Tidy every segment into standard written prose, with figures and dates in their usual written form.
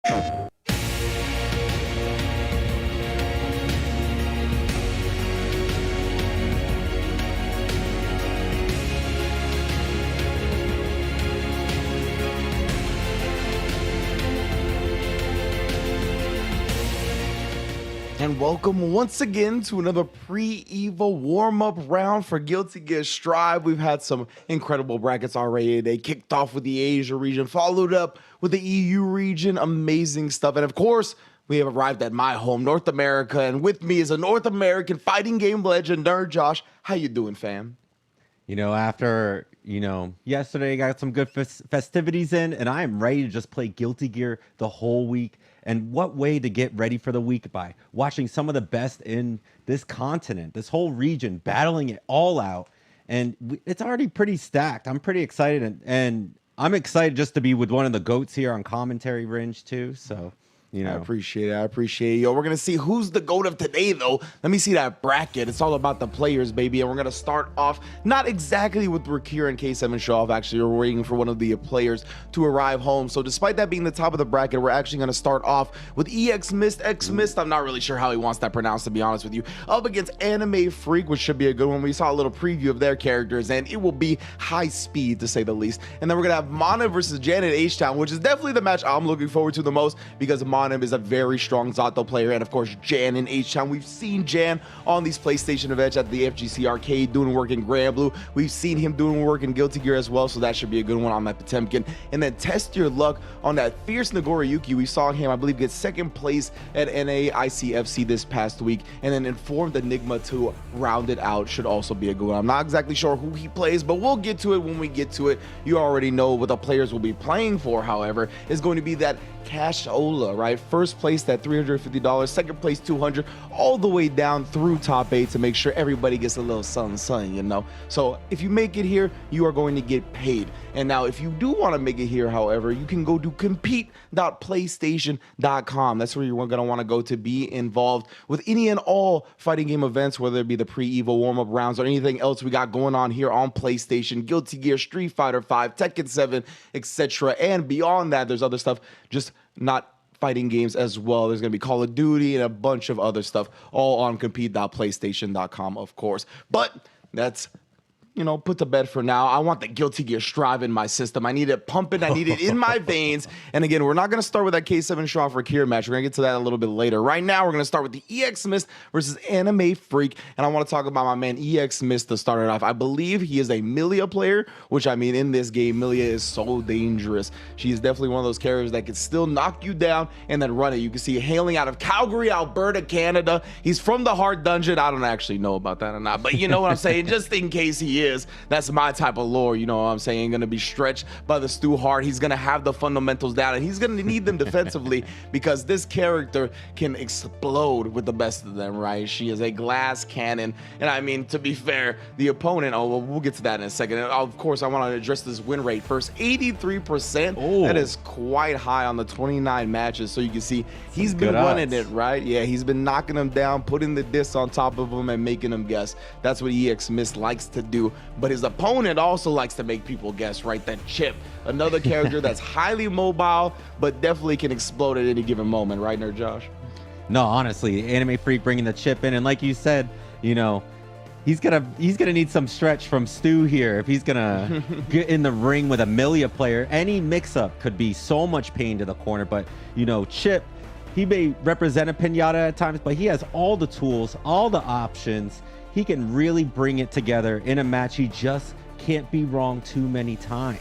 And welcome once again to another pre-EVO warm-up round for Guilty Gear Strive. We've had some incredible brackets already. They kicked off with the Asia region, followed up with the EU region. Amazing stuff. And of course, we have arrived at my home, North America. And with me is a North American fighting game legend, Nerd Josh. How you doing, fam? You know, after, yesterday I got some good festivities in, and I am ready to just play Guilty Gear the whole week. And what way to get ready for the week by watching some of the best in this continent, this whole region, battling it all out. And it's already pretty stacked. I'm pretty excited. And I'm excited just to be with one of the GOATs here on Commentary Range too. So, I appreciate it. I appreciate it. Yo, we're going to see who's the GOAT of today, though. Let me see that bracket. It's all about the players, baby. And we're going to start off not exactly with Rakir and K7 Showoff. Actually, we're waiting for one of the players to arrive home. So despite that being the top of the bracket, we're actually going to start off with Exmist. I'm not really sure how he wants that pronounced, to be honest with you. Up against Animefreak, which should be a good one. We saw a little preview of their characters, and it will be high speed, to say the least. And then we're going to have Monib versus Janinhtown, which is definitely the match I'm looking forward to the most, because Monib is a very strong Zato player, and of course Janinhtown. We've seen Jan on these PlayStation events at the FGC Arcade doing work in Grand Blue. We've seen him doing work in Guilty Gear as well, so that should be a good one on that Potemkin. And then Testyourluck on that Fierce Nagoriyuki. We saw him, I believe, get second place at NAICFC this past week, and then Informedenigma to round it out should also be a good one. I'm not exactly sure who he plays, but we'll get to it when we get to it. You already know what the players will be playing for, however, is going to be that cashola, right? First place that $350, second place $200, all the way down through top 8 to make sure everybody gets a little something, you know. So if you make it here, you are going to get paid. And now if you do want to make it here, however, you can go to compete.playstation.com. That's where you're going to want to go to be involved with any and all fighting game events, whether it be the pre-EVO warm-up rounds or anything else we got going on here on PlayStation, Guilty Gear, Street Fighter 5, Tekken 7, etc. And beyond that, there's other stuff, just not fighting games as well. There's going to be Call of Duty and a bunch of other stuff, all on compete.playstation.com, of course. But that's, put to bed for now. I want the Guilty Gear Strive in my system. I need it pumping. I need it in my veins. And again, we're not going to start with that K7 Showoff Rakir match. We're going to get to that a little bit later. Right now, we're going to start with the Exmist versus Animefreak. And I want to talk about my man Exmist to start it off. I believe he is a Milia player, which, I mean, in this game, Milia is so dangerous. She is definitely one of those characters that can still knock you down and then run it. You can see hailing out of Calgary, Alberta, Canada. He's from the Heart Dungeon. I don't actually know about that or not, but you know what I'm saying? Just in case he is. That's my type of lore, you know what I'm saying? Gonna be stretched by the Stu Hart. He's gonna have the fundamentals down, and he's gonna need them defensively because this character can explode with the best of them, right? She is a glass cannon, and I mean, to be fair, the opponent, well, we'll get to that in a second. And of course, I want to address this win rate first. 83%. Oh. That is quite high on the 29 matches, so you can see he's been running it, right? Yeah, he's been knocking them down, putting the disc on top of them, and making them guess. That's what Exmist likes to do. But his opponent also likes to make people guess, right? That Chip, another character that's highly mobile, but definitely can explode at any given moment, right, Nerd Josh? No, honestly, Animefreak bringing the Chip in, and like you said, he's gonna need some stretch from Stu here if he's gonna get in the ring with a Milia player. Any mix-up could be so much pain to the corner, but Chip, he may represent a pinata at times, but he has all the tools, all the options. He can really bring it together in a match. He just can't be wrong too many times.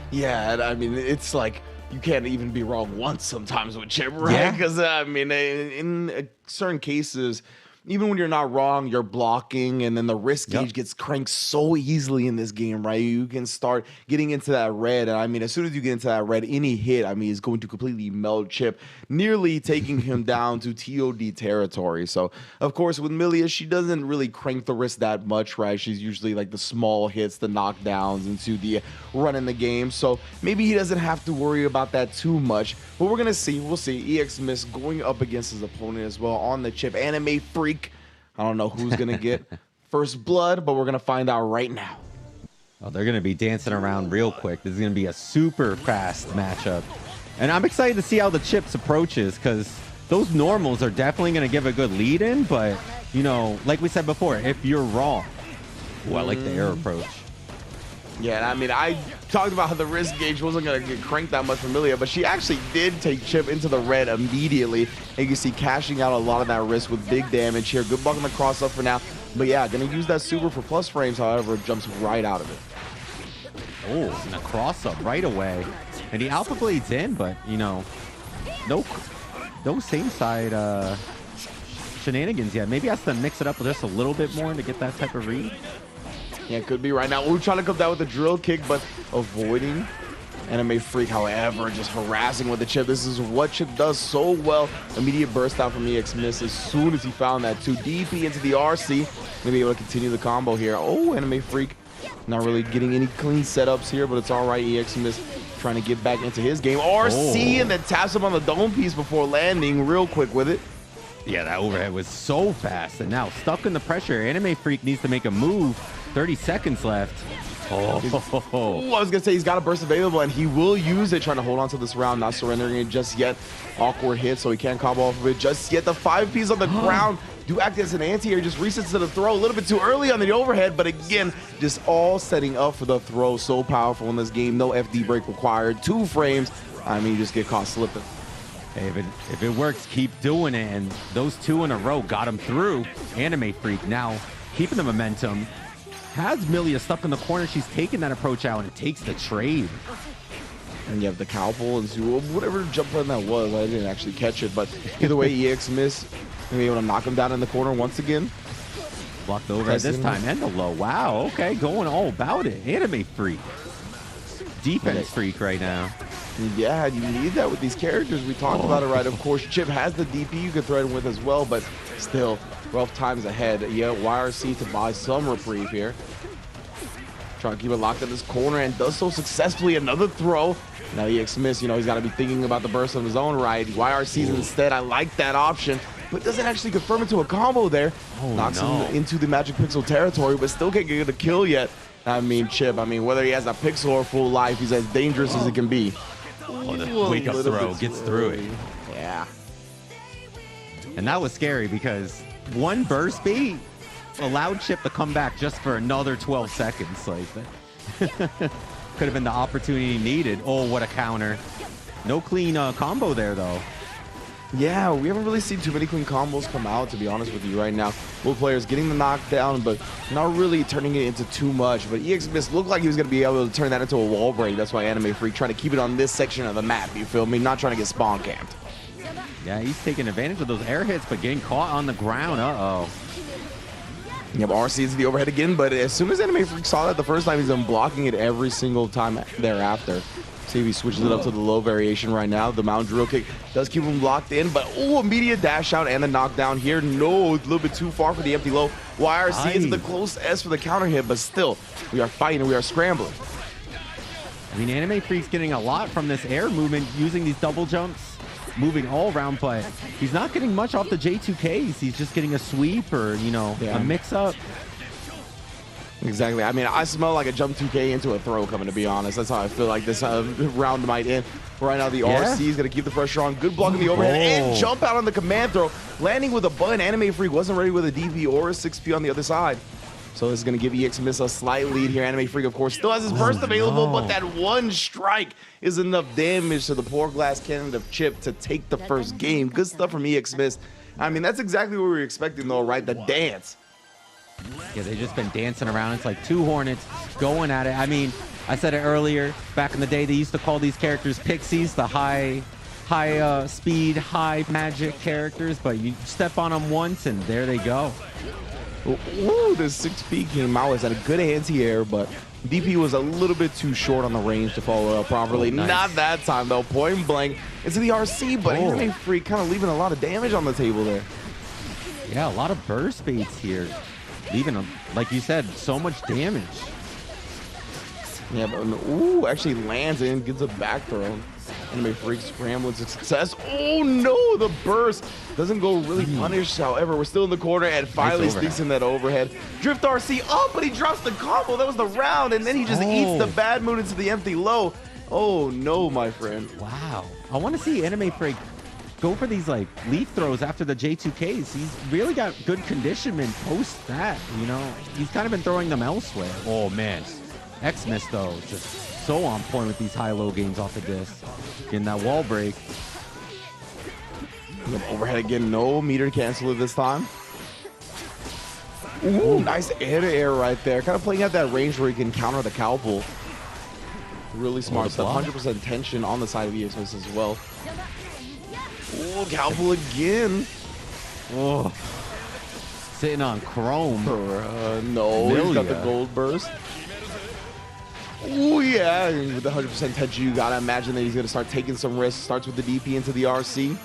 Yeah, I mean, it's like you can't even be wrong once sometimes with Chip, right? Because, I mean, in certain cases, even when you're not wrong, you're blocking, and then the risk gauge gets cranked so easily in this game, right? You can start getting into that red, and I mean, as soon as you get into that red, any hit, I mean, is going to completely melt Chip, nearly taking him down to TOD territory. So, of course, with Milia, she doesn't really crank the wrist that much, right? She's usually like the small hits, the knockdowns into the run in the game. So maybe he doesn't have to worry about that too much. But we're gonna see. We'll see. Exmist going up against his opponent as well on the Chip. Animefreak. I don't know who's gonna get first blood, but we're gonna find out right now. Oh, they're gonna be dancing around real quick. This is gonna be a super fast matchup. And I'm excited to see how the chips approaches, because those normals are definitely going to give a good lead in, but, you know, like we said before, if you're wrong, I like the air approach. Yeah, I mean, I talked about how the risk gauge wasn't going to get cranked that much from Milia, but she actually did take Chip into the red immediately. And you can see cashing out a lot of that risk with big damage here. Good luck on the cross up for now. But yeah, going to use that super for plus frames, however, jumps right out of it. Oh, and a cross up right away. And he alpha blades in, but, you know, no same side shenanigans yet. Maybe has to mix it up with just a little bit more to get that type of read. Yeah, it could be right now. We're trying to come down with a drill kick, but avoiding Animefreak, however, just harassing with the Chip. This is what Chip does so well. Immediate burst out from Exmist as soon as he found that 2 DP into the RC. Gonna be able to continue the combo here. Oh, Animefreak not really getting any clean setups here, but it's all right. Exmist trying to get back into his game. RC and then taps him on the dome piece before landing real quick with it. Yeah, that overhead was so fast, and now stuck in the pressure. Animefreak needs to make a move. 30 seconds left. Oh, I was gonna say he's got a burst available, and he will use it, trying to hold on to this round, not surrendering it just yet. Awkward hit, so he can't combo off of it just yet. The 5Ps on the ground do act as an anti-air, just resets to the throw a little bit too early on the overhead, but again, just all setting up for the throw. So powerful in this game. No FD break required. 2 frames. I mean, you just get caught slipping. Hey, if it works, keep doing it. And those 2 in a row got him through. Animefreak now keeping the momentum. Has Milia stuck in the corner. She's taking that approach out, and it takes the trade. And you have the cow pull and whatever jump run that was. I didn't actually catch it, but either way, Exmist gonna be able to knock him down in the corner once again. Blocked over at this time, and the low. Wow, okay, going all about it. Animefreak. Defense freak right now. Yeah, you need that with these characters. We talked about it, right? Of course, Chip has the DP you could threaten with as well, but still, rough times ahead. Yeah, YRC to buy some reprieve here. Trying to keep it locked in this corner, and does so successfully. Another throw. Now Exmist, you know, he's got to be thinking about the burst of his own right. YRC's instead. I like that option, but doesn't actually confirm it to a combo there. Knocks him into the Magic Pixel territory, but still can't get a kill yet. I mean, Chip, whether he has a pixel or full life, he's as dangerous as it can be. Oh, the wake up throw gets through it. Yeah. And that was scary because one burst beat allowed Chip to come back just for another 12 seconds. Like that could have been the opportunity needed. Oh, what a counter. No clean combo there, though. Yeah, we haven't really seen too many clean combos come out, to be honest with you right now. Both players getting the knockdown, but not really turning it into too much. But Exmist looked like he was going to be able to turn that into a wall break. That's why Animefreak trying to keep it on this section of the map, you feel me? Not trying to get spawn camped. Yeah, he's taking advantage of those air hits, but getting caught on the ground. Uh-oh. Yep, RC is the overhead again, but as soon as Animefreak saw that the first time, he's been blocking it every single time thereafter. See if he switches it up to the low variation right now. The mount drill kick does keep him locked in, but immediate dash out and the knockdown here. No, a little bit too far for the empty low. YRC is the close S for the counter hit, but still, we are fighting and we are scrambling. I mean, Animefreak's getting a lot from this air movement, using these double jumps, moving all around, but he's not getting much off the J2Ks. He's just getting a sweep or, you know, a mix-up. Exactly. I mean, I smell like a jump 2K into a throw coming, to be honest. That's how I feel like this round might end. Right now, the RC is going to keep the pressure on. Good block in the overhead and jump out on the command throw. Landing with a button. Animefreak wasn't ready with a DP or a 6P on the other side. So this is going to give Exmist a slight lead here. Animefreak, of course, still has his burst available, but that one strike is enough damage to the poor glass cannon of Chip to take the first game. Good stuff from Exmist. I mean, that's exactly what we were expecting, though, right? The dance. Yeah, they've just been dancing around. It's like 2 Hornets going at it. I mean, I said it earlier, back in the day, they used to call these characters pixies, the high speed, high magic characters, but you step on them once and there they go. Ooh, the 6P came out as a good anti-air, but DP was a little bit too short on the range to follow up properly. Not that time, though. Point blank into the RC, but Animefreak kind of leaving a lot of damage on the table there. Yeah, a lot of burst baits here. Leaving him, like you said, so much damage. Yeah, but actually lands in, gets a back throw. Animefreak scrambling to success. Oh no, the burst doesn't go really punished. However, we're still in the corner and finally sneaks in that overhead. Drift RC up, but he drops the combo. That was the round, and then he just eats the bad mood into the empty low. Oh no, my friend. Wow. I want to see Animefreak go for these like leaf throws after the J2Ks. He's really got good conditionment post that, you know. He's kind of been throwing them elsewhere. Oh man. Exmist though, just so on point with these high-low games off the disc. Getting that wall break. Overhead again, no meter cancel this time. Ooh, nice air-to-air right there. Kind of playing at that range where he can counter the cow pull. Really smart stuff. 100% tension on the side of Exmist as well. Ooh, cow pull again. Oh, sitting on chrome. No, he's got the gold burst. Oh yeah, with the 100% tension, you gotta imagine that he's gonna start taking some risks. Starts with the DP into the RC.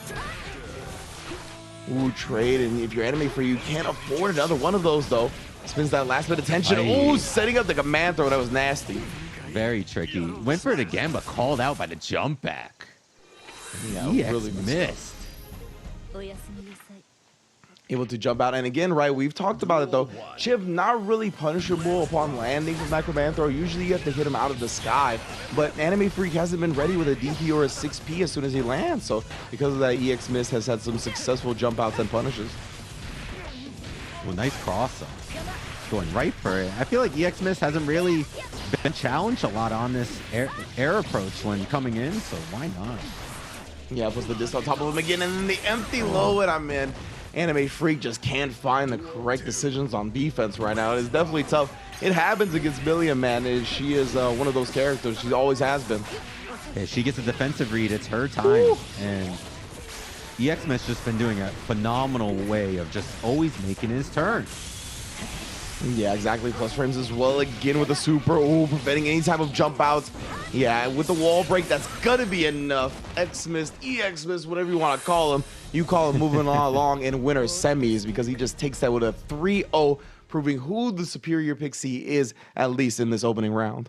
Ooh, trade, and if you're Animefreak, you can't afford another one of those though. Spins that last bit of tension. Ooh, setting up the command throw. That was nasty. Very tricky. Went for it again, but called out by the jump back. Yeah, really missed. Able to jump out, and again, right, we've talked about it though. Chip not really punishable upon landing from that command throw. Usually you have to hit him out of the sky, but Animefreak hasn't been ready with a DP or a 6P as soon as he lands. So because of that, Exmist has had some successful jump outs and punishes. Well, nice cross up. Going right for it. I feel like Exmist hasn't really been challenged a lot on this air approach when coming in, so why not? Yeah, puts the disc on top of him again, and then the empty low, and I'm in. Animefreak just can't find the correct decisions on defense right now. It is definitely tough. It happens against Million, man. She is one of those characters. She always has been. Yeah, she gets a defensive read. It's her time. Woo. And Exmist just been doing a phenomenal way of just always making his turn. Yeah, exactly. Plus frames as well. Again with the super. Ooh, preventing any type of jump outs. Yeah, with the wall break, that's gonna be enough. Exmist, whatever you want to call him. You call him moving along in winner semis because he just takes that with a 3-0, proving who the superior Pixie is, at least in this opening round.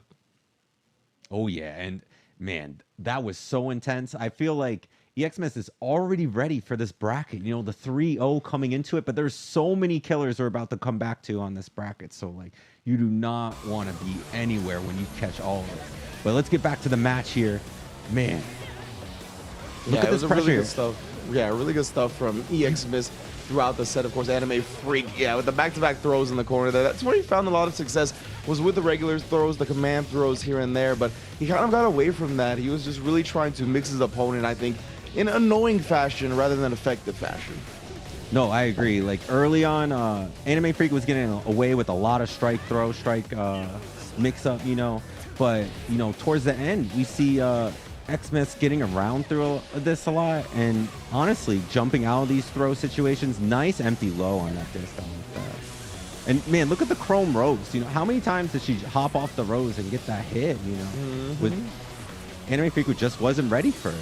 Oh, yeah. And, man, that was so intense. I feel like Exmist is already ready for this bracket. You know, the 3-0 coming into it, but there's so many killers we're about to come back to on this bracket. So, like, you do not want to be anywhere when you catch all of it. But let's get back to the match here. Man. Look at this pressure. Really good stuff. Yeah, really good stuff from Exmist throughout the set. Of course, Animefreak, yeah, with the back-to-back throws in the corner there. That's where he found a lot of success, was with the regular throws, the command throws here and there, but he kind of got away from that. He was just really trying to mix his opponent, I think, in annoying fashion rather than effective fashion. No, I agree. Like early on, Animefreak was getting away with a lot of strike mix-up, you know, but, you know, towards the end, we see Exmist getting around through this a lot, and honestly jumping out of these throw situations. Nice empty low on that disc like that. And man, look at the chrome rose. You know, how many times did she hop off the rose and get that hit, you know? With Animefreak, who just wasn't ready for it.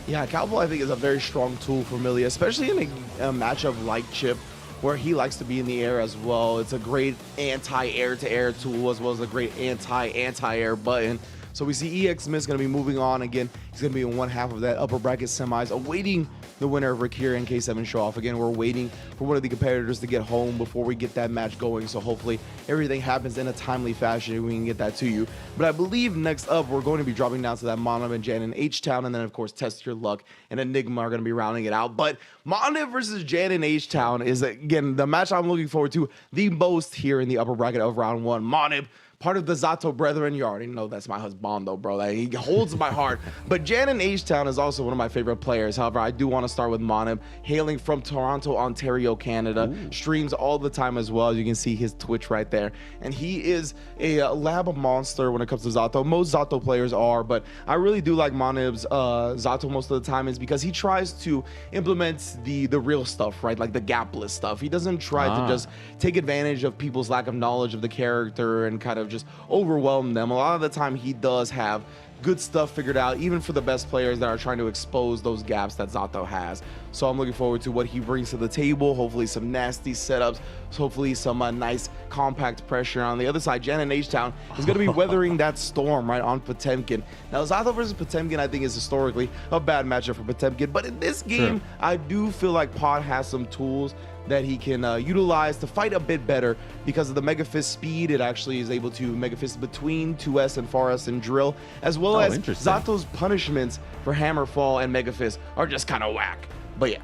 Yeah, Cowboy I think is a very strong tool for Millie, especially in a matchup like Chip, where he likes to be in the air as well. It's a great anti-air to air tool, as well as a great anti-air button. So we see Exmist going to be moving on again. He's going to be in one half of that upper bracket semis, awaiting the winner of Rakir and K7 Showoff. Again, we're waiting for one of the competitors to get home before we get that match going. So hopefully everything happens in a timely fashion and we can get that to you. But I believe next up, we're going to be dropping down to that Monib and Janinhtown. And then, of course, Testyourluck and Enigma are going to be rounding it out. But Monib versus Janinhtown is, again, the match I'm looking forward to the most here in the upper bracket of round one. Monib, part of the Zato brethren. You already know that's my husband, though, bro. Like, he holds my heart. But Janinhtown is also one of my favorite players. However, I do want to start with Monib, hailing from Toronto, Ontario, Canada. Ooh. Streams all the time as well. As you can see his Twitch right there. And he is a lab monster when it comes to Zato. Most Zato players are, but I really do like Monib's Zato most of the time, is because he tries to implement the real stuff, right? Like the gapless stuff. He doesn't try to just take advantage of people's lack of knowledge of the character and kind of just overwhelm them. A lot of the time he does have good stuff figured out, even for the best players that are trying to expose those gaps that Zato has. So I'm looking forward to what he brings to the table. Hopefully some nasty setups, hopefully some nice compact pressure. On the other side, Janinhtown is going to be weathering that storm right on Potemkin. Now Zato versus Potemkin I think is historically a bad matchup for Potemkin, but in this game I do feel like Pod has some tools that he can utilize to fight a bit better because of the Mega Fist speed. It actually is able to Mega Fist between 2S and 4S and drill, as well as Zato's punishments for Hammer Fall and Mega Fist are just kind of whack. But yeah.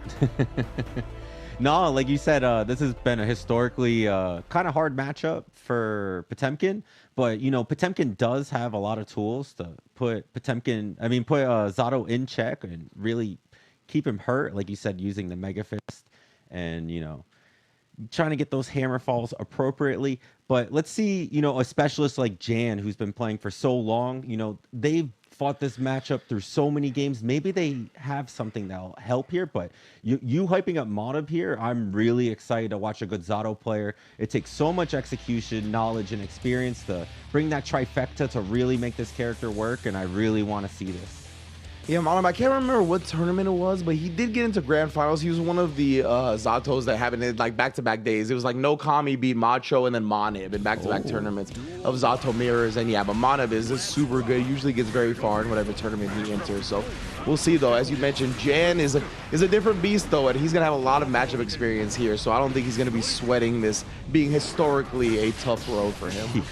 No, like you said, this has been a historically kind of hard matchup for Potemkin. But, you know, Potemkin does have a lot of tools to put Zato in check and really keep him hurt, like you said, using the Mega Fist and, you know, trying to get those hammer falls appropriately. But let's see, you know, a specialist like Jan, who's been playing for so long, you know, they've fought this matchup through so many games. Maybe they have something that'll help here, but you hyping up Monib here, I'm really excited to watch a good Zato player. It takes so much execution, knowledge, and experience to bring that trifecta to really make this character work, and I really want to see this. Yeah, Monib, I can't remember what tournament it was, but he did get into grand finals. He was one of the Zatos that happened in like back-to-back days. It was like No Kami beat Macho and then Monib in back-to-back tournaments of Zato mirrors. And yeah, but Monib is just super good. Usually gets very far in whatever tournament he enters. So we'll see though. As you mentioned, Jan is a different beast though, and he's gonna have a lot of matchup experience here. So I don't think he's gonna be sweating this being historically a tough road for him.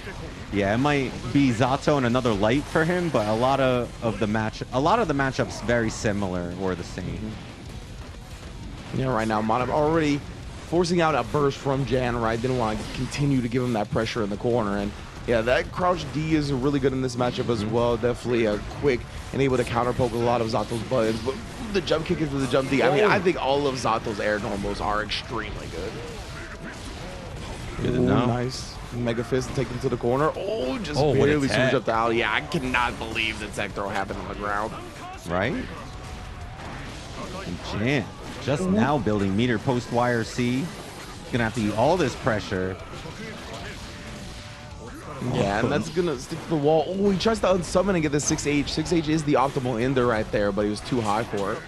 Yeah, it might be Zato and another light for him, but a lot of the matchups very similar or the same. Yeah, right now Monib already forcing out a burst from Jan, right? Didn't want to continue to give him that pressure in the corner. And yeah, that crouch D is really good in this matchup as well. Definitely a quick and able to counter poke a lot of Zato's buttons. But the jump kick into the jump D, I mean, I think all of Zato's air normals are extremely good. Good to know. Nice. Mega Fist take him to the corner. Oh, just barely switch up the alley. Yeah, I cannot believe the tech throw happened on the ground. Right? And Jan just now building meter post wire C. Gonna have to eat all this pressure. Yeah, and that's gonna stick to the wall. Oh, he tries to unsummon and get the 6H. 6H is the optimal ender right there, but he was too high for it.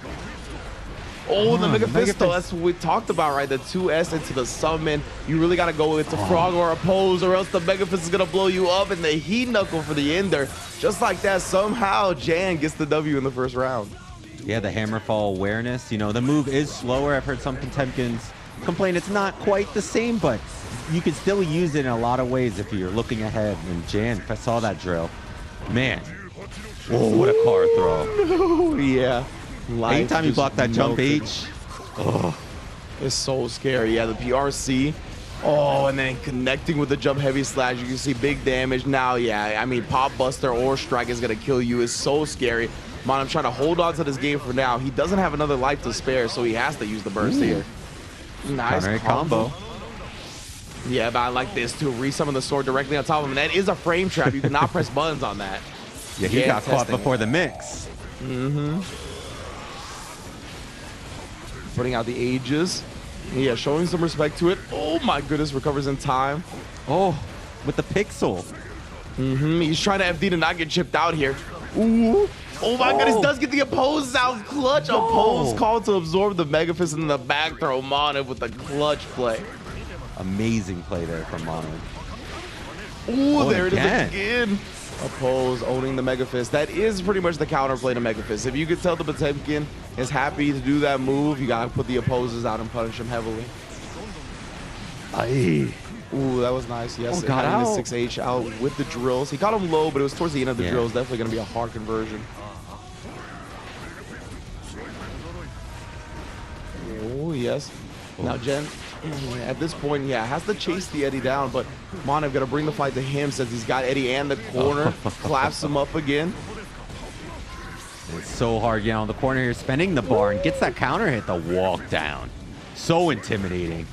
Oh, the Mega Fist, though, that's what we talked about, right? The 2S into the summon. You really got to go into frog or oppose, or else the Mega Fist is going to blow you up, and the Heat Knuckle for the ender. Just like that, somehow Jan gets the W in the first round. Yeah, the Hammerfall awareness. You know, the move is slower. I've heard some Potemkins complain it's not quite the same, but you can still use it in a lot of ways if you're looking ahead. And Jan, I saw that drill. Man, whoa, what a car throw. No, yeah. Anytime you block that jump H, it's so scary. Yeah, the PRC. Oh, and then connecting with the jump heavy slash, you can see big damage. Now, yeah, I mean, Pop Buster or Strike is going to kill you. It's so scary. Monib trying to hold on to this game for now. He doesn't have another life to spare, so he has to use the burst here. Nice combo. Yeah, but I like this too. Resummon the sword directly on top of him. That is a frame trap. You cannot press buttons on that. Yeah, he got caught before the mix. Putting out the ages. Yeah, showing some respect to it. Oh my goodness, recovers in time. Oh, with the pixel. He's trying to FD to not get chipped out here. Ooh. Oh my goodness, does get the oppose out clutch. Oppose called to absorb the Mega Fist in the back throw. Monib with the clutch play. Amazing play there from Monib. Ooh, there it is again. Oppose owning the Mega Fist. That is pretty much the counterplay to Mega Fist. If you could tell the Potemkin is happy to do that move, you gotta put the opposes out and punish him heavily. Aye. Ooh, that was nice. Yes, got out. His 6H out with the drills. He caught him low, but it was towards the end of the drills. Definitely gonna be a hard conversion. Oh, yes. Now, Jen, at this point, yeah, has to chase the Eddie down, but Monib got to bring the fight to him since he's got Eddie and the corner. Claps him up again. It's so hard, you know, on the corner here, spending the bar and gets that counter hit, the walk down. So intimidating.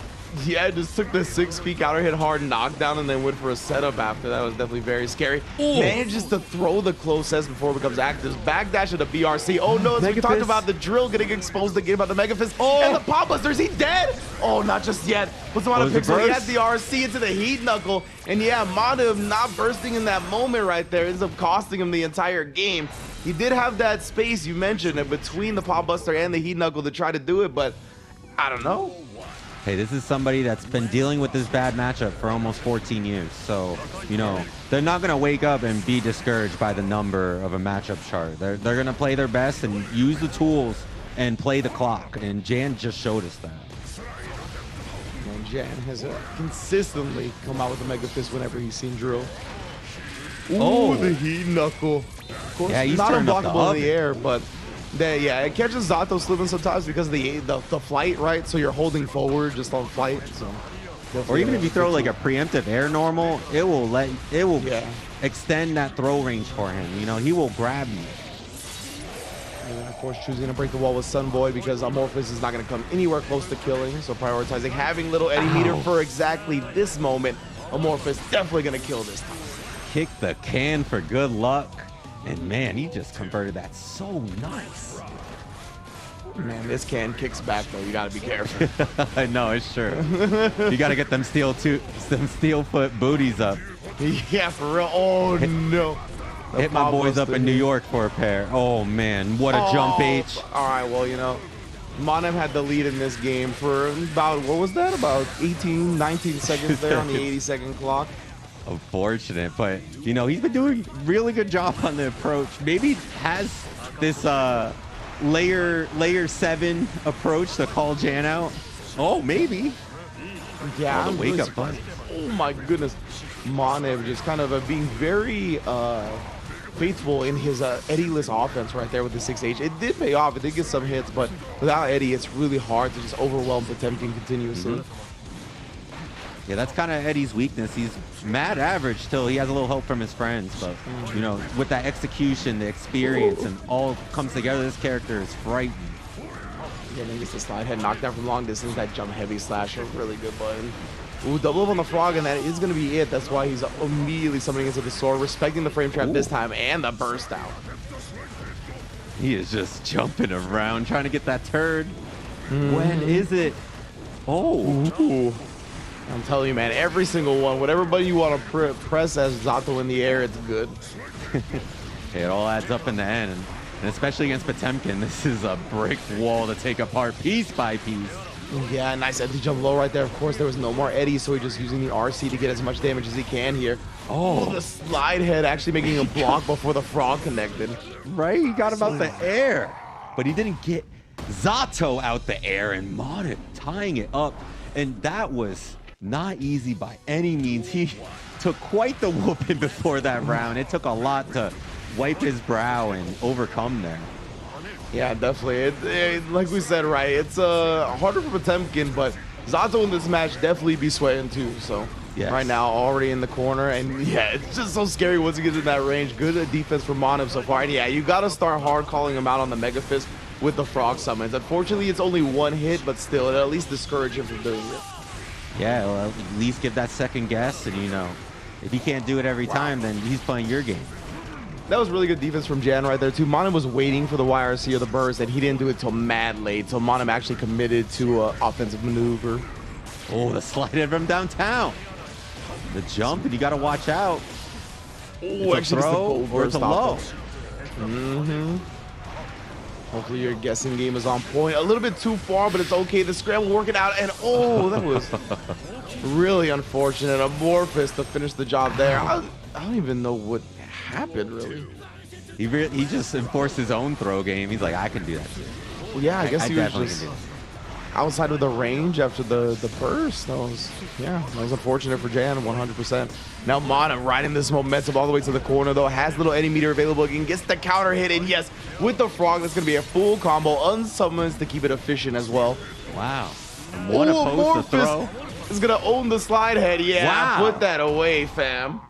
Yeah, just took the 6 feet counter hit hard knockdown and then went for a setup after. That was definitely very scary. Ooh. Manages to throw the close S before it becomes active. Backdash at the BRC. Oh no, as we talked about the drill getting exposed again by the Mega Fist. And the Pop Buster, is he dead? Oh, not just yet. What's the amount of pixel? He has the RC into the Heat Knuckle. And yeah, Monib not bursting in that moment right there ends up costing him the entire game. He did have that space you mentioned in between the Pop Buster and the Heat Knuckle to try to do it, but I don't know. Hey, this is somebody that's been dealing with this bad matchup for almost 14 years. So, you know, they're not going to wake up and be discouraged by the number of a matchup chart. They're going to play their best and use the tools and play the clock. And Jan just showed us that. Jan has consistently come out with a Mega Fist whenever he's seen Drill. Ooh, Oh. the heat knuckle. Of course, Yeah, he's not turned up the unblockable in the oven. air, but yeah, it catches Zato slipping sometimes because of the flight, right? So you're holding forward just on flight. So Or even if you throw like a preemptive air normal, it will Yeah. extend that throw range for him. You know, he will grab you. And of course, choosing to break the wall with Sun Boy because Amorphous is not going to come anywhere close to killing. So prioritizing having little Eddie meter for exactly this moment. Amorphous definitely going to kill this time. Kick the can for good luck. And man, he just converted that so nice. Man, this can kicks back though. You got to be careful. I know, it's true. You got to get them steel foot booties up. Yeah, for real. Oh no. The Hit my boys up Buster in New hit. York for a pair. Oh man, what a jump H. All right, well, you know, Monib had the lead in this game for about, what was that? About 18, 19 seconds there on the 80-second clock. Unfortunate, but you know, he's been doing really good job on the approach. Maybe has this layer 7 approach to call Jan out. Oh, maybe. Yeah, Oh, the I'm wake really up button. surprised. Oh my goodness. Monib just kind of being very faithful in his Eddie-less offense right there with the 6H. It did pay off. It did get some hits, but without Eddie, it's really hard to just overwhelm Potemkin continuously. Yeah, that's kind of Eddie's weakness. He's mad average till he has a little help from his friends, but you know, with that execution, the experience, and all comes together, this character is frightening. Yeah, then gets the slide head knocked down from long distance. That jump heavy slasher, really good button. Ooh, double up on the frog, and that is going to be it. That's why he's immediately summoning into the sword, respecting the frame trap this time, and the burst out. He is just jumping around, trying to get that turd. When is it? Oh, Ooh. I'm telling you, man, every single one, whatever button you want to press as Zato in the air, it's good. it all adds up in the end. And especially against Potemkin, this is a brick wall to take apart piece by piece. Yeah, nice Eddie jump low right there. Of course, there was no more Eddie, so he's just using the RC to get as much damage as he can here. Oh, the slide head actually making a block before the frog connected. Right? He got him out the air, but he didn't get Zato out the air, and Monib tying it up. And that was not easy by any means. He took quite the whooping before that round. It took a lot to wipe his brow and overcome there. Yeah, definitely. Like we said, right, it's harder for Potemkin, but Zato in this match definitely be sweating too. So Yes. right now, already in the corner, and yeah, it's just so scary once he gets in that range. Good defense for Monib so far, and yeah, you got to start hard calling him out on the Mega Fist with the frog summons. Unfortunately, it's only one hit, but still, it at least discourage him from doing it. Yeah, well, at least give that second guess, and you know, if he can't do it every time, then he's playing your game. That was really good defense from Jan right there too. Monib was waiting for the YRC or the burst, and he didn't do it till mad late. So Monib actually committed to offensive maneuver. Oh, the slide head from downtown. The jump, and you got to watch out. Oh, It's a throw or it's a low. Hopefully your guessing game is on point. A little bit too far, but it's okay. The scramble working out, and oh, that was really unfortunate. Amorphous to finish the job there. I don't even know what happened, really. He just enforced his own throw game. He's like, I can do that too. Well, yeah, I guess he was definitely just can do outside of the range after the burst. That was unfortunate for Jan, 100%. Now Monib riding this momentum all the way to the corner, though. Has little Eddie meter available again. Gets the counter hit, and yes, with the frog, that's going to be a full combo. Unsummons to keep it efficient as well. that. Wow. One opposed to throw. Is going to own the slide head. Yeah, Wow. put that away, fam.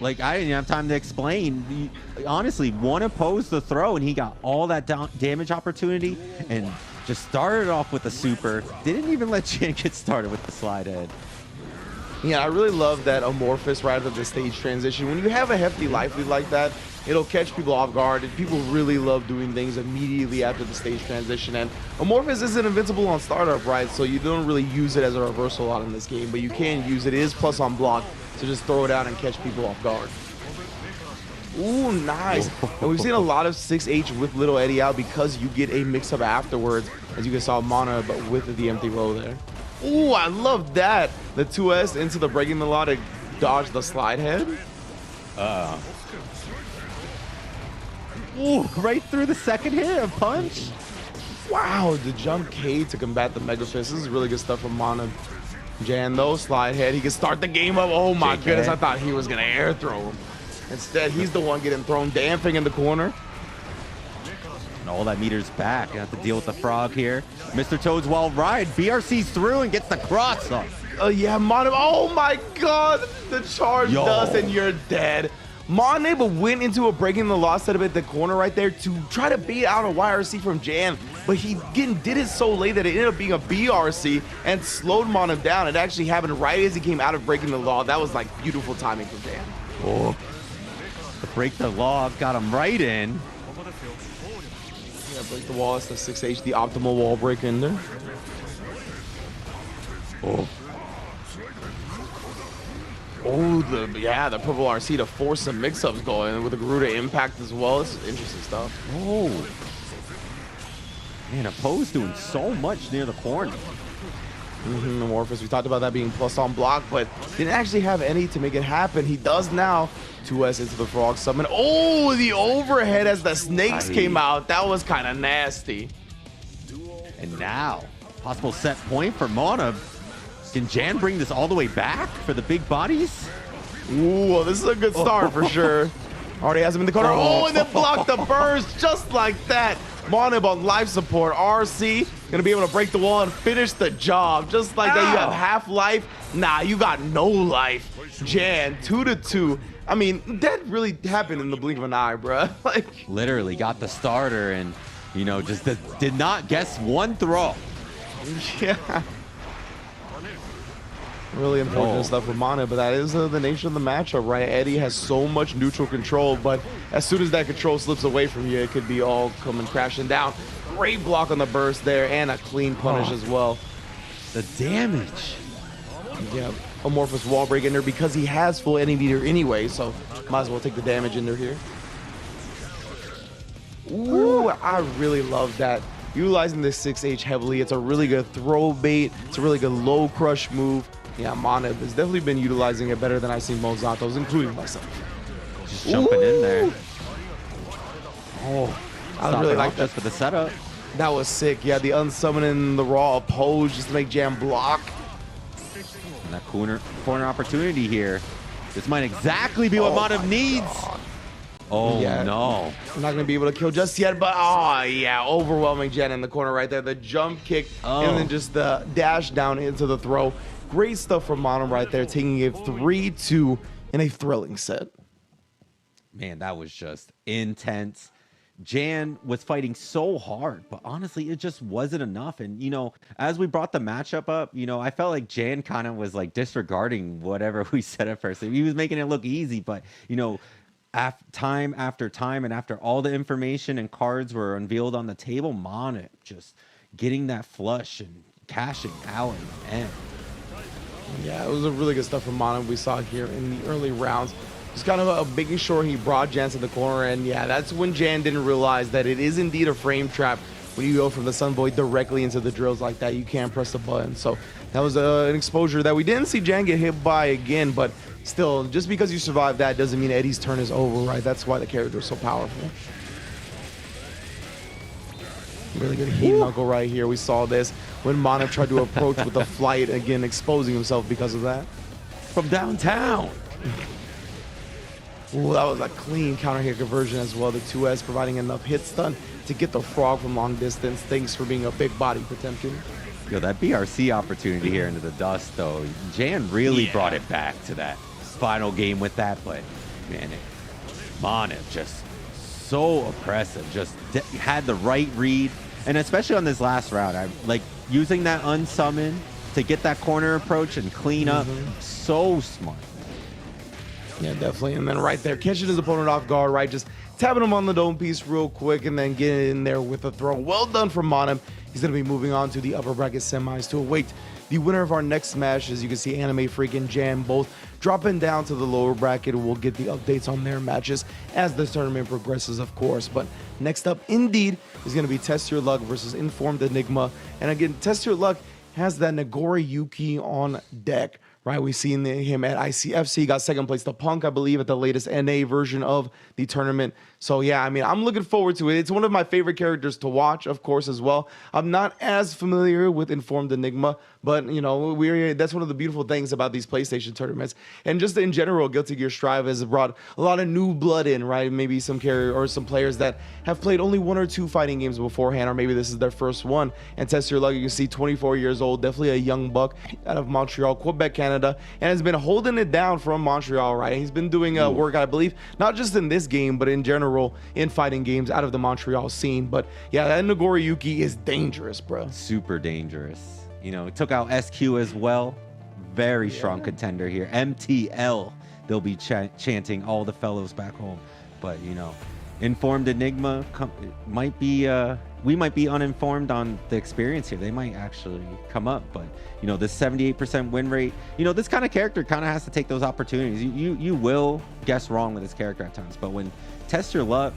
Like, I didn't have time to explain. Honestly, one opposed the throw, and he got all that damage opportunity and just started off with the super. Didn't even let Jan get started with the slide head. Yeah, I really love that Amorphous right after the stage transition. When you have a hefty life lead like that, it'll catch people off guard, and people really love doing things immediately after the stage transition. And Amorphous isn't invincible on startup, right? So you don't really use it as a reversal a lot in this game, but you can use it. It is plus on block, so just throw it out and catch people off guard. Ooh, nice. And we've seen a lot of 6H with Little Eddie out because you get a mix-up afterwards, as you guys saw Mana, but with the empty row there. Ooh, I love that. The 2S into the breaking the law to dodge the slide head. Ooh, right through the second hit, a punch. Wow, the jump K to combat the Mega Fist. This is really good stuff from Mana. Jan, though, slide head. He can start the game up. Oh, my JK. goodness. I thought he was going to air throw him. Instead, he's the one getting thrown damping in the corner. And all that meter's back. You have to deal with the frog here. Mr. Toad's wild ride. BRC's through and gets the cross up. Yeah, Monib. Oh, my God. The charge does, and you're dead. Monib went into a breaking the law setup at the corner right there to try to bait out a YRC from Jan, but he again did it so late that it ended up being a BRC and slowed Monib down. It actually happened right as he came out of breaking the law. That was like beautiful timing from Jan. Oh, the break the law got him right in. Yeah, break the wall. It's the 6H, the optimal wall break in there. Oh. Oh, the purple RC to force some mix-ups going with the Garuda impact as well. It's interesting stuff. Oh. Man, Opposed doing so much near the corner. Amorphous, we talked about that being plus on block, but didn't actually have any to make it happen. He does now. 2S into the frog summon. Oh, the overhead as the snakes came out. That was kind of nasty. And now, possible set point for Monib. Can Jan bring this all the way back for the big bodies? Ooh, well, this is a good start for sure. Already has him in the corner. Oh, and then blocked the burst just like that. Monib on life support. RC gonna be able to break the wall and finish the job. Just like that, you have half life. Nah, you got no life. Jan, 2-2. I mean, that really happened in the blink of an eye, bruh. Like, literally got the starter and, you know, just did not guess one throw. Yeah. Really unfortunate stuff for Monib, but that is the nature of the matchup, right? Eddie has so much neutral control, but as soon as that control slips away from you, it could be all coming crashing down. Great block on the burst there, and a clean punish as well. The damage. Yeah, Amorphous wall break in there because he has full any meter anyway, so might as well take the damage in there here. Ooh, I really love that. Utilizing this 6H heavily, it's a really good throw bait. It's a really good low crush move. Yeah, Monib has definitely been utilizing it better than I've seen most Zatos, including myself. Just jumping in there. Oh, I really like that just for the setup. That was sick. Yeah, the unsummoning the raw oppose just to make Jam block. And that corner opportunity here. This might exactly be what Monib needs. Oh, yeah. no. I'm not going to be able to kill just yet, but oh, yeah, overwhelming Jen in the corner right there. The jump kick and then just the dash down into the throw. Great stuff from Monib right there, taking it 3-2 in a thrilling set. Man, that was just intense. Jan was fighting so hard, but honestly, it just wasn't enough. And, you know, as we brought the matchup up, you know, I felt like Jan kind of was like disregarding whatever we said at first. He was making it look easy, but, you know, time after time and after all the information and cards were unveiled on the table, Monib just getting that flush and cashing out in the end. Yeah, it was a really good stuff from Monib we saw here in the early rounds. Just kind of making sure he brought Jan to the corner, and yeah, that's when Jan didn't realize that it is indeed a frame trap. When you go from the Sun Void directly into the drills like that, you can't press the button. So that was an exposure that we didn't see Jan get hit by again, but still, just because you survive that doesn't mean Eddie's turn is over, right? That's why the character is so powerful. Really good heat knuckle right here. We saw this when Monib tried to approach with a flight, again exposing himself because of that. From downtown. Ooh, that was a clean counter hit conversion as well. The 2S providing enough hit stun to get the frog from long distance. Thanks for being a big body Potemkin. Yo, that BRC opportunity here into the dust, though. Jan really brought it back to that final game with that, but man, Monib just so oppressive. Just had the right read, and especially on this last round, I like using that unsummon to get that corner approach and clean up. So smart. Yeah, definitely. And then right there, catching his opponent off guard, right? Just tapping him on the dome piece real quick and then getting in there with a throw. Well done from Monib. He's going to be moving on to the upper bracket semis to await the winner of our next match. As you can see, Animefreak and Jam both dropping down to the lower bracket. We'll get the updates on their matches as the tournament progresses, of course. But next up, indeed, is going to be Testyourluck versus Informedenigma. And again, Testyourluck has that Nagori Yuki on deck right? We've seen him at ICFC, got second place to Punk, I believe, at the latest NA version of the tournament. So yeah, I mean, I'm looking forward to it. It's one of my favorite characters to watch, of course, as well. I'm not as familiar with Informedenigma, but you know, that's one of the beautiful things about these PlayStation tournaments. And just in general, Guilty Gear Strive has brought a lot of new blood in, right? Maybe some carrier or some players that have played only 1 or 2 fighting games beforehand, or maybe this is their first one. And Testyourluck, you can see 24 years old, definitely a young buck out of Montreal, Quebec, Canada, and has been holding it down from Montreal, right? He's been doing work, I believe, not just in this game, but in general in fighting games out of the Montreal scene. But yeah, that Nagoriyuki is dangerous, bro. Super dangerous. You know, took out SQ as well. Very strong contender here. MTL, they'll be chanting all the fellows back home. But, you know, Informedenigma might be, we might be uninformed on the experience here. They might actually come up, but you know, this 78% win rate, you know, this kind of character kind of has to take those opportunities. You will guess wrong with this character at times, but when Testyourluck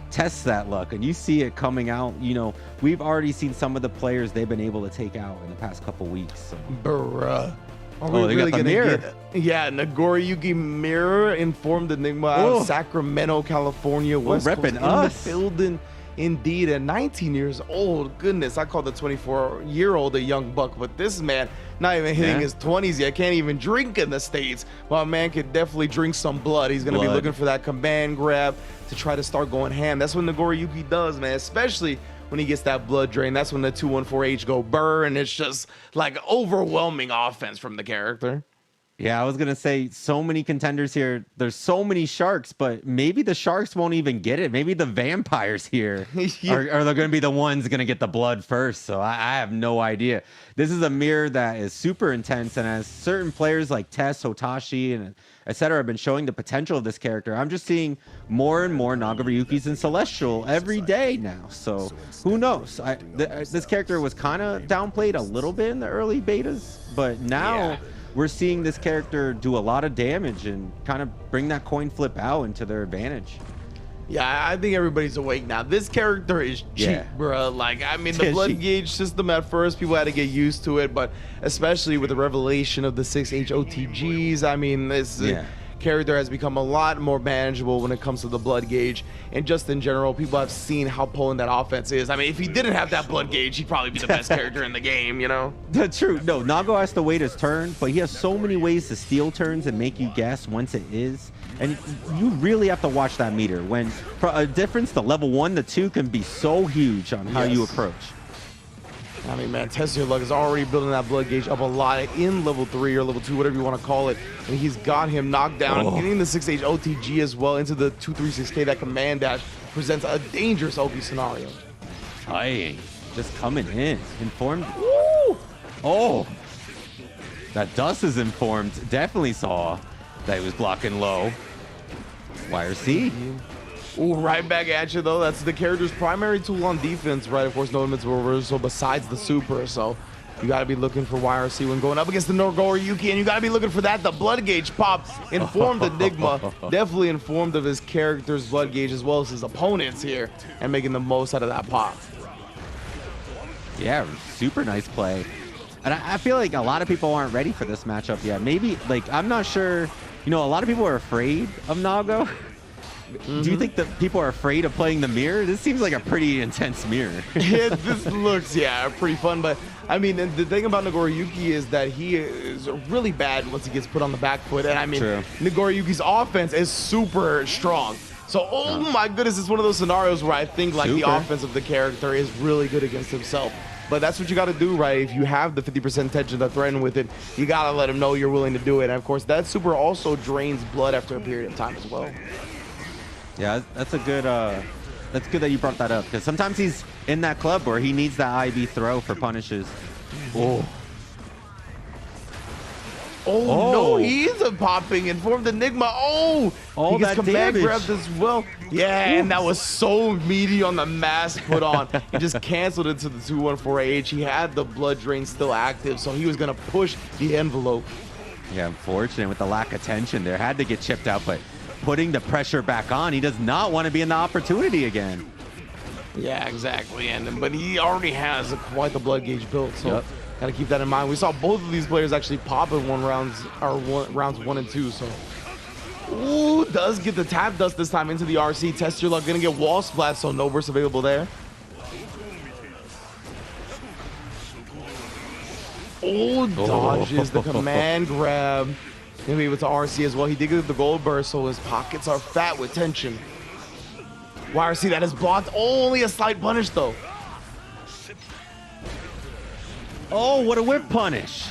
tests that luck and you see it coming out, you know, we've already seen some of the players they've been able to take out in the past couple weeks. So. Bruh. Are we really gonna get? Yeah, Nagoriyuki Mirror, Informedenigma out of Sacramento, California, West Coast, in the building. Indeed, at 19 years old, goodness, I call the 24-year-old a young buck, but this man, not even hitting his 20s yet, can't even drink in the States. Well, man could definitely drink some blood. He's going to be looking for that command grab to try to start going ham. That's what Nagoriyuki does, man, especially when he gets that blood drain. That's when the 214H go burr, and it's just like overwhelming offense from the character. Yeah, I was going to say so many contenders here. There's so many sharks, but maybe the sharks won't even get it. Maybe the vampires here are going to be the ones going to get the blood first. So I have no idea. This is a mirror that is super intense. And as certain players like Tess, Hotashi, and etc. have been showing the potential of this character, I'm just seeing more and more Nagoriyukis and Celestial every day now. So who knows? This character was kind of downplayed a little bit in the early betas, but now... we're seeing this character do a lot of damage and kind of bring that coin flip out into their advantage. Yeah, I think everybody's awake now. This character is cheap, bro. Like, I mean, the blood gauge system at first, people had to get used to it, but especially with the revelation of the 6H OTGs, I mean, this character has become a lot more manageable when it comes to the blood gauge. And just in general, people have seen how potent that offense is. I mean, if he didn't have that blood gauge, he'd probably be the best character in the game, you know? That's true. No, Nago has to wait his turn, but he has so many ways to steal turns and make you guess once it is. And you really have to watch that meter. When a difference to level 1 to 2 can be so huge on how you approach. I mean, man, Testyourluck is already building that blood gauge up a lot in level 3 or level 2, whatever you want to call it. And he's got him knocked down, getting the 6H OTG as well into the 236K. That command dash presents a dangerous OP scenario. Hey, just coming in. Informed. Woo! Oh, that Dust is informed. Definitely saw that he was blocking low. Wire C. Ooh, right back at you, though. That's the character's primary tool on defense, right? Of course, no invincible reversal besides the super. So you got to be looking for YRC when going up against the Nagoriyuki, and you got to be looking for that. The blood gauge pop. Informedenigma, definitely informed of his character's blood gauge as well as his opponents here, and making the most out of that pop. Yeah, super nice play. And I feel like a lot of people aren't ready for this matchup yet. Maybe, like, I'm not sure. You know, a lot of people are afraid of Nago. Do you think that people are afraid of playing the mirror? This seems like a pretty intense mirror. This looks, pretty fun. But, I mean, the thing about Nagoriyuki is that he is really bad once he gets put on the back foot. And, I mean, Nagoriyuki's offense is super strong. So, oh my goodness, it's one of those scenarios where I think, like, the offense of the character is really good against himself. But that's what you got to do, right? If you have the 50% intention to threaten with it, you got to let him know you're willing to do it. And, of course, that super also drains blood after a period of time as well. Yeah, that's a good. That's good that you brought that up, because sometimes he's in that club where he needs that IB throw for punishes. Oh no, he's a popping Informedenigma. He gets command grabbed as well. Yeah, and that was so meaty on the mask put on. He just canceled it to the 214H. He had the blood drain still active, so he was gonna push the envelope. Yeah, unfortunate with the lack of tension there. Had to get chipped out, but putting the pressure back on, he does not want to be in the opportunity again. Yeah, exactly. But he already has quite the blood gauge built. So Gotta keep that in mind. We saw both of these players actually pop in rounds 1 and 2. So, ooh, does get the tap dust this time into the RC. Testyourluck gonna get wall splat, so no burst available there. Oh, dodges the command grab. Gonna be able to RC as well. He did get the gold burst, so his pockets are fat with tension. YRC that is blocked. Oh, only a slight punish though. Oh, what a whip punish.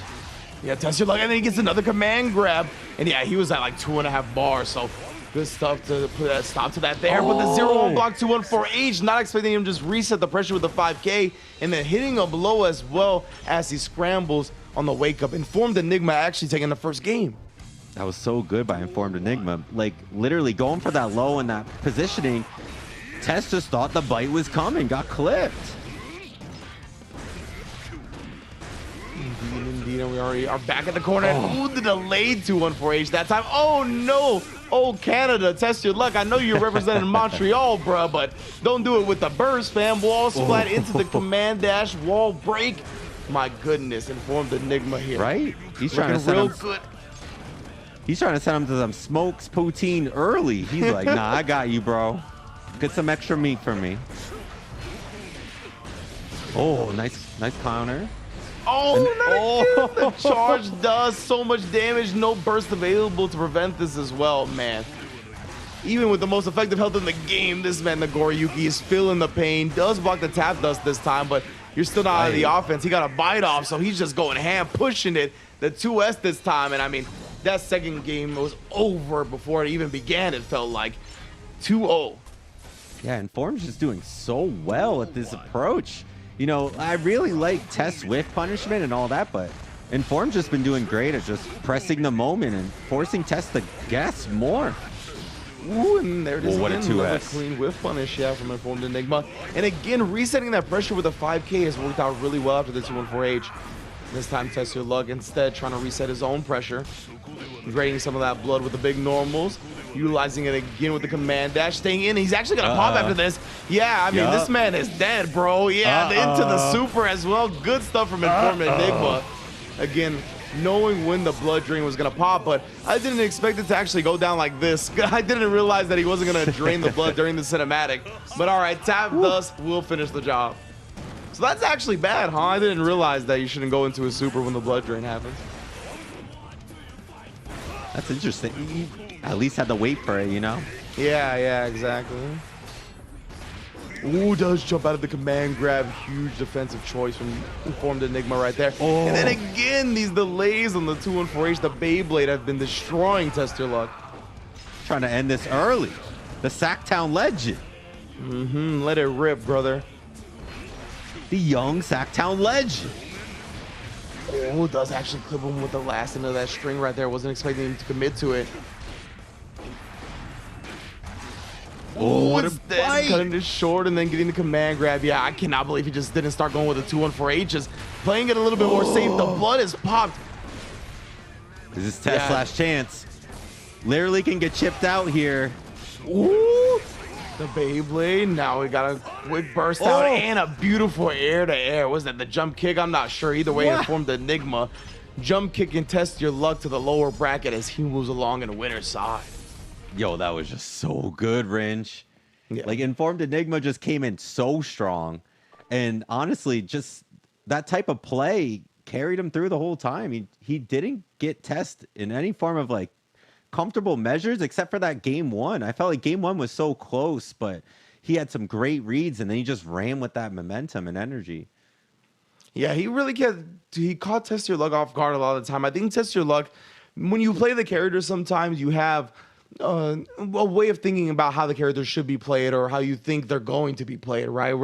Yeah, Testyourluck, and then he gets another command grab. And yeah, he was at like 2.5 bars, so good stuff to put that stop to that there. But the 0-1 block 2-1-4H, not expecting him to just reset the pressure with the 5K, and then hitting him low as well as he scrambles on the wake up. Informedenigma actually taking the first game. That was so good by Informedenigma. Like, literally going for that low and that positioning. Test just thought the bite was coming, got clipped. Indeed, and we already are back at the corner. Ooh, the delayed 2-1-4H that time. Oh, no. Oh, Canada, Testyourluck. I know you're representing Montreal, bruh, but don't do it with the burst, fam. Wall splat into the command dash, wall break. My goodness, Informedenigma here. Right? He's trying to send real him, good. He's trying to send him to some smokes poutine early. He's like, nah, I got you, bro. Get some extra meat for me. Oh, nice counter. Oh, the charge does so much damage. No burst available to prevent this as well, man. Even with the most effective health in the game, this man, Nagoriyuki, is feeling the pain. Does block the tap dust this time, but you're still not out of the offense. He got a bite off, so he's just going ham, pushing it. The 2S this time, and I mean, that second game was over before it even began, it felt like. 2-0. Yeah, Inform's just doing so well at this approach. You know, I really like Test's whiff punishment and all that, but Inform's just been doing great at just pressing the moment and forcing Test to guess more. Ooh, and there it is what a again, 2S. another clean whiff punish, yeah, from Informedenigma. And again, resetting that pressure with a 5K has worked out really well after the 2-1-4H. This time, Testyourluck instead trying to reset his own pressure, draining some of that blood with the big normals, utilizing it again with the command dash, staying in. He's actually gonna pop after this. Yeah, I mean, this man is dead, bro. Yeah, into the super as well. Good stuff from Informedenigma. Again, knowing when the blood drain was gonna pop, but I didn't expect it to actually go down like this. I didn't realize that he wasn't gonna drain the blood during the cinematic. But all right, tap dust will finish the job. So that's actually bad, huh? I didn't realize that you shouldn't go into a super when the blood drain happens. That's interesting. You at least had to wait for it, you know? Yeah, exactly. Ooh, does jump out of the command grab. Huge defensive choice from Informedenigma right there. And then again, these delays on the 2-1-4H, the Beyblade have been destroying Testyourluck. Trying to end this early. The Sacktown legend. Let it rip, brother. The young Sacktown legend. Oh, does actually clip him with the last end of that string right there. Wasn't expecting him to commit to it. Oh, what a bite. Cutting it short and then getting the command grab. Yeah, I cannot believe he just didn't start going with the 2-1-4H's. Playing it a little bit more safe. The blood is popped. This is Test's last chance. Literally can get chipped out here. Ooh. The Beyblade. Now we got a quick burst out and a beautiful air-to-air. Was that the jump kick? I'm not sure. Either way, Informedenigma jump kick and Testyourluck to the lower bracket as he moves along in the winner's side. Yo, that was just so good, Rinch. Yeah. Like, Informedenigma just came in so strong. And honestly, just that type of play carried him through the whole time. He didn't get Test in any form of, like, comfortable measures except for that game one. I felt like game one was so close, but he had some great reads and then he just ran with that momentum and energy. Yeah, he caught Testyourluck off guard a lot of the time. I think Testyourluck, when you play the character, sometimes you have a way of thinking about how the characters should be played or how you think they're going to be played, right?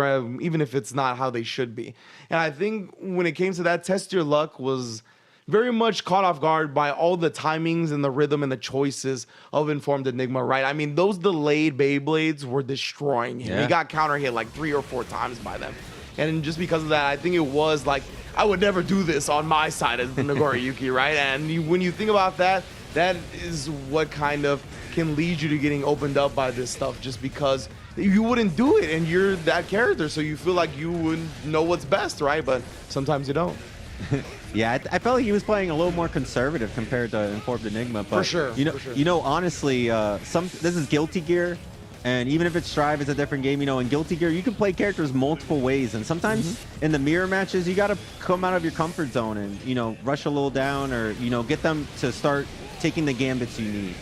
Even if it's not how they should be. And I think when it came to that, Testyourluck was very much caught off guard by all the timings and the rhythm and the choices of Informedenigma, right? I mean, those delayed Beyblades were destroying him. He got counter hit like 3 or 4 times by them. And just because of that, I think it was like, I would never do this on my side as the Nagoriyuki, right? And when you think about that, that is what kind of can lead you to getting opened up by this stuff, just because you wouldn't do it and you're that character, so you feel like you would know what's best, right? But sometimes you don't. Yeah, I felt like he was playing a little more conservative compared to Informedenigma. But For sure, you know, for sure. Honestly, this is Guilty Gear, and even if it's Strive, it's a different game. You know, in Guilty Gear, you can play characters multiple ways, and sometimes in the mirror matches, you got to come out of your comfort zone and rush a little down, or get them to start taking the gambits you need.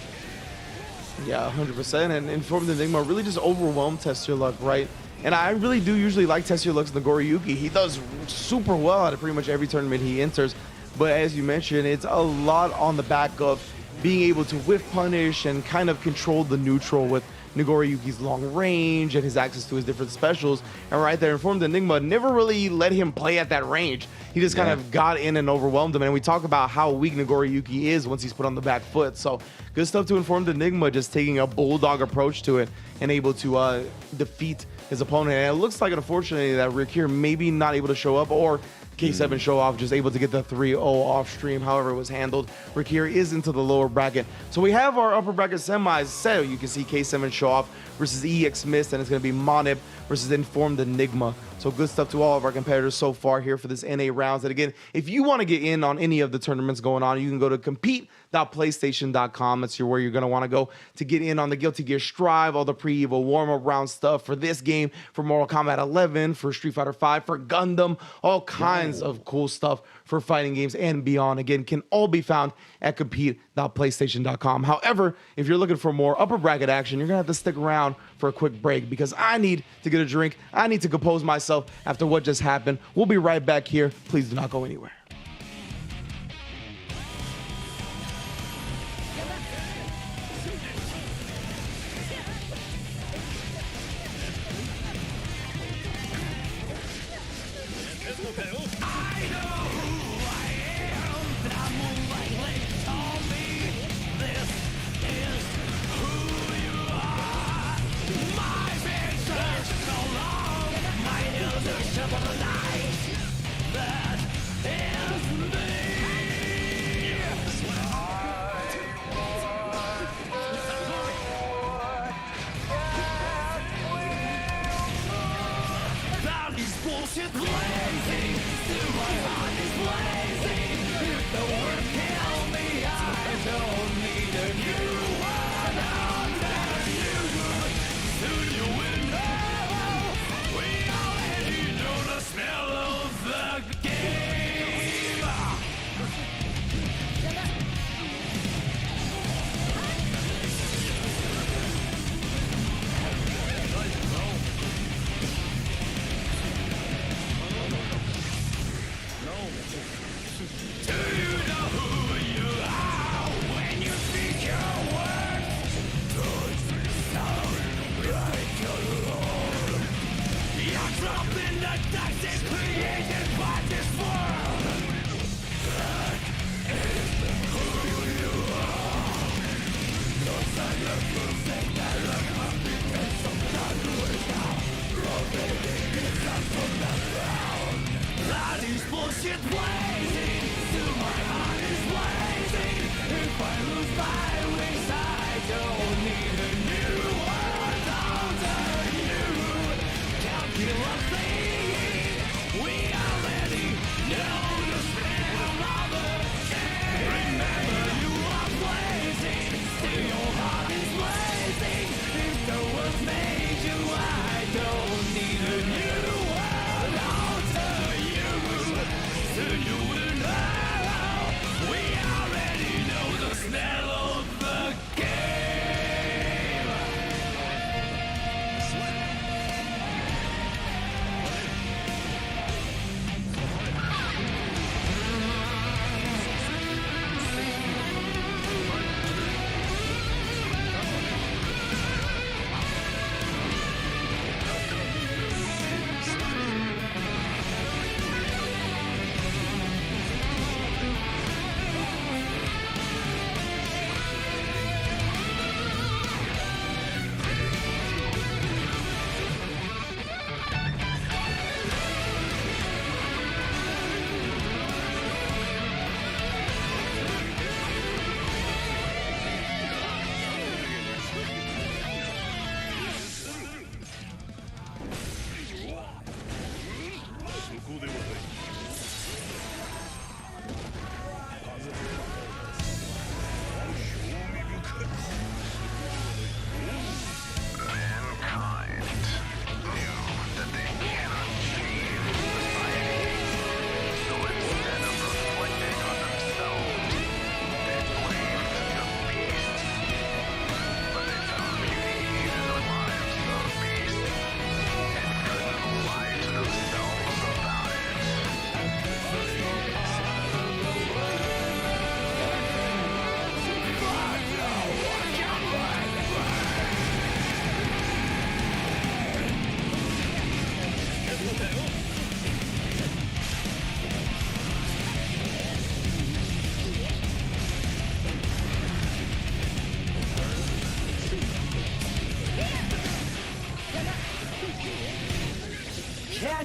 Yeah, 100%. And Informedenigma really just overwhelmed Testyourluck, right? And I really do usually like Testyourluck's Nagoriyuki. He does super well at pretty much every tournament he enters. But as you mentioned, it's a lot on the back of being able to whiff punish and kind of control the neutral with Nagoriyuki's long range and his access to his different specials. And right there, Informedenigma never really let him play at that range. He just kind of got in and overwhelmed him. And we talk about how weak Nagoriyuki is once he's put on the back foot. So good stuff to Informedenigma, just taking a bulldog approach to it and able to defeat his opponent. And it looks like, unfortunately, that Rick here maybe not able to show up, or K7 Showoff just able to get the 3-0 off stream. However it was handled, Rick here is into the lower bracket. So we have our upper bracket semis set. You can see K7 Showoff versus Exmist, and it's going to be Monib versus Informedenigma. So good stuff to all of our competitors so far here for this NA rounds. And again, if you want to get in on any of the tournaments going on, you can go to compete.playstation.com. That's where you're going to want to go to get in on the Guilty Gear Strive, all the pre-EVO warm-up round stuff for this game, for Mortal Kombat 11, for Street Fighter 5, for Gundam, all kinds of cool stuff for fighting games and beyond. Again, can all be found at compete.playstation.com. However, if you're looking for more upper bracket action, you're going to have to stick around for a quick break because I need to get a drink. I need to compose myself after what just happened. We'll be right back here. Please do not go anywhere. Bullshit blazing, still my heart is blazing. If the world kill me, I don't need a new one under you. Soon you will know. We already know the smell of the game. Do you know who you are when you see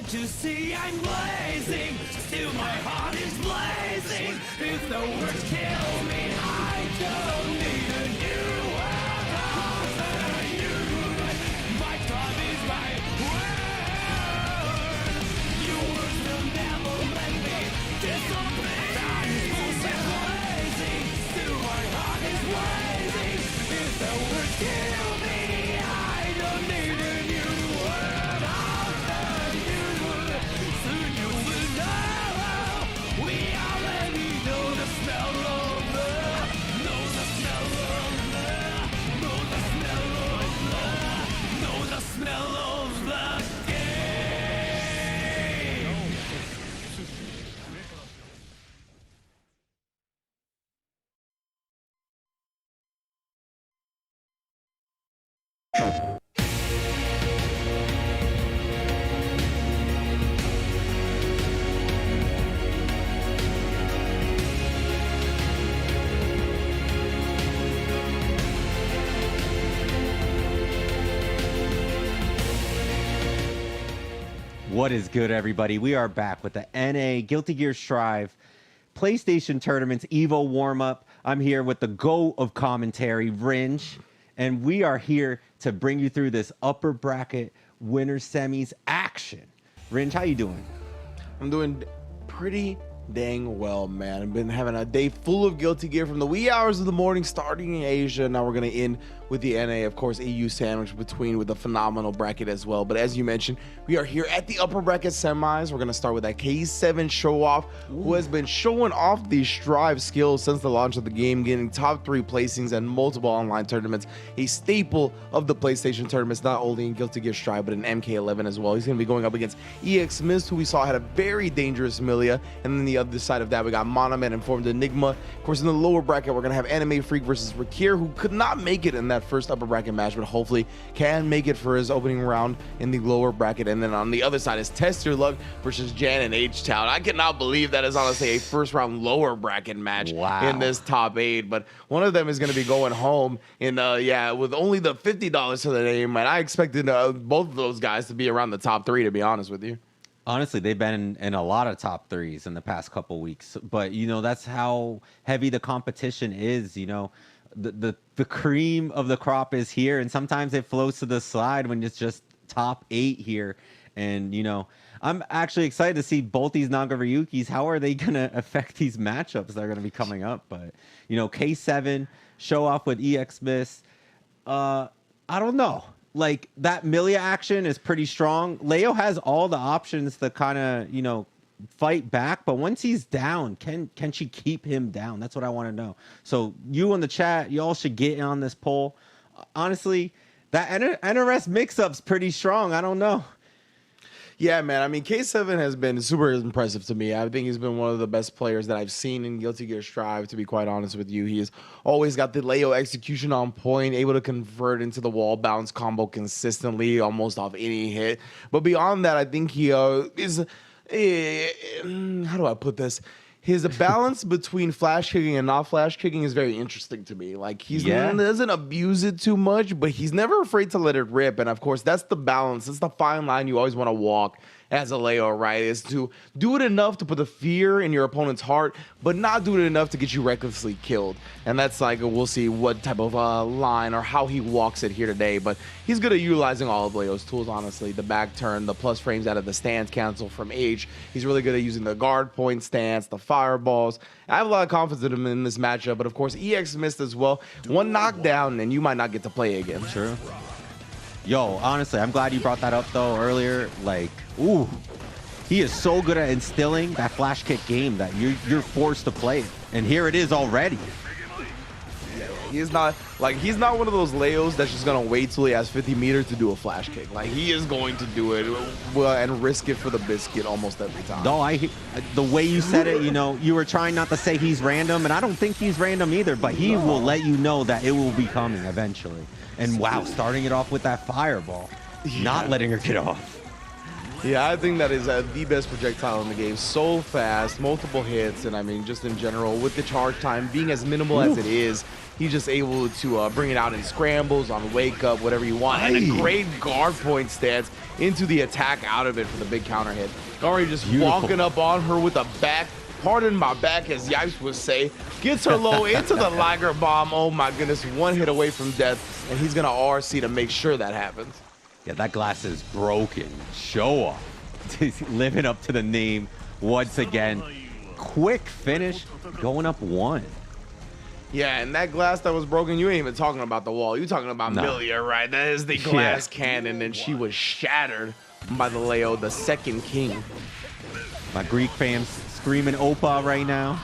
Can't you see I'm blazing? Still my heart is blazing. If the words kill me, I don't need a new one. My time is my word. Your words will never let me disappear. Time is blazing. Still my heart is blazing. If the words kill me, I don't need a new word. Soon you will know. We already know the smell of love. Know the smell of love. Know the smell of love. Know the smell of the game. What is good, everybody? We are back with the NA Guilty Gear Strive PlayStation Tournaments EVO warm-up. I'm here with the GOAT of commentary, Ringe, and we are here to bring you through this upper bracket winner semis action. Ringe, how you doing? I'm doing pretty dang well, man. I've been having a day full of Guilty Gear from the wee hours of the morning, starting in Asia. Now we're going to end with the NA, of course, EU sandwich between with a phenomenal bracket as well. But as you mentioned, we are here at the upper bracket semis. We're going to start with that K7 Showoff, who has been showing off these Strive skills since the launch of the game, getting top 3 placings and multiple online tournaments. A staple of the PlayStation tournaments, not only in Guilty Gear Strive, but in MK11 as well. He's going to be going up against Exmist, who we saw had a very dangerous Milia. And then the other side of that, we got Monib and Informedenigma. Of course, in the lower bracket, we're going to have Animefreak versus Rakir, who could not make it in that first upper bracket match, but hopefully can make it for his opening round in the lower bracket. And then on the other side is Testyourluck versus Janinhtown. I cannot believe that is honestly a first round lower bracket match in this top 8, but one of them is going to be going home in with only the $50 to the name, and I expected both of those guys to be around the top 3, to be honest with you. Honestly, they've been in a lot of top 3s in the past couple weeks, but you know, that's how heavy the competition is. You know, the cream of the crop is here, and sometimes it flows to the side when it's just top 8 here. And you know, I'm actually excited to see both these Nagaryukis. How are they gonna affect these matchups that are gonna be coming up? But you know, K7 Showoff with Exmist. I don't know. Like, that Milia action is pretty strong. Leo has all the options to kind of, you know, fight back, but once he's down, can she keep him down? That's what I want to know. So you in the chat, y'all should get in on this poll. Honestly, that NRS mix-up's pretty strong. I don't know. Yeah, man. I mean, K7 has been super impressive to me. I think he's been one of the best players that I've seen in Guilty Gear Strive, to be quite honest with you. He's always got the Leo execution on point, able to convert into the wall bounce combo consistently, almost off any hit. But beyond that, I think he is... how do I put this? His balance between flash kicking and not flash kicking is very interesting to me. Like, he doesn't abuse it too much, but he's never afraid to let it rip. And of course, that's the balance. That's the fine line you always want to walk as a Leo, right? Is to do it enough to put the fear in your opponent's heart, but not do it enough to get you recklessly killed. And that's like, we'll see what type of line or how he walks it here today. But he's good at utilizing all of Leo's tools, honestly. The back turn, the plus frames out of the stance cancel from H. He's really good at using the guard point stance, the fireballs. I have a lot of confidence in him in this matchup, but of course, Exmist as well. One knockdown, and you might not get to play again. True. Yo, honestly, I'm glad you brought that up though earlier. Like, ooh, he is so good at instilling that flash kick game that you're forced to play it. And here it is already. He's not one of those Leos that's just gonna wait till he has 50 meters to do a flash kick. Like, he is going to do it and risk it for the biscuit almost every time. No, the way you said it, you know, you were trying not to say he's random, and I don't think he's random either, but he will let you know that it will be coming eventually. And wow, starting it off with that fireball, not letting her get off. Yeah, I think that is the best projectile in the game. So fast, multiple hits, and I mean, just in general, with the charge time being as minimal as it is, he's just able to bring it out in scrambles, on wake up, whatever you want. And a great guard point stance into the attack out of it for the big counter hit. Already just walking up on her with a back, pardon my back, as Yipes would say, gets her low into the Liger Bomb. Oh my goodness, one hit away from death, and he's gonna RC to make sure that happens. Yeah, that glass is broken. Showoff. Living up to the name once again. Quick finish, going up 1. Yeah, and that glass that was broken, you ain't even talking about the wall. You're talking about Milia, right? That is the glass cannon, and she was shattered by the Leo, the second king. My Greek fans screaming Opa right now.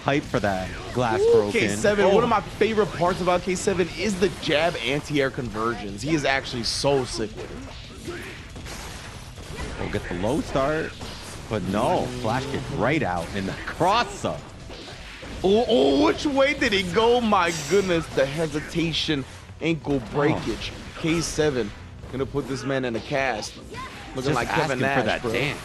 Hype for that glass broken. K7, one of my favorite parts about K7 is the jab anti-air conversions. He is actually so sick with it. We'll get the low start, but no, flash kick right out in the cross up. Oh, which way did he go? My goodness, the hesitation, ankle breakage. K7 gonna put this man in a cast, looking Just like Kevin Nash, for that bro. dance.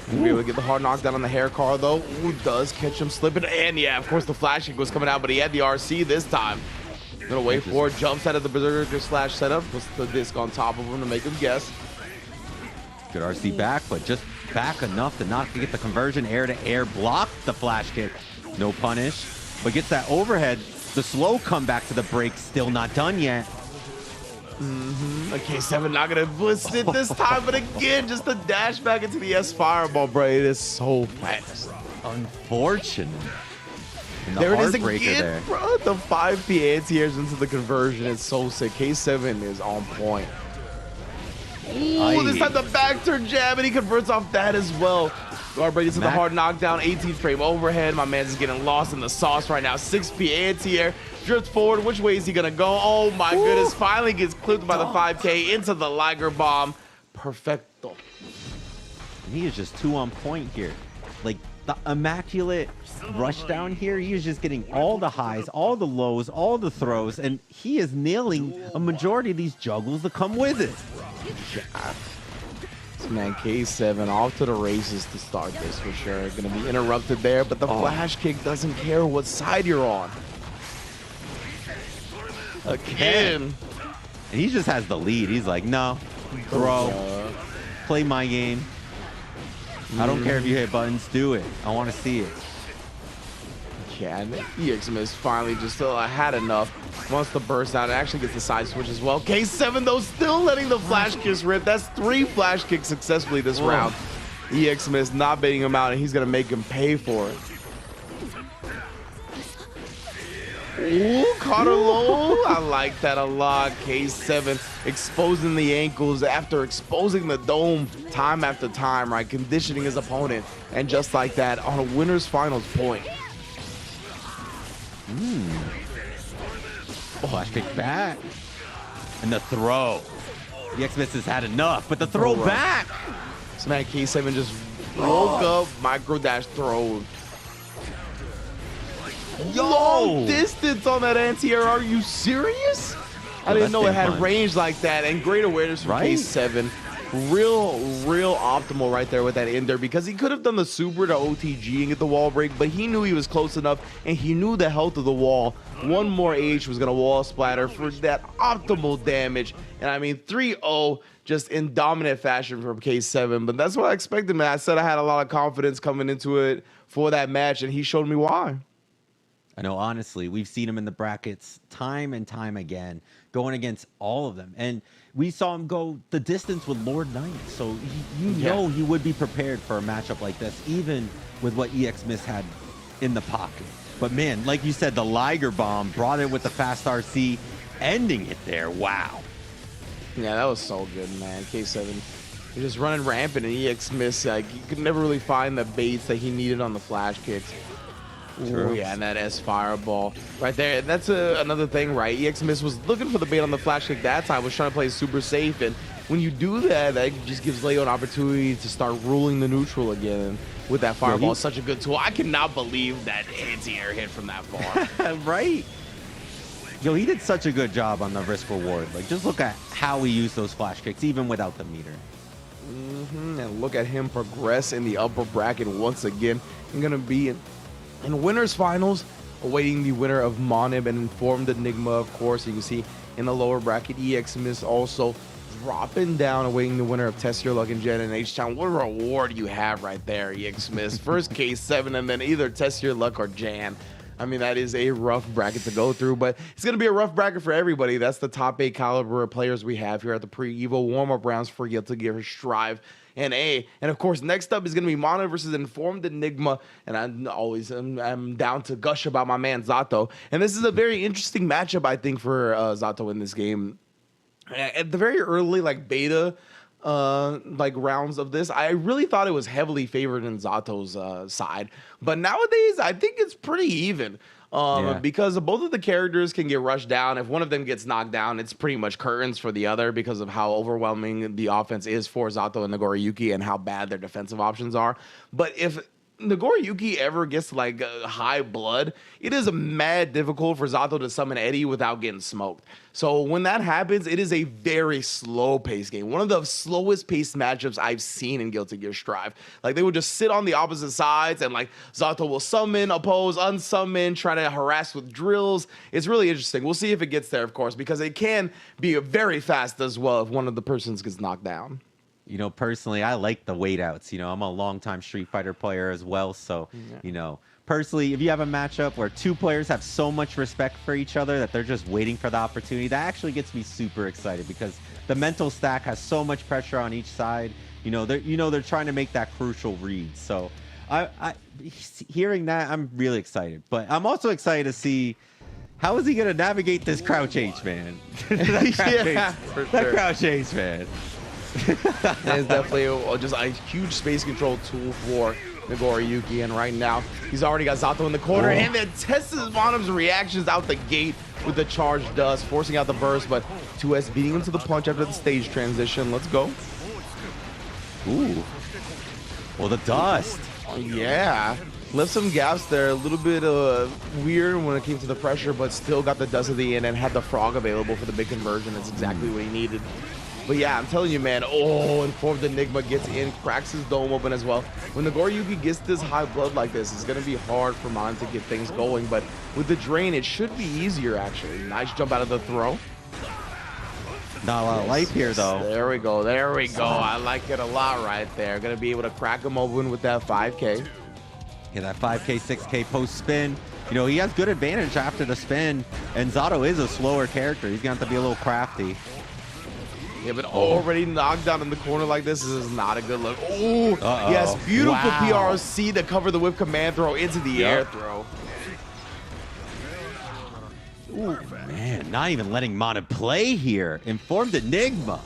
Be able to get the hard knockdown on the hair car though. Ooh, does catch him slipping, and yeah, of course the flash kick was coming out, but he had the RC this time. Gonna wait for it, jumps out of the berserker slash setup, puts the disc on top of him to make him guess. Good RC back, but just back enough to not get the conversion. Air to air, block the flash kick. No punish, but gets that overhead. The slow comeback to the break, still not done yet. Okay, K7 not gonna blitz it this time, but again, just a dash back into the S fireball, bro. It is so fast. Unfortunate. And the There it is heartbreaker again, there. bro. The 5P anti-airs into the conversion. It's so sick. K7 is on point. Ooh, this time the back turn jab, and he converts off that as well. Guard break into the hard knockdown, 18 frame overhead. My man's just getting lost in the sauce right now. 6P anti-air, drifts forward. Which way is he gonna go? Oh my goodness, finally gets clipped by the 5K into the Liger Bomb. Perfecto. He is just too on point here. Like the immaculate rush down here, he is just getting all the highs, all the lows, all the throws, and he is nailing a majority of these juggles that come with it. This man K7 off to the races to start this for sure. Gonna be interrupted there, but the flash kick doesn't care what side you're on. Again. And he just has the lead. He's like, no, throw, play my game. I don't care if you hit buttons, do it. I want to see it. Yeah, and Exmist finally just had enough. Wants to burst out and actually gets the side switch as well. K7 though still letting the flash kicks rip. That's 3 flash kicks successfully this round. Exmist not baiting him out, and he's gonna make him pay for it. Ooh, caught her low. I like that a lot. K7 exposing the ankles after exposing the dome time after time, right? Conditioning his opponent. And just like that, on a winner's finals point. Flash kick back. And the throw. The Exmist has had enough, but the throw back. This man K7 just broke up micro dash throw. Long distance on that anti-air. Are you serious? I didn't know it had range like that, and great awareness from K7. Real optimal right there with that ender, because he could have done the super to OTG and get the wall break, but he knew he was close enough, and he knew the health of the wall. One more H was gonna wall splatter for that optimal damage, and I mean 3-0 just in dominant fashion from K7, but that's what I expected, man. I said I had a lot of confidence coming into it for that match, and he showed me why. I know, honestly, we've seen him in the brackets time and time again, going against all of them. And we saw him go the distance with Lord Knight. So you know he would be prepared for a matchup like this, even with what Exmist had in the pocket. But man, like you said, the Liger Bomb brought it with the fast RC, ending it there. Wow. Yeah, that was so good, man. K7, he's just running rampant, and Exmist, like, he could never really find the baits that he needed on the flash kicks. Ooh, yeah, and that S fireball right there. That's another thing, right? Exmist was looking for the bait on the flash kick that time, was trying to play super safe, and when you do that, that just gives Leo an opportunity to start ruling the neutral again with that fireball. Such a good tool. I cannot believe that anti-air hit from that far. Right? Yo, he did such a good job on the risk reward. Like, just look at how he used those flash kicks, even without the meter. And look at him progress in the upper bracket once again. I'm gonna be In winners finals, awaiting the winner of Monib and Informedenigma, of course. You can see in the lower bracket, Exmist also dropping down, awaiting the winner of Testyourluck and Janinhtown. What a reward you have right there, Exmist. First K7 and then either Testyourluck or Jan. I mean, that is a rough bracket to go through, but it's going to be a rough bracket for everybody. That's the top 8 caliber of players we have here at the pre-EVO warm-up rounds for Guilty Gear Strive and A. And of course, next up is going to be Monib versus Informedenigma, and I'm down to gush about my man Zato. And this is a very interesting matchup, I think, for Zato in this game. At the very early beta rounds of this, I really thought it was heavily favored in Zato's side, but nowadays I think it's pretty even. Because both of the characters can get rushed down. If one of them gets knocked down, it's pretty much curtains for the other because of how overwhelming the offense is for Zato and Nagoriyuki and how bad their defensive options are. But if Nagoriyuki ever gets high blood, it is mad difficult for Zato to summon Eddie without getting smoked. So when that happens, it is a very slow paced game. One of the slowest paced matchups I've seen in Guilty Gear Strive. They would just sit on the opposite sides and Zato will summon, oppose, unsummon, try to harass with drills. It's really interesting. We'll see if it gets there, of course, because it can be very fast as well if one of the persons gets knocked down. Personally, I like the wait outs. I'm a longtime Street Fighter player as well. So, personally, if you have a matchup where 2 players have so much respect for each other that they're just waiting for the opportunity, that actually gets me super excited because the mental stack has so much pressure on each side. They're trying to make that crucial read. So, I hearing that, I'm really excited. But I'm also excited to see how is he going to navigate this crouch H, man. That crouch H, man. It's definitely just a huge space control tool for Nagoriyuki, and right now he's already got Zato in the corner, and then tests Monib's reactions out the gate with the charge dust, forcing out the burst, but 2S beating him to the punch after the stage transition. Let's go. Ooh. Well, the dust. Yeah. Left some gaps there, a little bit weird when it came to the pressure, but still got the dust at the end and had the frog available for the big conversion. That's exactly what he needed. But yeah, I'm telling you, man, Informedenigma gets in, cracks his dome open as well. When Nagoriyuki gets this high blood like this, it's going to be hard for Mon to get things going. But with the drain, it should be easier, actually. Nice jump out of the throw. Not a lot of life here, though. There we go. There we go. I like it a lot right there. Going to be able to crack him open with that 5K. Yeah, that 5K, 6K post spin. He has good advantage after the spin. And Zato is a slower character. He's going to have to be a little crafty. Yeah, but already knocked down in the corner like this is not a good look. Oh, yes, beautiful PRC to cover the whip command throw into the air throw. Ooh, man, not even letting Monib play here. Informedenigma.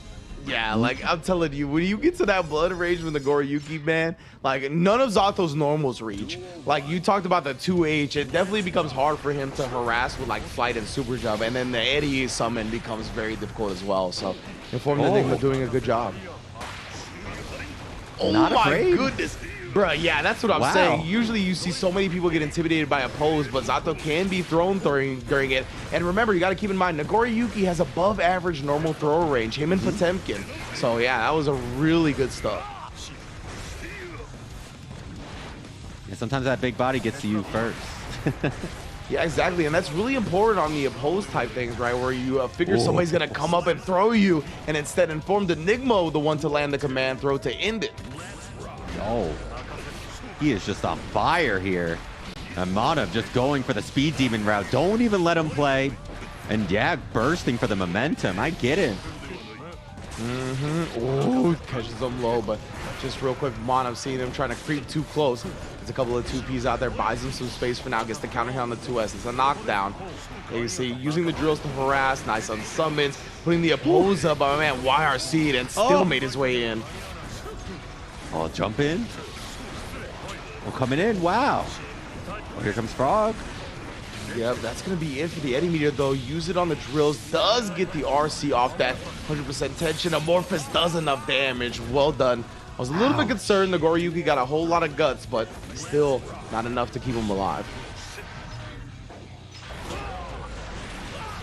Yeah, I'm telling you, when you get to that blood rage with the Nagoriyuki, man, none of Zato's normals reach. You talked about the 2H, it definitely becomes hard for him to harass with flight and super jump, and then the Eddie summon becomes very difficult as well. So Informedenigma doing a good job. Oh my goodness. Bruh, yeah, that's what I'm saying. Usually you see so many people get intimidated by a pose, but Zato can be thrown during it. And remember, you got to keep in mind, Nagoriyuki has above average normal throw range, him and Potemkin. So yeah, that was a really good stuff. Yeah, sometimes that big body gets to you first. Yeah, exactly, and that's really important on the opposed type things, right? Where you figure somebody's gonna come up and throw you, and instead Informedenigma the one to land the command throw to end it. Oh, he is just on fire here. And Monib just going for the speed demon route. Don't even let him play. And yeah, bursting for the momentum. I get it. Oh, catches him low, but just real quick, Monib seeing him trying to creep too close. There's a couple of 2Ps out there, buys him some space for now, gets the counter hit on the 2S. It's a knockdown. There you see, using the drills to harass, nice on summons, putting the oppose up by my man YRC, and still made his way in. Oh, jump in. Oh, coming in, wow. Oh, here comes Frog. Yep, that's going to be it for the Eddie meter, though. Use it on the drills. Does get the RC off that 100% tension. Amorphous does enough damage. Well done. I was a little bit concerned. Nagoriyuki got a whole lot of guts, but still not enough to keep him alive.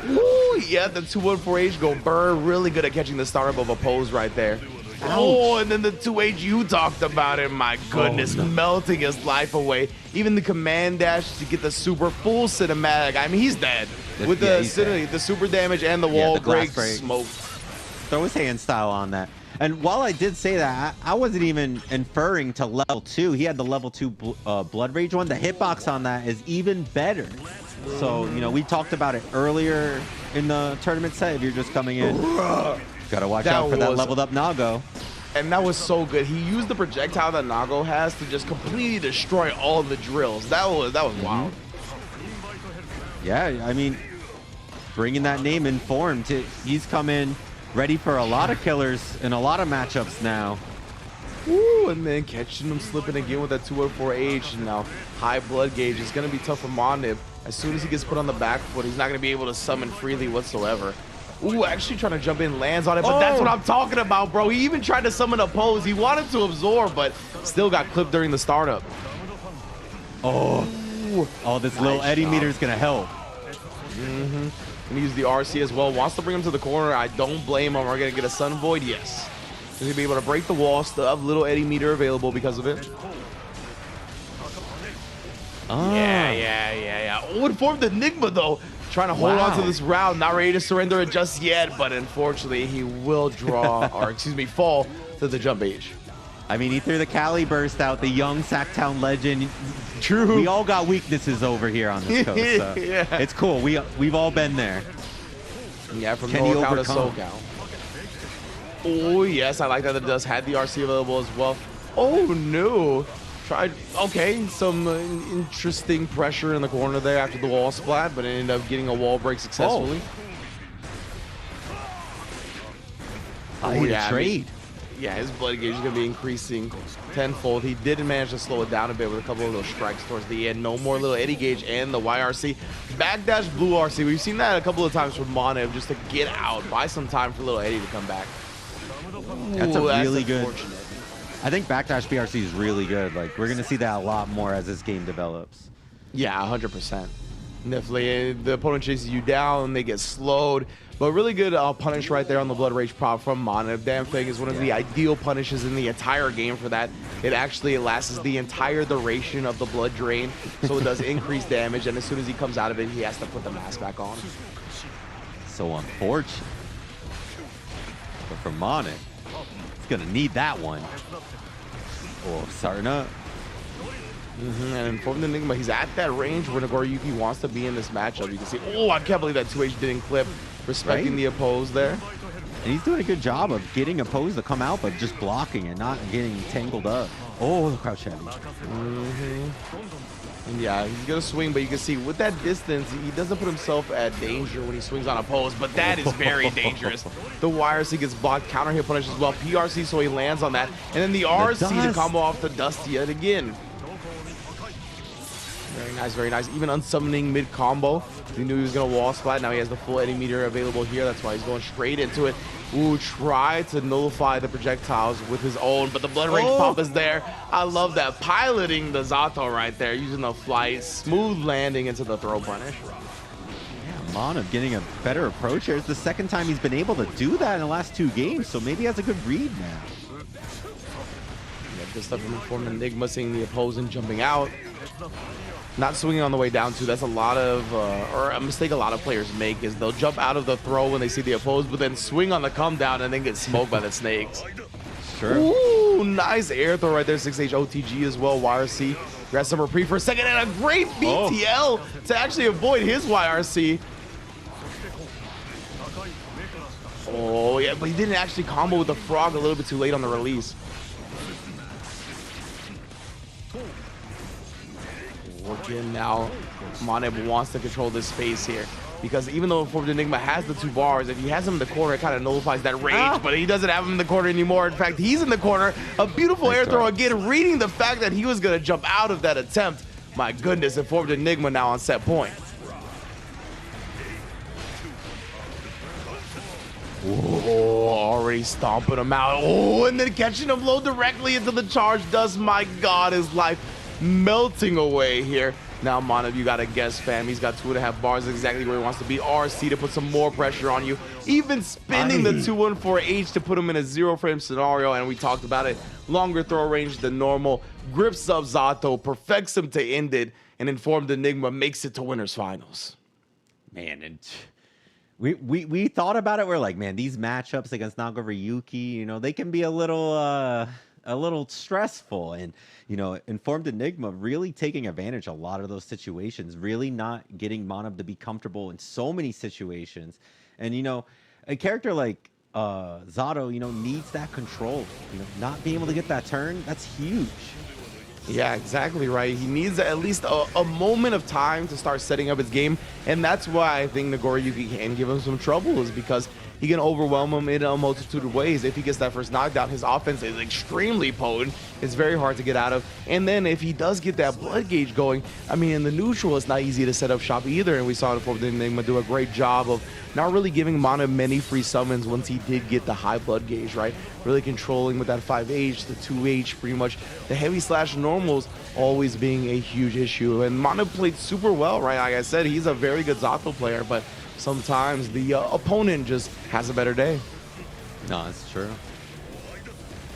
Ooh, yeah, the 214H go burn. Really good at catching the startup of a pose right there. Oh, and then the 2H you talked about it. My goodness, melting his life away. Even the command dash to get the super full cinematic. I mean, he's dead. With the super damage and the wall break, smoke. Throw his hand style on that. And while I did say that, I wasn't even inferring to level 2. He had the level 2 Blood Rage one. The hitbox on that is even better. So, you know, we talked about it earlier in the tournament set. If you're just coming in, gotta watch out for that leveled up Nago. And that was so good. He used the projectile that Nago has to just completely destroy all the drills. That was wild. Yeah, I mean, bringing that name Informed, he's come in ready for a lot of killers in a lot of matchups now. Ooh, and then catching him slipping again with that 204H. Now, high blood gauge is going to be tough for Monib. As soon as he gets put on the back foot, he's not going to be able to summon freely whatsoever. Ooh, actually trying to jump in, lands on it, but that's what I'm talking about, bro. He even tried to summon a pose. He wanted to absorb, but still got clipped during the startup. Oh, this little Eddie meter is going to help. Gonna use the RC as well. Wants to bring him to the corner. I don't blame him. We're going to get a Sun Void, yes. He's going to be able to break the wall. Still have little Eddie meter available because of it. Yeah. Oh, Informedenigma, though. Trying to hold on to this round. Not ready to surrender it just yet, but unfortunately, he will draw, or excuse me, fall to the jump age. I mean, he threw the Cali burst out, the young Sacktown legend. True. We all got weaknesses over here on this coast. So it's cool. We've all been there. Yeah, from NorCal to SoCal. Oh, yes. I like that it does have the RC available as well. Oh, no. Tried, okay, some interesting pressure in the corner there after the wall splat, but ended up getting a wall break successfully. Trade. Yeah, his blood gauge is going to be increasing tenfold. He did manage to slow it down a bit with a couple of those strikes towards the end. No more little Eddie gauge and the YRC. Backdash blue RC. We've seen that a couple of times from Monib just to get out, buy some time for little Eddie to come back. That's a really good. I think backdash BRC is really good. Like, we're going to see that a lot more as this game develops. Yeah, 100%. Definitely. The opponent chases you down, they get slowed. But really good punish right there on the Blood Rage prop from Monib. Damn thing is one of the ideal punishes in the entire game for that. It actually lasts the entire duration of the blood drain, so it does increase damage, and as soon as he comes out of it, he has to put the mask back on. So unfortunate. But for Monib, he's going to need that one. Oh, starting up. And Informedenigma, he's at that range where Nagoriyuki wants to be in this matchup. You can see, oh, I can't believe that 2H didn't clip. Respecting the oppose there. And he's doing a good job of getting opposed to come out, but just blocking and not getting tangled up. Oh, the crouch heavy. And yeah, he's going to swing, but you can see with that distance, he doesn't put himself at danger when he swings on oppose, but that is very dangerous. The YRC gets blocked, counter hit punish as well. PRC, so he lands on that. And then the RC to combo off the dust yet again. Very nice, very nice. Even unsummoning mid-combo. He knew he was going to wall splat. Now he has the full Eddie meter available here. That's why he's going straight into it. Ooh, try to nullify the projectiles with his own, but the blood rage pop is there. I love that. Piloting the Zato right there, using the flight, smooth landing into the throw punish. Yeah, Monib getting a better approach here. It's the second time he's been able to do that in the last 2 games, so maybe he has a good read now. Yeah, good stuff from Informedenigma, seeing the opposing jumping out. Not swinging on the way down too. That's a lot of, or a mistake a lot of players make is they'll jump out of the throw when they see the opposed, but then swing on the come down and then get smoked by the snakes. Sure. Ooh, nice air throw right there. 6H OTG as well. YRC grabs some reprieve for a second and a great BTL to actually avoid his YRC. Oh yeah, but he didn't actually combo with the frog a little bit too late on the release. Working now, Monib wants to control this space here because even though Informedenigma has the 2 bars, if he has him in the corner, it kind of nullifies that rage, but he doesn't have him in the corner anymore. In fact, he's in the corner. A beautiful air throw again, reading the fact that he was going to jump out of that attempt. My goodness, Informedenigma now on set point. Oh, already stomping him out. Oh, and then catching him low directly into the charge dust. My God, his life melting away here. Now, Monib, you gotta guess, fam. He's got 2.5 bars, exactly where he wants to be. RC to put some more pressure on you. Even spinning the 214H to put him in a 0-frame scenario, and we talked about it. Longer throw range than normal. Grips up Zato, perfects him to end it, and Informedenigma makes it to winners finals. Man, and we thought about it. We're like, man, these matchups against Naga Ryuki, you know, they can be a little stressful. And, you know, Informedenigma really taking advantage of a lot of those situations, really not getting Monib to be comfortable in so many situations. And, you know, a character like Zato, you know, needs that control. You know, not being able to get that turn, that's huge. Yeah, exactly right. He needs at least a moment of time to start setting up his game, and that's why I think Nagoriyuki can give him some trouble, is because he can overwhelm him in a multitude of ways. If he gets that first knockdown, his offense is extremely potent. It's very hard to get out of. And then if he does get that blood gauge going, I mean, in the neutral, it's not easy to set up shop either. And we saw Informedenigma do a great job of not really giving Monib many free summons once he did get the high blood gauge, right? Really controlling with that 5H, the 2H, pretty much the heavy slash normals always being a huge issue. And Monib played super well, right? Like I said, he's a very good Zato player, but sometimes the opponent just has a better day. No, that's true.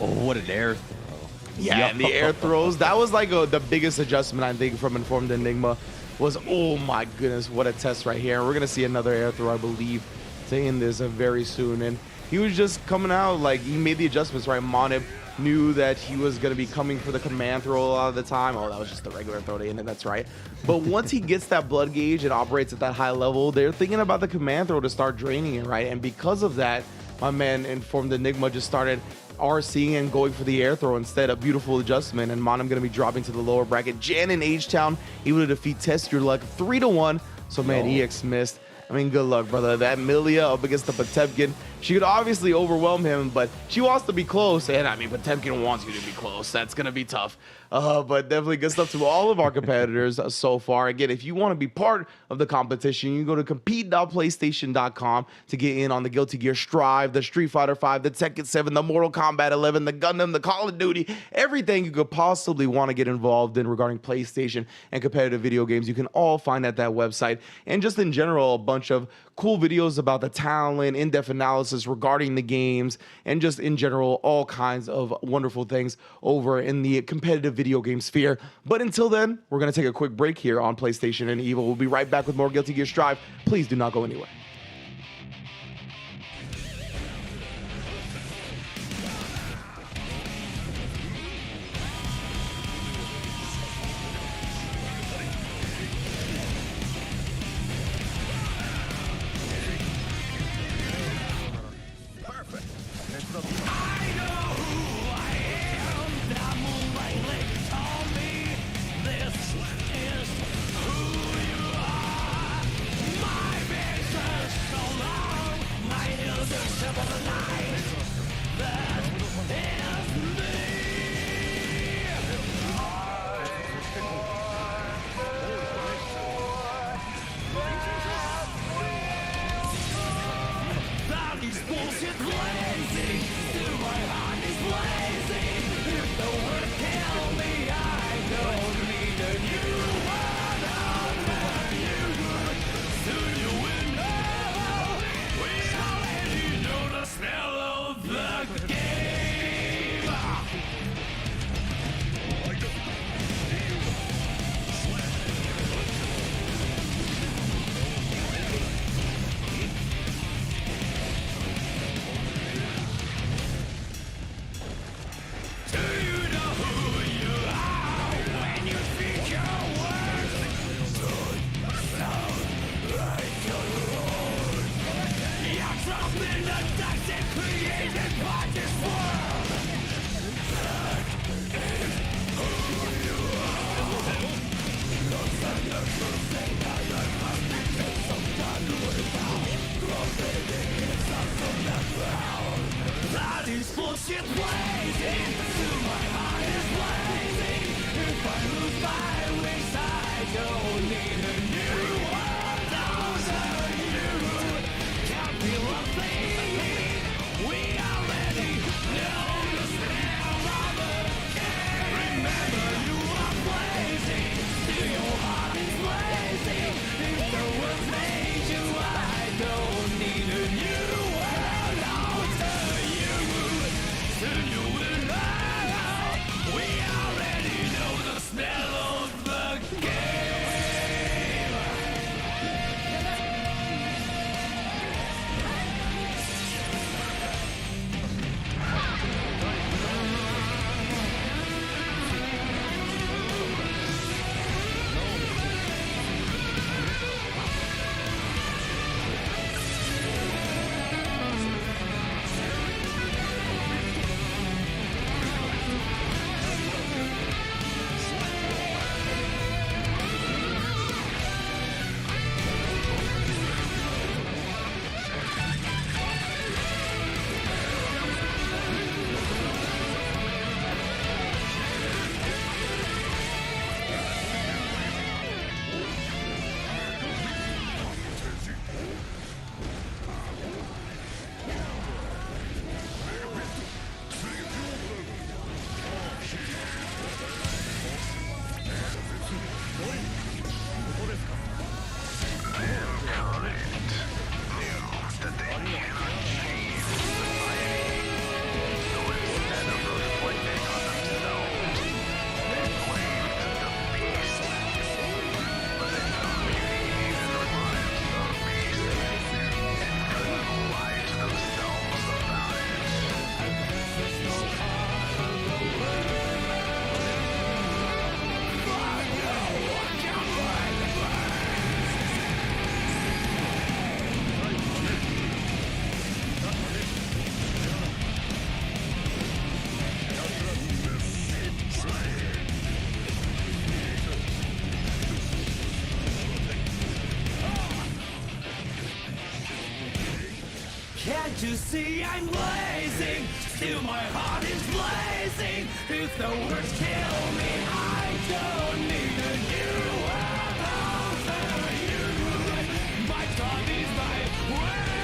Oh, what an air throw. Yeah, and the air throws, that was like the biggest adjustment, I think, from Informedenigma was, oh my goodness, what a test right here. And we're going to see another air throw, I believe, to end this very soon. And he was just coming out, like, he made the adjustments, right? Monib knew that he was going to be coming for the command throw a lot of the time. Oh, that was just the regular throw to end it, that's right. But once he gets that blood gauge and operates at that high level, they're thinking about the command throw to start draining it, right? And because of that, my man Informedenigma just started RCing and going for the air throw instead. A beautiful adjustment, and Monib going to be dropping to the lower bracket. Janinhtown able to defeat Testyourluck 3-1. So man, Exmist, I mean, good luck, brother. That Milia up against the Potemkin, she could obviously overwhelm him, but she wants to be close. And I mean, Potemkin wants you to be close. That's going to be tough. But definitely good stuff to all of our competitors so far. Again, if you want to be part of the competition, you can go to compete.playstation.com to get in on the Guilty Gear Strive, the Street Fighter 5, the Tekken 7, the Mortal Kombat 11, the Gundam, the Call of Duty, everything you could possibly want to get involved in regarding PlayStation and competitive video games. You can all find at that website. And just in general, a bunch of cool videos about the talent, in-depth analysis regarding the games, and just in general, all kinds of wonderful things over in the competitive video game sphere. But until then, we're going to take a quick break here on PlayStation and EVO. We'll be right back with more Guilty Gear Strive. Please do not go anywhere. Can't you see I'm blazing? Still my heart is blazing. If the words kill me, I don't need a new another you. My God is my word.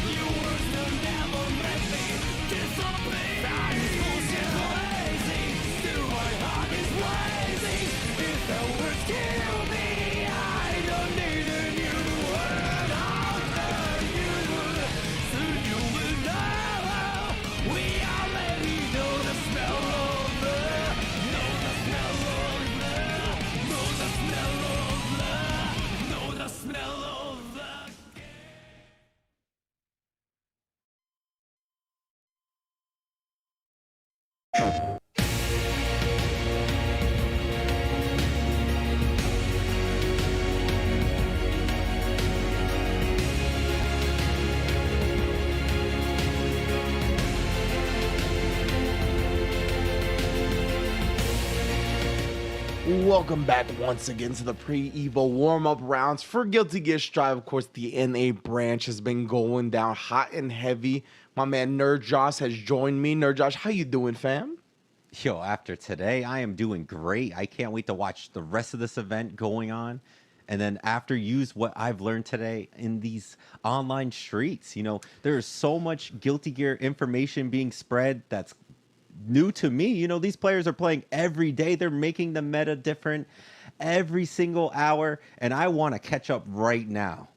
Your words will never make me disappear. That is bullshit blazing. Still my heart is blazing. If the words kill me, I don't need a new word after you. Soon you will know. We already know the smell of love. Know the smell of love. Know the smell of love. Know the smell of love. Welcome back once again to the pre-EVO warm-up rounds for Guilty Gear Strive. Of course, the NA branch has been going down hot and heavy. My man Nerd Josh has joined me. Nerd Josh, how you doing, fam? Yo, after today, I am doing great. I can't wait to watch the rest of this event going on. And then after use what I've learned today in these online streets. You know, there's so much Guilty Gear information being spread that's new to me. You know, these players are playing every day. They're making the meta different every single hour. And I want to catch up right now.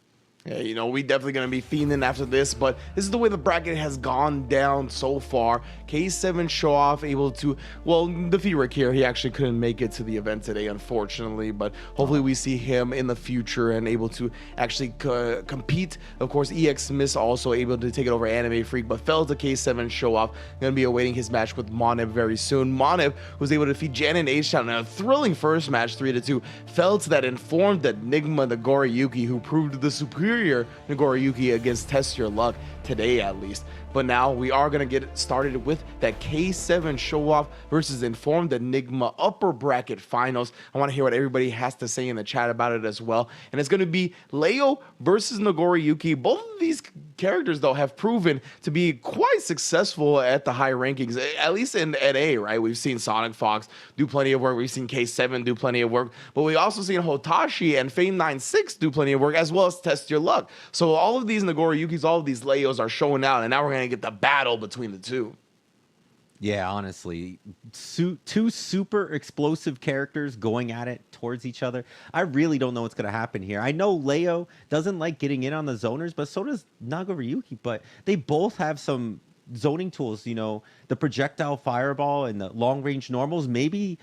Yeah, you know, we definitely going to be fiending after this, but this is the way the bracket has gone down so far. K7 Showoff able to, well, defeat Rick here. He actually couldn't make it to the event today, unfortunately, but hopefully we see him in the future and able to actually compete. Of course, Exmist also able to take it over Animefreak, but fell to K7 Showoff. Going to be awaiting his match with Monib very soon. Monib was able to defeat Janinhtown in a thrilling first match, 3-2. Fell to that Informedenigma Nagoriyuki, who proved the superior Nagoriyuki against Testyourluck today, at least. But now we are going to get started with that K7 Showoff versus Informedenigma upper bracket finals. I want to hear what everybody has to say in the chat about it as well. And it's going to be Leo versus Nagoriyuki. Both of these characters, though, have proven to be quite successful at the high rankings, at least in NA, right? We've seen Sonic Fox do plenty of work. We've seen K7 do plenty of work. But we've also seen Hotashi and Fame96 do plenty of work, as well as Testyourluck. So all of these Nagoriyukis, all of these Leos are showing out. And now we're going to get the battle between the two. Yeah, honestly, two super explosive characters going at it towards each other. I really don't know what's going to happen here. I know Leo doesn't like getting in on the zoners, but so does Nagoriyuki. But they both have some zoning tools, you know, the projectile fireball and the long range normals. Maybe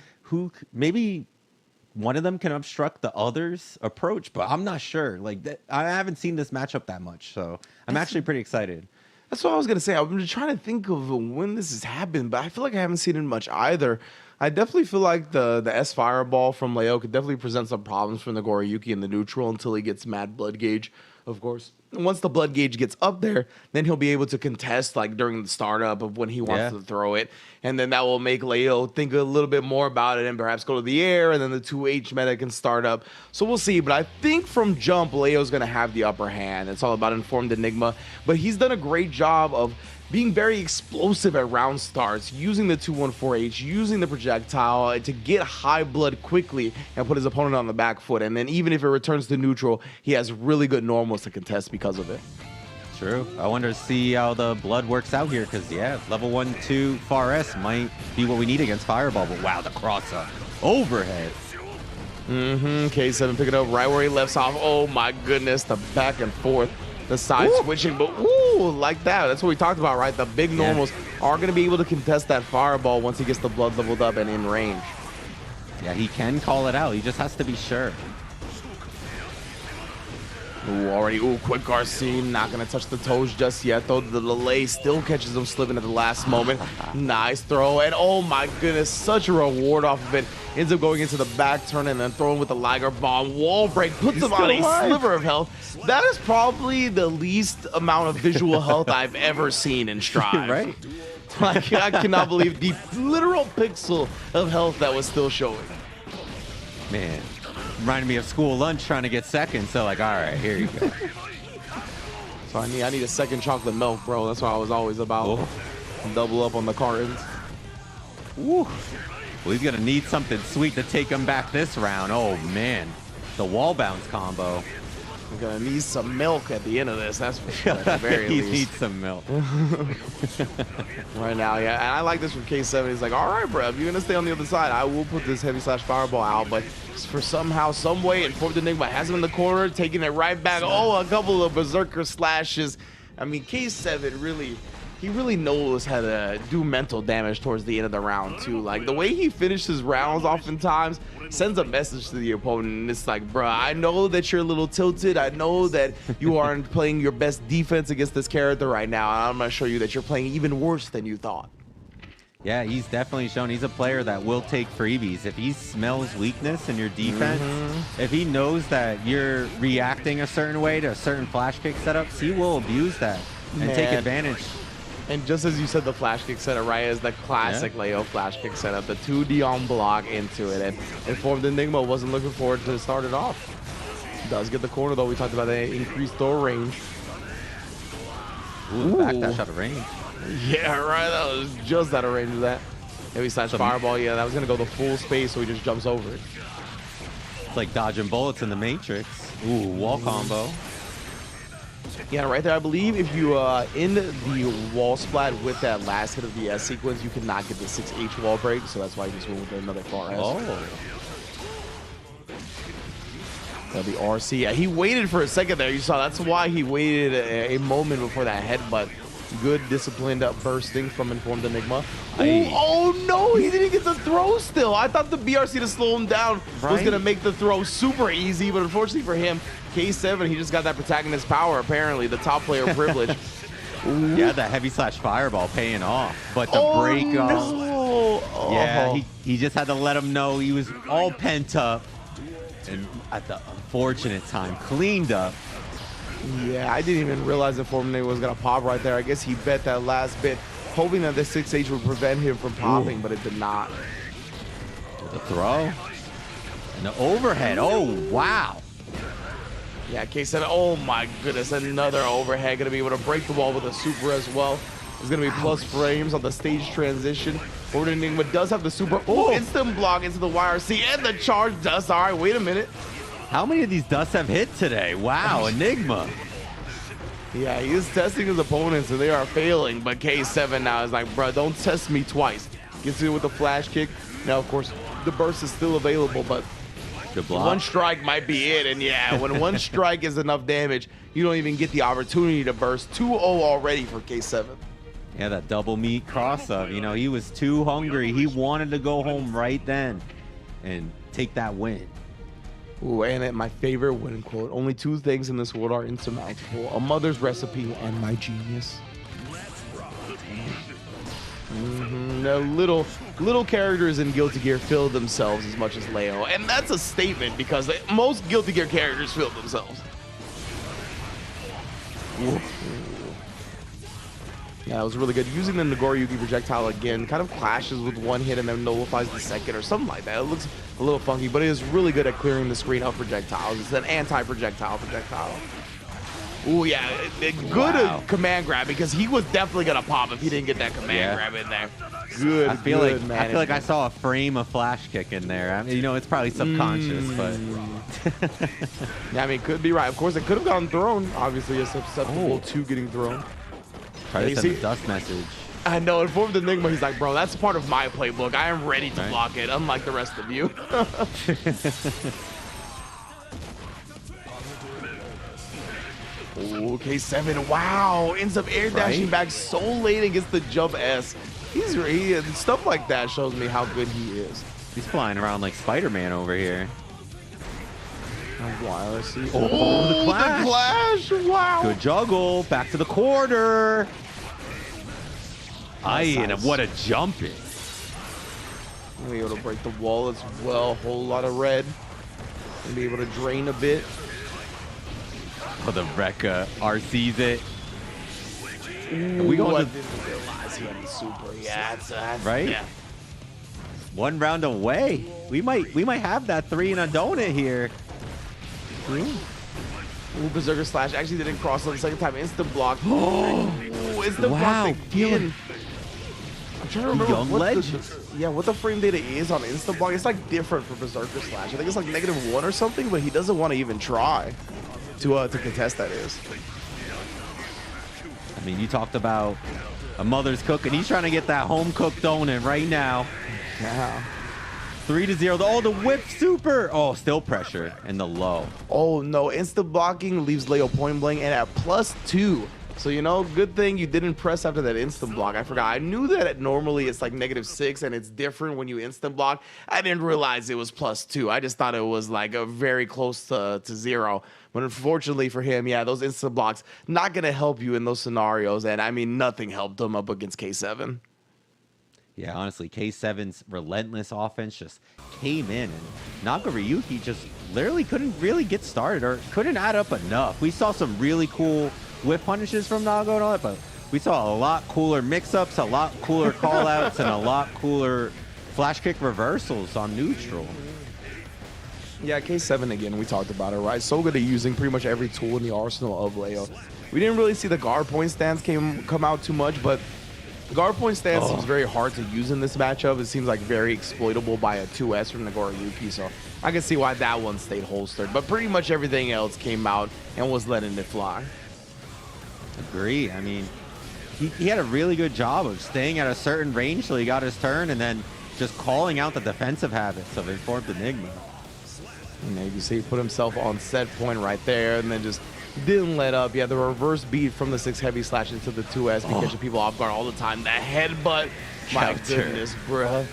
one of them can obstruct the other's approach, but I'm not sure. Like, I haven't seen this matchup that much, so I'm actually pretty excited. That's what I was going to say. I've been trying to think of when this has happened, but I feel like I haven't seen it much either. I definitely feel like the S Fireball from Leo could definitely present some problems for Nagoriyuki in the neutral until he gets mad blood gauge, of course. Once the blood gauge gets up there, then he'll be able to contest like during the startup of when he wants to throw it. And then that will make Leo think a little bit more about it and perhaps go to the air, and then the 2H meta can start up. So we'll see. But I think from jump, Leo's going to have the upper hand. It's all about Informedenigma. But he's done a great job of being very explosive at round starts, using the 214H, using the projectile to get high blood quickly and put his opponent on the back foot. And then even if it returns to neutral, he has really good normals to contest because of it. True. I wonder to see how the blood works out here, because, yeah, level 1-2 Far S might be what we need against Fireball. But, wow, the cross-up. Overhead. K7 pick it up right where he left off. Oh, my goodness. The back and forth. The side switching, but like that. That's what we talked about, right? The big normals are going to be able to contest that fireball once he gets the blood leveled up and in range. Yeah, he can call it out. He just has to be sure. Quick guard scene. Not going to touch the toes just yet, though. The delay still catches him slipping at the last moment. Nice throw. And oh my goodness, such a reward off of it. Ends up going into the back turn and then throwing with the Liger Bomb. Wall break puts him on a sliver of health. That is probably the least amount of visual health I've ever seen in Strive. Right? Like, I cannot believe the literal pixel of health that was still showing. Man, reminded me of school lunch trying to get second. So like, all right, here you go. I need a second chocolate milk, bro. That's what I was always about. Oh. Double up on the cartons. Woo. Well, he's gonna need something sweet to take him back this round. Oh man, the wall bounce combo. We're gonna need some milk at the end of this. That's for sure. At the very He least. needs some milk. Right now, yeah. And I like this from K7. He's like, all right, bro, if you're gonna stay on the other side, I will put this heavy slash fireball out. But for somehow, some way, Informedenigma has him in the corner, taking it right back. Oh, a couple of berserker slashes. I mean, K7 really. He really knows how to do mental damage towards the end of the round too. Like the way he finishes rounds oftentimes sends a message to the opponent, and it's like, bruh, I know that you're a little tilted. I know that you aren't playing your best defense against this character right now, and I'm gonna show you that you're playing even worse than you thought. Yeah, he's definitely shown he's a player that will take freebies. If he smells weakness in your defense, if he knows that you're reacting a certain way to a certain flash kick setups, he will abuse that and take Man. advantage. And just as you said, the flash kick setup, right, is the classic Leo flash kick setup, the 2D on block into it. And Informedenigma wasn't looking forward to start it off. Does get the corner, though. We talked about the increased throw range. Ooh, back dash out of range. Yeah, right. That was just out of range of that. Heavy slash fireball. Yeah, that was going to go the full space, so he just jumps over it. It's like dodging bullets in the Matrix. Ooh, wall combo. Yeah, right there, I believe if you end the wall splat with that last hit of the S sequence, you cannot get the 6H wall break, so that's why he just went with another far S. Oh. The RC. Yeah, he waited for a second there. You saw that's why he waited a moment before that headbutt. Good disciplined bursting from Informedenigma. Oh no, he didn't get the throw still. I thought the BRC to slow him down was going to make the throw super easy, but unfortunately for him, K7, he just got that protagonist power, apparently, the top player privilege. Yeah, that heavy slash fireball paying off, but the break no. Yeah, he just had to let him know he was all pent up, and at the unfortunate time, cleaned up. Yeah, I didn't even realize Informedenigma was going to pop right there. I guess he bet that last bit, hoping that the 6H would prevent him from popping, but it did not. The throw. And the overhead. Oh, wow. Yeah, K7, oh my goodness, another overhead. Going to be able to break the wall with a super as well. There's going to be plus frames on the stage transition. Informedenigma does have the super. Oh, instant block into the YRC and the charge dust. All right, wait a minute. How many of these dusts have hit today? Wow, Enigma. Yeah, he is testing his opponents and they are failing, but K7 now is like, bro, don't test me twice. Gets it with the flash kick. Now, of course, the burst is still available, but Good block. one strike might be it. And yeah, when one strike is enough damage, you don't even get the opportunity to burst. 2-0 already for K7. Yeah, that double meat cross-up. You know, he was too hungry. He wanted to go home right then and take that win. Ooh, and my favorite winning quote: "Only two things in this world are insurmountable: a mother's recipe and my genius." The little characters in Guilty Gear feel themselves as much as Leo, and that's a statement because most Guilty Gear characters feel themselves. Yeah, it was really good. Using the Nagoriyuki projectile again kind of clashes with one hit and then nullifies the second or something like that. It looks a little funky, but it is really good at clearing the screen of projectiles. It's an anti-projectile projectile. Ooh, yeah, good command grab because he was definitely gonna pop if he didn't get that command grab in there. Good. I feel like I saw a frame of flash kick in there. I mean, you know, it's probably subconscious, but yeah, I mean, could be right. Of course, it could have gotten thrown. Obviously, it's susceptible to getting thrown. Try to send a dust message. I know, Informedenigma, he's like, bro, that's part of my playbook. I am ready to block it, unlike the rest of you. Okay, 7. Wow, ends up air dashing back so late against the jump S. Stuff like that shows me how good he is. He's flying around like Spider-Man over here. YRC. Oh, the clash! Wow. Good juggle. Back to the corner. And what a jumping. Gonna be able to break the wall as well. Whole lot of red. Gonna be able to drain a bit. Oh, the Rekka RC's it. Ooh, Are we going I to didn't realize he had the super. Yeah, that's right? Yeah. One round away. We might have that 3 in a donut here. Ooh, Berserker Slash actually didn't cross on the second time. Instant block. Ooh, instant Wow, block again. I'm trying to remember Young legend. what the frame data is on instant block. It's like different for Berserker Slash. I think it's like -1 or something, but he doesn't want to even try to contest that is. I mean, you talked about a mother's cooking. He's trying to get that home cooked donut right now. Yeah. 3-0. Oh, the whip super. Oh, still pressure and the low. Oh no, instant blocking leaves Leo point blank and at +2. So, you know, good thing you didn't press after that instant block. I forgot. I knew that normally it's like -6 and it's different when you instant block. I didn't realize it was +2. I just thought it was like a very close to 0. But unfortunately for him, yeah, those instant blocks not going to help you in those scenarios. And I mean, nothing helped him up against K7. Yeah, honestly, K7's relentless offense just came in, and Nagaryuki just literally couldn't really get started or couldn't add up enough. We saw some really cool whip punishes from Naga and all that, but we saw a lot cooler mix-ups, a lot cooler call-outs, and a lot cooler flash kick reversals on neutral. Yeah, K7 again, we talked about it, right? So good at using pretty much every tool in the arsenal of Leo. We didn't really see the guard point stance come out too much, but guard point stance seems very hard to use in this matchup. It seems like very exploitable by a 2S from Nagaryuki, so I can see why that one stayed holstered. But pretty much everything else came out and was letting it fly. Agree. I mean, he had a really good job of staying at a certain range till he got his turn and then just calling out the defensive habits of Informedenigma. And you see he put himself on set point right there and then just didn't let up. Yeah, the reverse beat from the 6 heavy slash into the 2S can catch people off guard all the time. The headbutt, my goodness, bruh.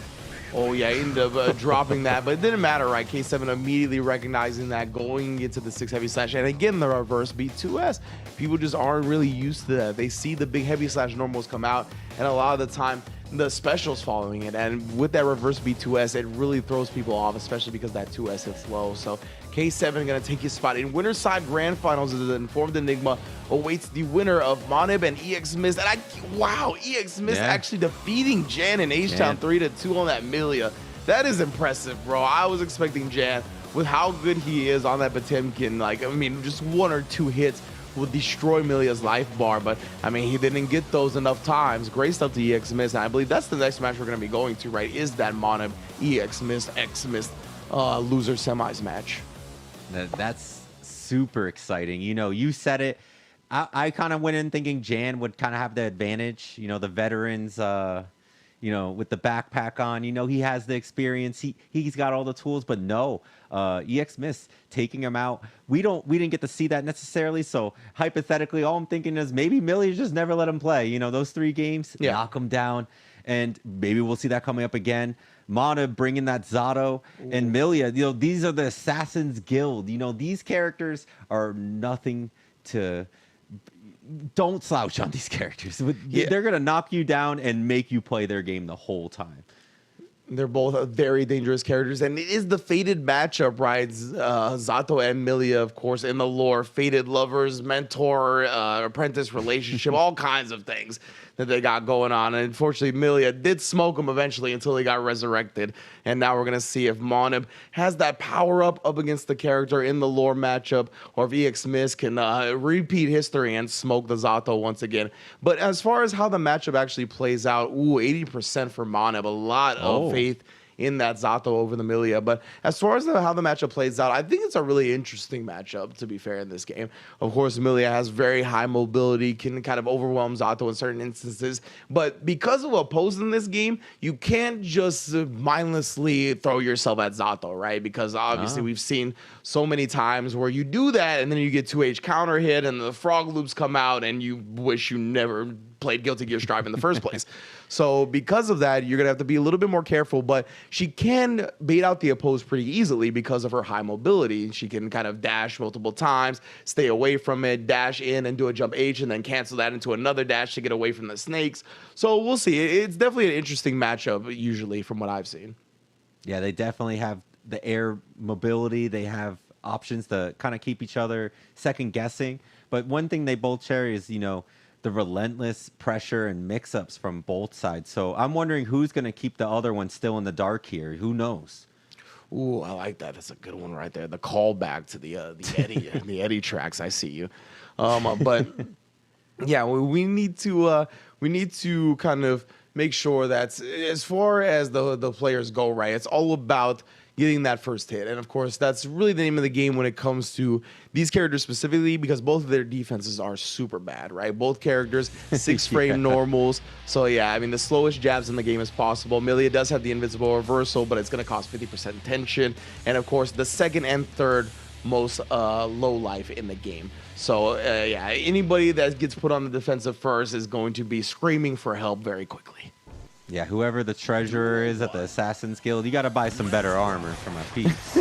Oh yeah, he ended up dropping that, but it didn't matter, right? K7 immediately recognizing that, going into the 6 heavy slash, and again the reverse beat 2S. People just aren't really used to that. They see the big heavy slash normals come out, and a lot of the time the specials following it, and with that reverse beat 2S, it really throws people off, especially because that 2S hits low. So K7 gonna take his spot in winner side grand finals. As the Informedenigma awaits the winner of Monib and Exmist. And wow, Exmist actually defeating Jan in H-Town 3-2 on that Milia. That is impressive, bro. I was expecting Jan, with how good he is on that Potemkin, like, I mean, just 1 or 2 hits will destroy Milia's life bar, but I mean, he didn't get those enough times. Great stuff to Exmist, and I believe that's the next match we're going to be going to, right? Is that Monib Exmist loser semis match? That's super exciting. You know, you said it. I kind of went in thinking Jan would kind of have the advantage. You know, the veterans, you know, with the backpack on, you know, he has the experience. He's got all the tools, but no, Exmist taking him out. We didn't get to see that necessarily. So hypothetically, all I'm thinking is maybe Millie just never let him play. You know, those 3 games, knock him down, and maybe we'll see that coming up again. Mana bringing that Zato and Milia. You know, these are the Assassin's Guild. You know, these characters are nothing to. Don't slouch on these characters. They're going to knock you down and make you play their game the whole time. They're both very dangerous characters, and it is the fated matchup, right? Zato and Milia, of course, in the lore. Fated lovers, mentor, apprentice relationship, all kinds of things that they got going on. And unfortunately, Milia did smoke him eventually until he got resurrected. And now we're going to see if Monib has that power up against the character in the lore matchup, or if Exmist can repeat history and smoke the Zato once again. But as far as how the matchup actually plays out, 80% for Monib, a lot of faith in that Zato over the Milia. But as far as how the matchup plays out, I think it's a really interesting matchup, to be fair, in this game. Of course, Milia has very high mobility, can kind of overwhelm Zato in certain instances. But because of opposing this game, you can't just mindlessly throw yourself at Zato, right? Because obviously we've seen so many times where you do that and then you get 2H counter hit and the frog loops come out and you wish you never played Guilty Gear Strive in the first place. So because of that, you're going to have to be a little bit more careful, but she can bait out the opposed pretty easily because of her high mobility. She can kind of dash multiple times, stay away from it, dash in and do a jump H, and then cancel that into another dash to get away from the snakes. So we'll see. It's definitely an interesting matchup, usually, from what I've seen. Yeah, they definitely have the air mobility. They have options to kind of keep each other second guessing. But one thing they both share is, you know, the relentless pressure and mix-ups from both sides. So I'm wondering who's going to keep the other one still in the dark here. Who knows? Ooh, I like that. That's a good one right there. The callback to the Eddie the Eddie tracks. I see you. But yeah, we need to kind of make sure that as far as the players go, right, it's all about getting that first hit. And of course, that's really the name of the game when it comes to these characters specifically, because both of their defenses are super bad, right? Both characters, 6 frame normals. So yeah, I mean, the slowest jabs in the game is possible. Milia does have the invincible reversal, but it's going to cost 50% tension. And of course, the second and third most low life in the game. So yeah, anybody that gets put on the defensive first is going to be screaming for help very quickly. Yeah, whoever the treasurer is at the Assassin's Guild, you got to buy some better armor for my piece.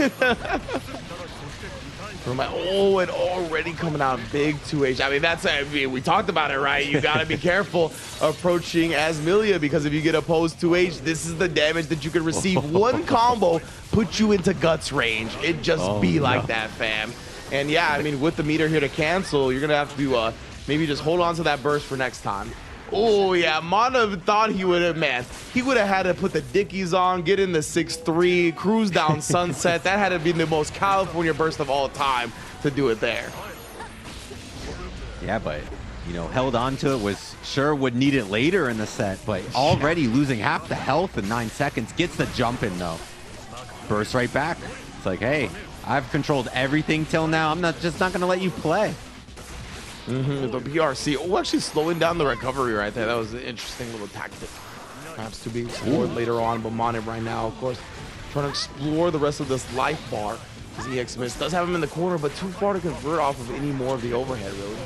Oh, and already coming out big 2H. I mean, we talked about it, right? You got to be careful approaching as Milia, because if you get opposed 2H, this is the damage that you could receive. One combo put you into guts range. It just be like that, fam. And yeah, I mean, with the meter here to cancel, you're going to have to maybe just hold on to that burst for next time. Oh, yeah, Monib thought he would have, man, he would have had to put the Dickies on, get in the 6-3, cruise down Sunset. That had to be the most California burst of all time to do it there. Yeah, but, you know, held on to it, was sure would need it later in the set, but already losing half the health in 9 seconds. Gets the jump in, though. Burst right back. It's like, hey, I've controlled everything till now. I'm just not going to let you play. The BRC, actually slowing down the recovery right there. That was an interesting little tactic. Perhaps to be explored later on, but Monib right now, of course, trying to explore the rest of this life bar. His Exmist does have him in the corner, but too far to convert off of any more of the overhead, really.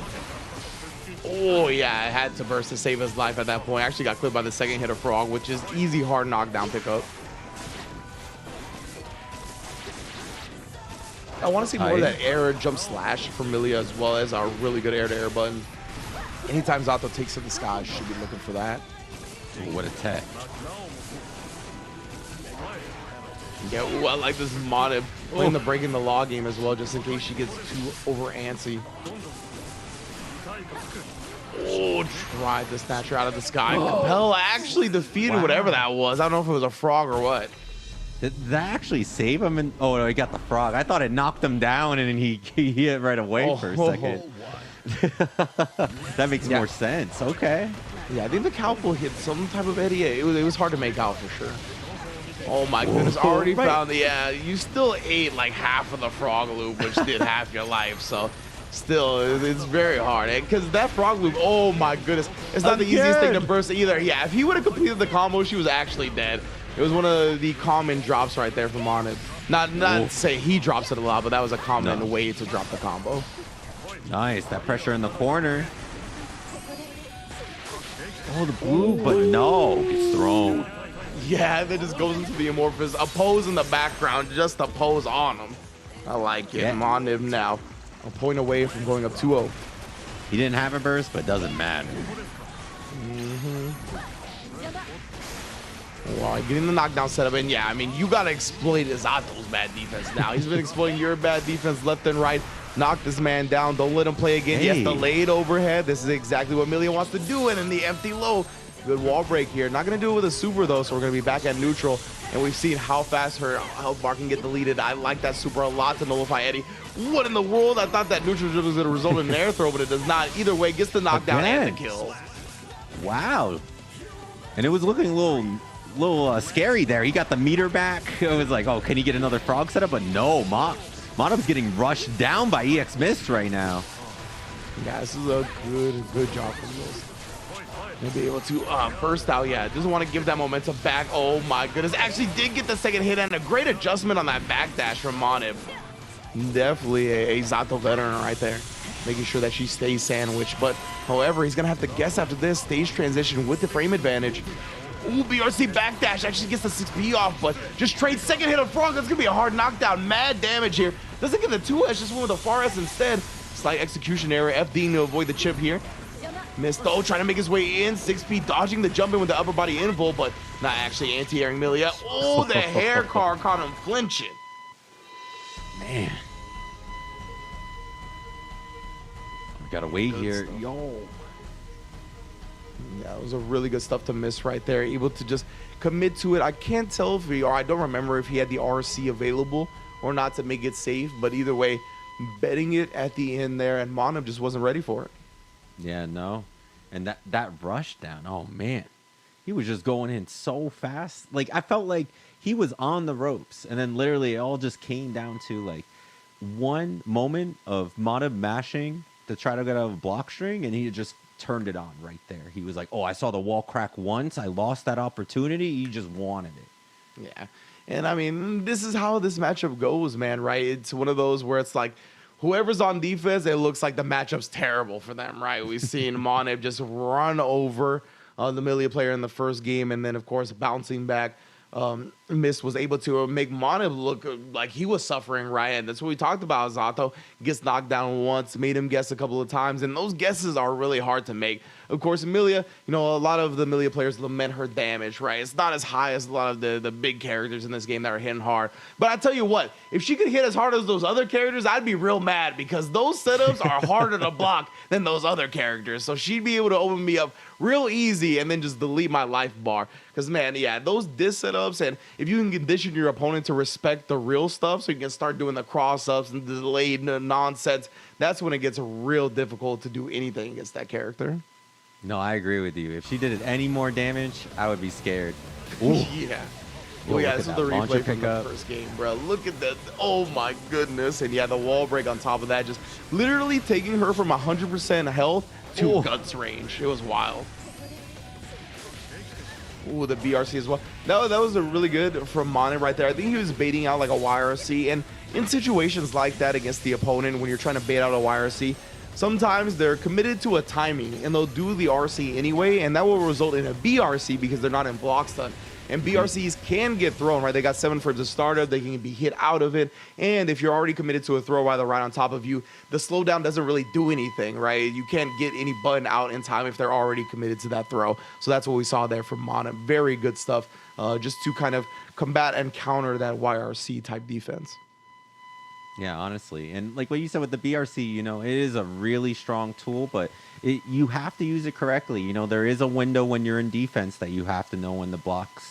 Oh, yeah, I had to burst to save his life at that point. Actually got clipped by the second hit of Frog, which is easy, hard knockdown pickup. I want to see more of that air jump slash from Milia, as well as our really good air-to-air button. Anytime Zato takes to the sky, should be looking for that. Ooh, what a tech. Yeah, ooh, I like this Monib playing the breaking the law game as well, just in case she gets too over antsy. Oh, tried to snatch her out of the sky. Capel actually defeated whatever that was. I don't know if it was a frog or what. Did that actually save him? And oh, no, he got the frog. I thought it knocked him down, and then he hit right away for a second. That makes more sense. Okay. Yeah, I think the Cowpool hit some type of Eddie. It was hard to make out for sure. Oh my goodness, already found the, yeah, you still ate like half of the frog loop, which did half your life, so still, it's very hard. Because that frog loop, oh my goodness, it's not the easiest thing to burst either. Yeah, if he would have completed the combo, she was actually dead. It was one of the common drops right there from Monib. Not to say he drops it a lot, but that was a common way to drop the combo. Nice, that pressure in the corner. Oh, the blue, but no, gets thrown. Yeah, that just goes into the amorphous. A pose in the background, just a pose on him. I like it. Monib now, a point away from going up 2-0. He didn't have a burst, but it doesn't matter. Well, getting the knockdown setup, and yeah, I mean, you gotta exploit Zato's bad defense now. He's been exploiting your bad defense left and right. Knock this man down. Don't let him play again. Yes, delayed overhead. This is exactly what Milia wants to do, and in the empty low. Good wall break here. Not gonna do it with a super though, so we're gonna be back at neutral, and we've seen how fast her health bar can get deleted. I like that super a lot to nullify Eddie. What in the world? I thought that neutral was gonna result in an air throw, but it does not. Either way, gets the knockdown and the kill. Wow. And it was looking a little scary there. He got the meter back. It was like, oh, can he get another frog setup? But no, Monib's getting rushed down by Exmist right now. Yeah, this is a good job from this. He'll be able to burst out. Yeah, doesn't want to give that momentum back. Oh my goodness, actually did get the second hit and a great adjustment on that backdash from Monib. Definitely a Zato veteran right there, making sure that she stays sandwiched. But however, he's gonna have to guess after this stage transition with the frame advantage. Ooh, BRC backdash actually gets the 6B off, but just trades second hit of Frog. That's gonna be a hard knockdown. Mad damage here. Doesn't get the 2S, just went with the far S instead. Slight execution error. FD to avoid the chip here. Missed though, trying to make his way in. 6P dodging the jump in with the upper body invul, but not actually anti-airing Milia. Oh, the hair car caught him flinching. Man. We gotta wait here. Yo. Yeah, it was a really good stuff to miss right there. Able to just commit to it. I can't tell if I don't remember if he had the RC available or not to make it safe, but either way, betting it at the end there, and Monib just wasn't ready for it. Yeah, no. And that rush down, oh man. He was just going in so fast. Like, I felt like he was on the ropes, and then literally it all just came down to like one moment of Monib mashing to try to get out of a block string, and he just turned it on right there. He was like, oh, I saw the wall crack once. I lost that opportunity. He just wanted it. Yeah. And I mean, this is how this matchup goes, man, right? It's one of those where it's like, whoever's on defense, it looks like the matchup's terrible for them, right? We've seen Monib just run over the Milia player in the first game, and then, of course, bouncing back. Mist was able to make Monib look like he was suffering, right? And that's what we talked about. Zato gets knocked down once, made him guess a couple of times, and those guesses are really hard to make. Of course, Milia, you know, a lot of the Milia players lament her damage, right? It's not as high as a lot of the big characters in this game that are hitting hard. But I tell you what, if she could hit as hard as those other characters, I'd be real mad, because those setups are harder to block than those other characters. So she'd be able to open me up real easy and then just delete my life bar. Because, man, yeah, those diss setups, and if you can condition your opponent to respect the real stuff so you can start doing the cross-ups and the delayed nonsense, that's when it gets real difficult to do anything against that character. No, I agree with you. If she did it any more damage, I would be scared. Yeah. Yo, Well, yeah, look this is at the that launcher replay from the pickup. first game, bro. Look at that. Oh, my goodness. And, yeah, the wall break on top of that, just literally taking her from 100% health to guts range. It was wild. Ooh, the BRC as well. That was a really good from Monib right there. I think he was baiting out like a YRC. And in situations like that against the opponent, when you're trying to bait out a YRC, sometimes they're committed to a timing and they'll do the RC anyway, and that will result in a BRC because they're not in block stun. And BRCs can get thrown, right? They got 7 frames of startup. They can be hit out of it. And if you're already committed to a throw while they're right on top of you, the slowdown doesn't really do anything, right? You can't get any button out in time if they're already committed to that throw. So that's what we saw there from Mana. Very good stuff, just to kind of combat and counter that YRC type defense. Yeah, honestly. And like what you said with the BRC, you know, it is a really strong tool, but you have to use it correctly. You know, there is a window when you're in defense that you have to know when the block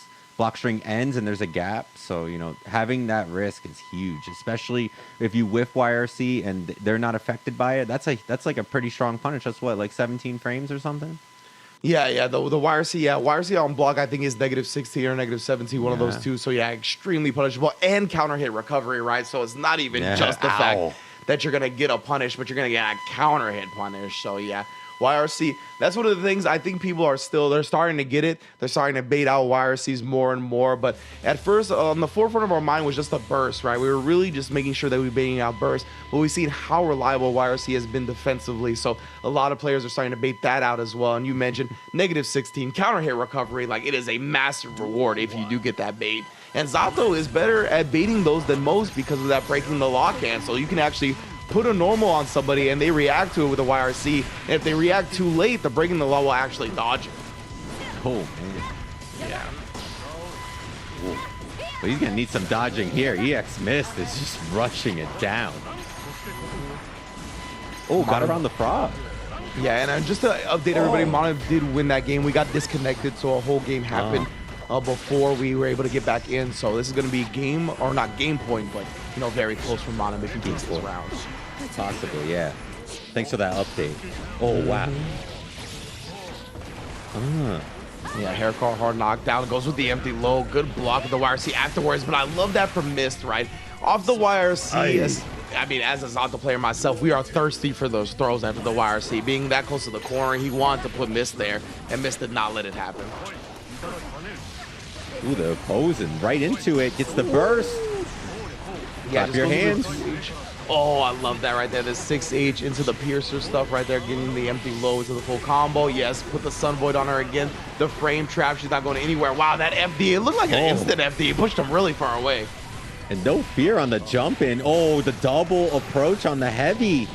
string ends and there's a gap. So, you know, having that risk is huge, especially if you whiff YRC and they're not affected by it. That's like a pretty strong punish. That's what, like 17 frames or something? Yeah, the YRC, YRC on block I think is -16 or -17, one of those two. So yeah, extremely punishable and counter hit recovery, right? So it's not even just the fact that you're gonna get a punish, but you're gonna get a counter hit punish. So yeah, YRC, that's one of the things I think people are they're starting to get it. They're starting to bait out YRCs more and more. But at first, on the forefront of our mind was just a burst, right? We were really just making sure that we were baiting out bursts. But we've seen how reliable YRC has been defensively. So a lot of players are starting to bait that out as well. And you mentioned -16 counter hit recovery. Like, it is a massive reward if you do get that bait. And Zato is better at baiting those than most because of that breaking the lock cancel. You can actually put a normal on somebody and they react to it with a YRC. And if they react too late, the breaking the law will actually dodge it. Oh, man. Yeah. Ooh. But he's going to need some dodging here. Exmist is just rushing it down. Oh, got around the frog. Yeah, and just to update everybody, Monib did win that game. We got disconnected, so a whole game happened before we were able to get back in. So this is going to be game, or not game point, but, you know, very close for Monib if he takes this round. Possibly, yeah. Thanks for that update. Oh, wow. Yeah, hair car hard knockdown. Goes with the empty low. Good block of the YRC afterwards. But I love that from Mist, right? Off the YRC. As a Zato player myself, we are thirsty for those throws after the YRC. Being that close to the corner, he wanted to put Mist there, and Mist did not let it happen. Ooh, the posing right into it. Gets the burst. Yeah, Clap your hands. Oh, I love that right there. The 6H into the piercer stuff right there, getting the empty low to the full combo. Yes, put the Sun Void on her again. The frame trap, she's not going anywhere. Wow, that FD, it looked like an instant FD. It pushed him really far away. And no fear on the jump in. Oh, the double approach on the heavy.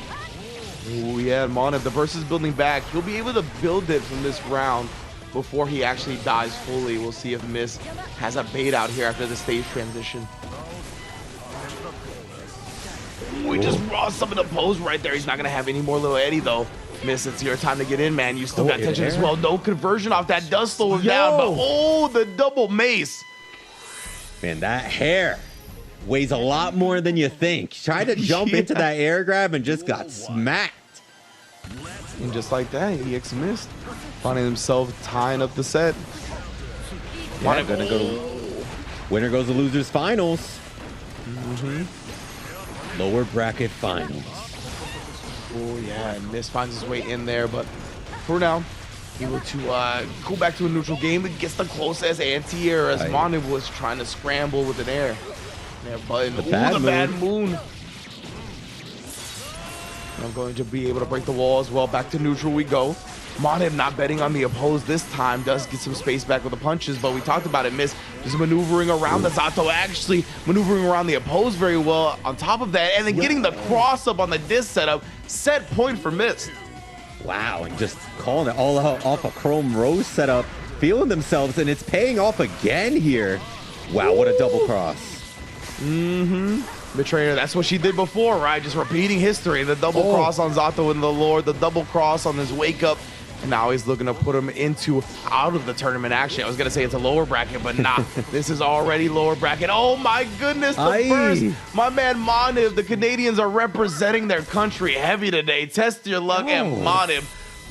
Oh, yeah, Monib, the burst is building back. He'll be able to build it from this round before he actually dies fully. We'll see if Mist has a bait out here after the stage transition. We just raw some of the pose right there. He's not going to have any more little Eddie, though. Miss, it's your time to get in, man. You still Oh, got tension as air. well. No conversion off that does slow him down, but oh, the double mace. Man, that hair weighs a lot more than you think. Tried to jump into that air grab and just got smacked. And just like that, EX missed, finding himself tying up the set. Yeah, gonna go to winner goes to losers finals. Lower bracket finals. Oh yeah, and Miss finds his way in there, but for now, able to go back to a neutral game. It gets the closest anti-air as Monib was trying to scramble with an air. Button. The Bad moon. I'm going to be able to break the wall as well. Back to neutral we go. Monib not betting on the opposed this time. Does get some space back with the punches, but we talked about it. Miss just maneuvering around the Zato, actually maneuvering around the opposed very well on top of that, and then getting the cross up on the disc setup. Set point for Miss. Wow, and just calling it all out off a Chrome Rose setup, feeling themselves, and it's paying off again here. Wow, what a double cross. Betrayer, that's what she did before, right? Just repeating history. The double cross on Zato and the Lord, the double cross on his wake up. And now he's looking to put him out of the tournament. Actually, I was going to say it's a lower bracket, but nah. This is already lower bracket. Oh my goodness, the first. My man Monib, the Canadians are representing their country heavy today. Testyourluck and Monib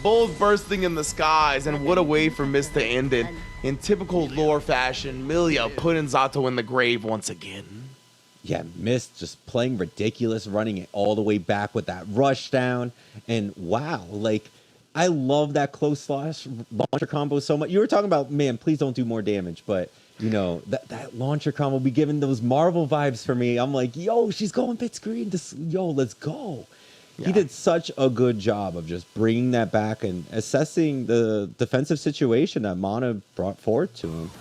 both bursting in the skies. And what a way for Miss to end it. In typical lore fashion, Milia putting Zato in the grave once again. Yeah, Mist just playing ridiculous, running it all the way back with that rush down. And wow, like, I love that close slash launcher combo so much. You were talking about, man, please don't do more damage. But, you know, that launcher combo be giving those Marvel vibes for me. I'm like, yo, she's going pit screen. Yo, let's go. Yeah. He did such a good job of just bringing that back and assessing the defensive situation that Mana brought forward to him.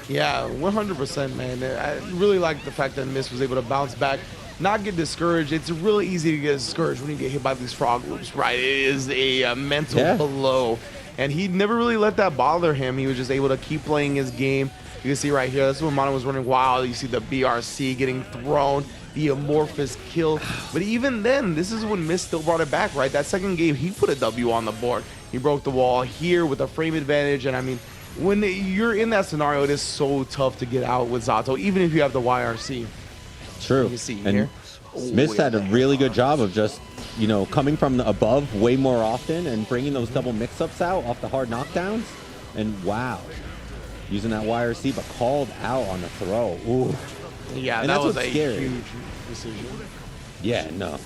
Yeah, 100%, man. I really like the fact that Miss was able to bounce back, not get discouraged. It's really easy to get discouraged when you get hit by these frog loops, right? It is a mental blow. And he never really let that bother him. He was just able to keep playing his game. You can see right here, that's when Mono was running wild. You see the BRC getting thrown, the amorphous kill. But even then, this is when Miss still brought it back, right? That second game, he put a W on the board. He broke the wall here with a frame advantage. And I mean, when you're in that scenario, it is so tough to get out with Zato, even if you have the YRC. True. You can see and here. Smith had a really good job of just, you know, coming from the above way more often and bringing those double mix-ups out off the hard knockdowns. And wow, using that YRC, but called out on the throw. Ooh. Yeah, and that was a scary. huge decision. Yeah, no.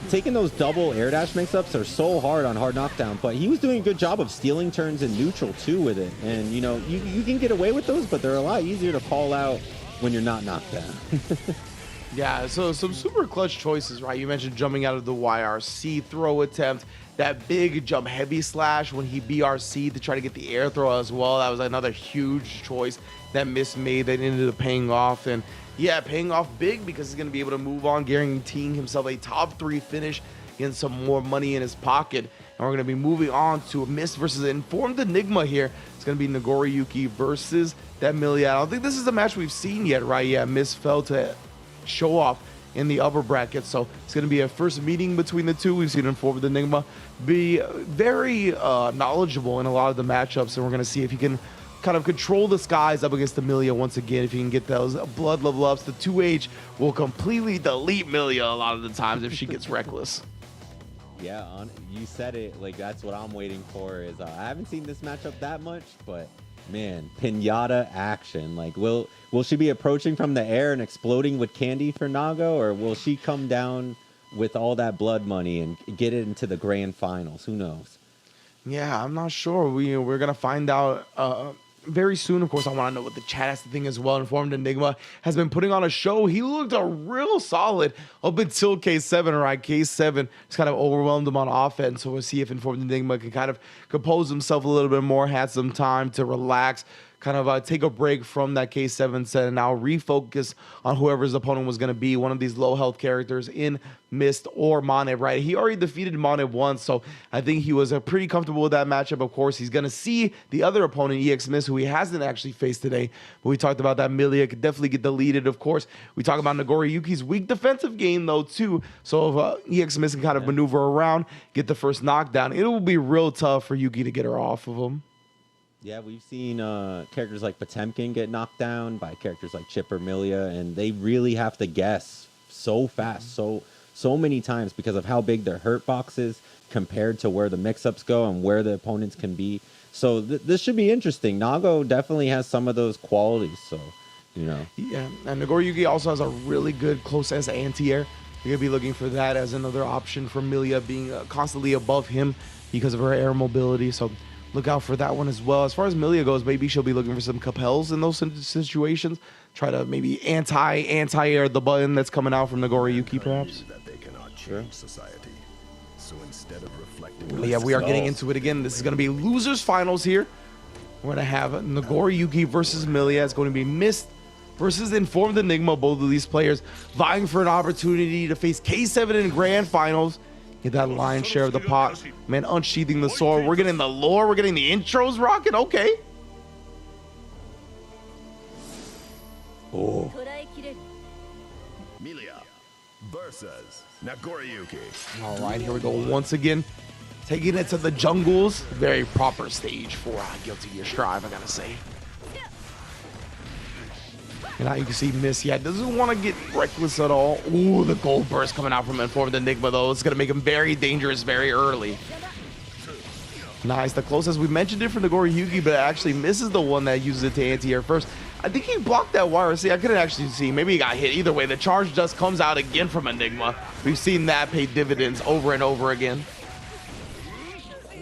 Taking those double air dash mix-ups are so hard on hard knockdown, but he was doing a good job of stealing turns in neutral too with it. And, you know, you can get away with those, but they're a lot easier to call out when you're not knocked down. Yeah, so some super clutch choices, right? You mentioned jumping out of the YRC throw attempt, that big jump heavy slash when he BRC to try to get the air throw as well. That was another huge choice that Miss made that ended up paying off. And yeah, paying off big because he's going to be able to move on, guaranteeing himself a top 3 finish, getting some more money in his pocket. And we're going to be moving on to a Miss versus Informedenigma here. It's going to be Nagoriyuki versus that Milia. I don't think this is a match we've seen yet, right? Yeah, Miss fell to Showoff in the upper bracket, so it's going to be a first meeting between the two. We've seen Informedenigma be very knowledgeable in a lot of the matchups, and we're going to see if he can kind of control the skies up against the Milia once again. If he can get those blood level ups, the 2H will completely delete Milia a lot of the times if she gets reckless. Yeah, you said it. Like, that's what I'm waiting for. Is I haven't seen this matchup that much, but man, pinata action. Like, will she be approaching from the air and exploding with candy for Nago, or will she come down with all that blood money and get it into the grand finals? Who knows? Yeah, I'm not sure. We're gonna find out very soon. Of course, I want to know what the chat has to think as well. Informedenigma has been putting on a show. He looked a real solid up until K7, right? K7 just kind of overwhelmed him on offense. So we'll see if Informedenigma can kind of compose himself a little bit more, had some time to relax, kind of take a break from that K7 set and now refocus on whoever his opponent was going to be, one of these low health characters in Mist or Monib, right? He already defeated Monib once, so I think he was pretty comfortable with that matchup. Of course, he's going to see the other opponent, Exmist, who he hasn't actually faced today, but we talked about that Millia could definitely get deleted. Of course, we talk about Nagoriyuki's weak defensive game, though, too, so if Exmist can kind of maneuver around, get the first knockdown, it will be real tough for Yuki to get her off of him. Yeah, we've seen characters like Potemkin get knocked down by characters like Chip or Millia, and they really have to guess so fast, so many times because of how big their hurt box is compared to where the mix-ups go and where the opponents can be. So this should be interesting. Nago definitely has some of those qualities, so, you know. Yeah, and Nagoriyuki also has a really good close-as anti-air. You're going to be looking for that as another option for Millia being constantly above him because of her air mobility, so look out for that one as well. As far as Millia goes, maybe she'll be looking for some Capels in those situations. Try to maybe anti-air the button that's coming out from Nagoriyuki, perhaps. That they cannot change society. So instead of reflecting, But yeah, we are getting into it again. This is going to be losers finals here. We're going to have Nagoriyuki versus Millia. It's going to be Mist versus Informedenigma. Both of these players vying for an opportunity to face K7 in grand finals. Get that lion's share of the pot. Man, unsheathing the sword. We're getting the lore. We're getting the intros rocking. Okay. Oh. Millia versus Nagoriyuki. All right, here we go once again. Taking it to the jungles. Very proper stage for Guilty Gear Strive, I gotta say. And now you can see Mist, yeah, doesn't want to get reckless at all. Ooh, the gold burst coming out from Informedenigma, though. It's going to make him very dangerous very early. Nice. The closest, we mentioned it for Nagoriyuki, but actually Mist is the one that uses it to anti-air first. I think he blocked that wire. See, I couldn't actually see. Maybe he got hit. Either way, the charge just comes out again from Enigma. We've seen that pay dividends over and over again.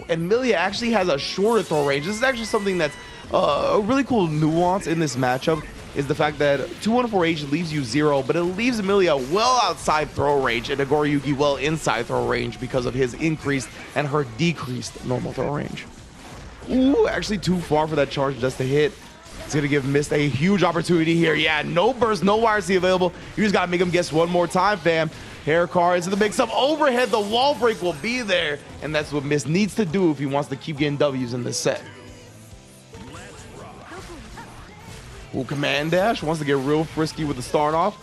And Millia actually has a shorter throw range. This is actually something that's a really cool nuance in this matchup, is the fact that 214H leaves you 0, but it leaves Millia well outside throw range and Nagoriyuki well inside throw range because of his increased and her decreased normal throw range. Ooh, actually too far for that charge just to hit. It's going to give Mist a huge opportunity here. Yeah, no burst, no YRC available. You just got to make him guess one more time, fam. Hair car into the mix-up. Overhead, the wall break will be there. And that's what Mist needs to do if he wants to keep getting W's in this set. Ooh, command dash, wants to get real frisky with the start off.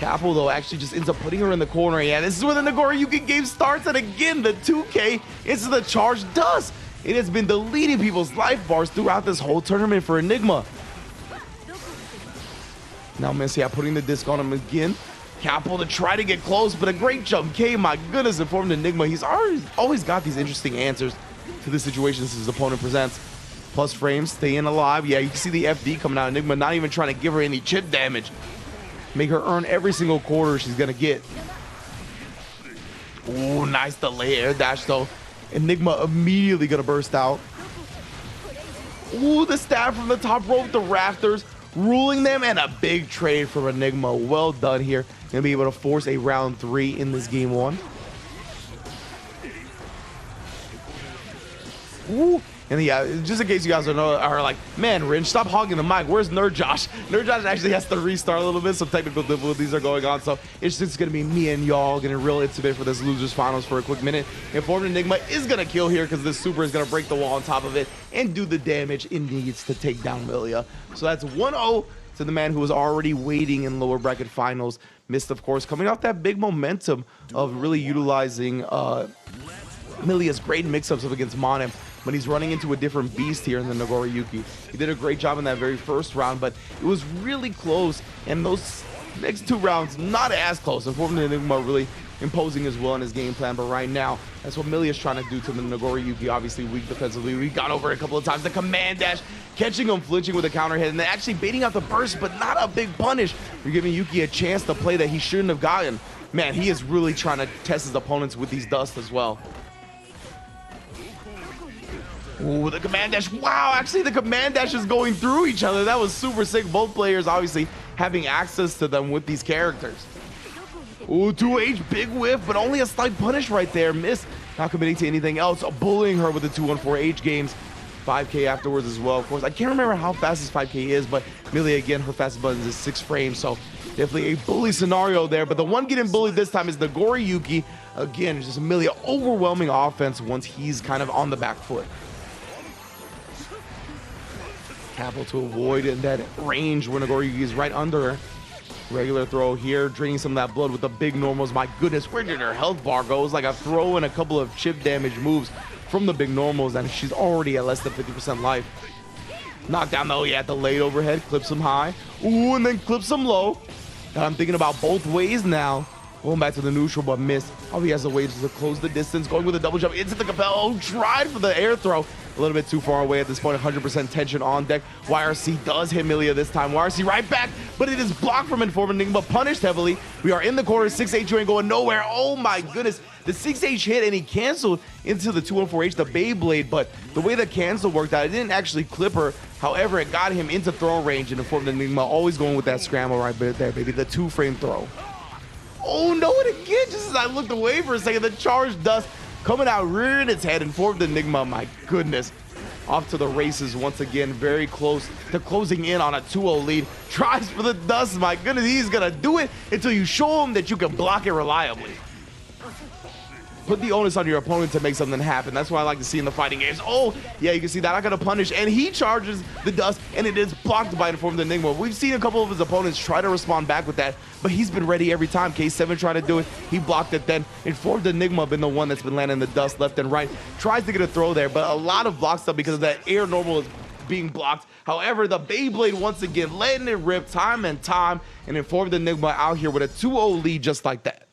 Capo, though, actually just ends up putting her in the corner. Yeah, this is where the Nagoriyuki game starts. And again, the 2K into the charge does. It has been deleting people's life bars throughout this whole tournament for Enigma. Now Mist, yeah, putting the disc on him again. Capo to try to get close, but a great jump K. My goodness, Informedenigma. He's always got these interesting answers to the situations his opponent presents. Plus frames, staying alive. Yeah, you can see the FD coming out. Enigma not even trying to give her any chip damage. Make her earn every single quarter she's gonna get. Ooh, nice delay air dash though. Enigma immediately gonna burst out. Ooh, the stab from the top rope, the rafters, ruling them, and a big trade from Enigma. Well done here. Gonna be able to force a round 3 in this game 1. Ooh. And yeah, just in case you guys are like, man, Rinch, stop hogging the mic. Where's Nerd Josh? Nerd Josh actually has to restart a little bit. Some technical difficulties are going on. So it's just going to be me and y'all getting real intimate for this losers finals for a quick minute. Informedenigma is going to kill here because this super is going to break the wall on top of it and do the damage it needs to take down Millia. So that's 1-0 to the man who was already waiting in lower bracket finals. Mist, of course, coming off that big momentum of really utilizing Millia's great mix-ups up against Monib. But he's running into a different beast here in the Nagoriyuki. He did a great job in that very first round, but it was really close. And those next 2 rounds, not as close. Informedenigma really imposing his will on his game plan. But right now, that's what Millia is trying to do to the Nagoriyuki. Obviously weak defensively. We got over it a couple of times. The command dash, catching him flinching with a counter hit, and then actually baiting out the burst, but not a big punish. You're giving Yuki a chance to play that he shouldn't have gotten. Man, he is really trying to test his opponents with these dust as well. Ooh, the command dash. Wow, actually the command dash is going through each other. That was super sick. Both players obviously having access to them with these characters. Ooh, 2H, big whiff, but only a slight punish right there. Mist not committing to anything else. Bullying her with the 214H games. 5K afterwards as well. Of course, I can't remember how fast his 5K is, but Millie, again, her fastest buttons is 6 frames, so definitely a bully scenario there. But the one getting bullied this time is Nagoriyuki. Again, just Millie overwhelming offense once he's kind of on the back foot. Capital to avoid that range when Nagoriyuki is right under her. Regular throw here, draining some of that blood with the big normals. My goodness, where did her health bar go? It was like a throw and a couple of chip damage moves from the big normals, and she's already at less than 50% life. Knockdown though, yeah, delayed overhead, clips him high. Ooh, and then clips him low. And I'm thinking about both ways now. Going back to the neutral, but missed. Oh, he has a way to close the distance. Going with a double jump into the Capel. Oh, tried for the air throw. A little bit too far away at this point. 100% tension on deck. YRC does hit Milia this time. YRC right back, but it is blocked from Informedenigma, punished heavily. We are in the corner. 6H ain't going nowhere. Oh my goodness. The 6H hit and he canceled into the 214H, the Beyblade, but the way the cancel worked out, it didn't actually clip her. However, it got him into throw range, and Informedenigma always going with that scramble right there, baby. The 2-frame throw. Oh no, and again, just as I looked away for a second, the charged dust coming out, rearing its head, Informedenigma, my goodness. Off to the races once again, very close to closing in on a 2-0 lead. Tries for the dust, my goodness, he's gonna do it until you show him that you can block it reliably. Put the onus on your opponent to make something happen. That's what I like to see in the fighting games. Oh, yeah, you can see that. I got to punish, and he charges the dust, and it is blocked by Informedenigma. We've seen a couple of his opponents try to respond back with that, but he's been ready every time. K7 tried to do it. He blocked it then. Informedenigma been the one that's been landing the dust left and right. Tries to get a throw there, but a lot of block stuff because of that air normal is being blocked. However, the Beyblade once again letting it rip time and time, and Informedenigma out here with a 2-0 lead just like that.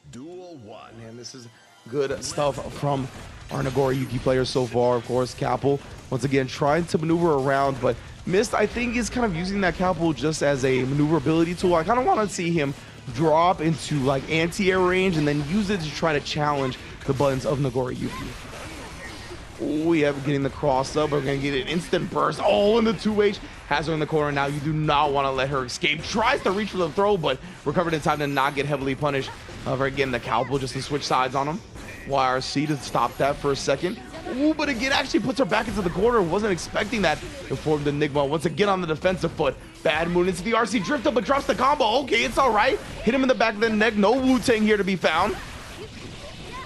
Duel 1. Man, this is good stuff from our Nagoriyuki players so far. Of course, Capel once again trying to maneuver around, but Mist, I think, is kind of using that Capel just as a maneuverability tool. I kind of want to see him drop into like anti-air range and then use it to try to challenge the buttons of Nagoriyuki. Oh, yeah, we're getting the cross up. We're going to get an instant burst. Oh, and the 2H has her in the corner now. You do not want to let her escape. Tries to reach for the throw, but recovered in time to not get heavily punished. However, again, the Cowboy just to switch sides on him. YRC to stop that for a second. Ooh, but again, actually puts her back into the corner. Wasn't expecting that. Informedenigma once again on the defensive foot. Bad moon into the RC drift up, but drops the combo. Okay, it's all right. Hit him in the back of the neck. No Wu-Tang here to be found.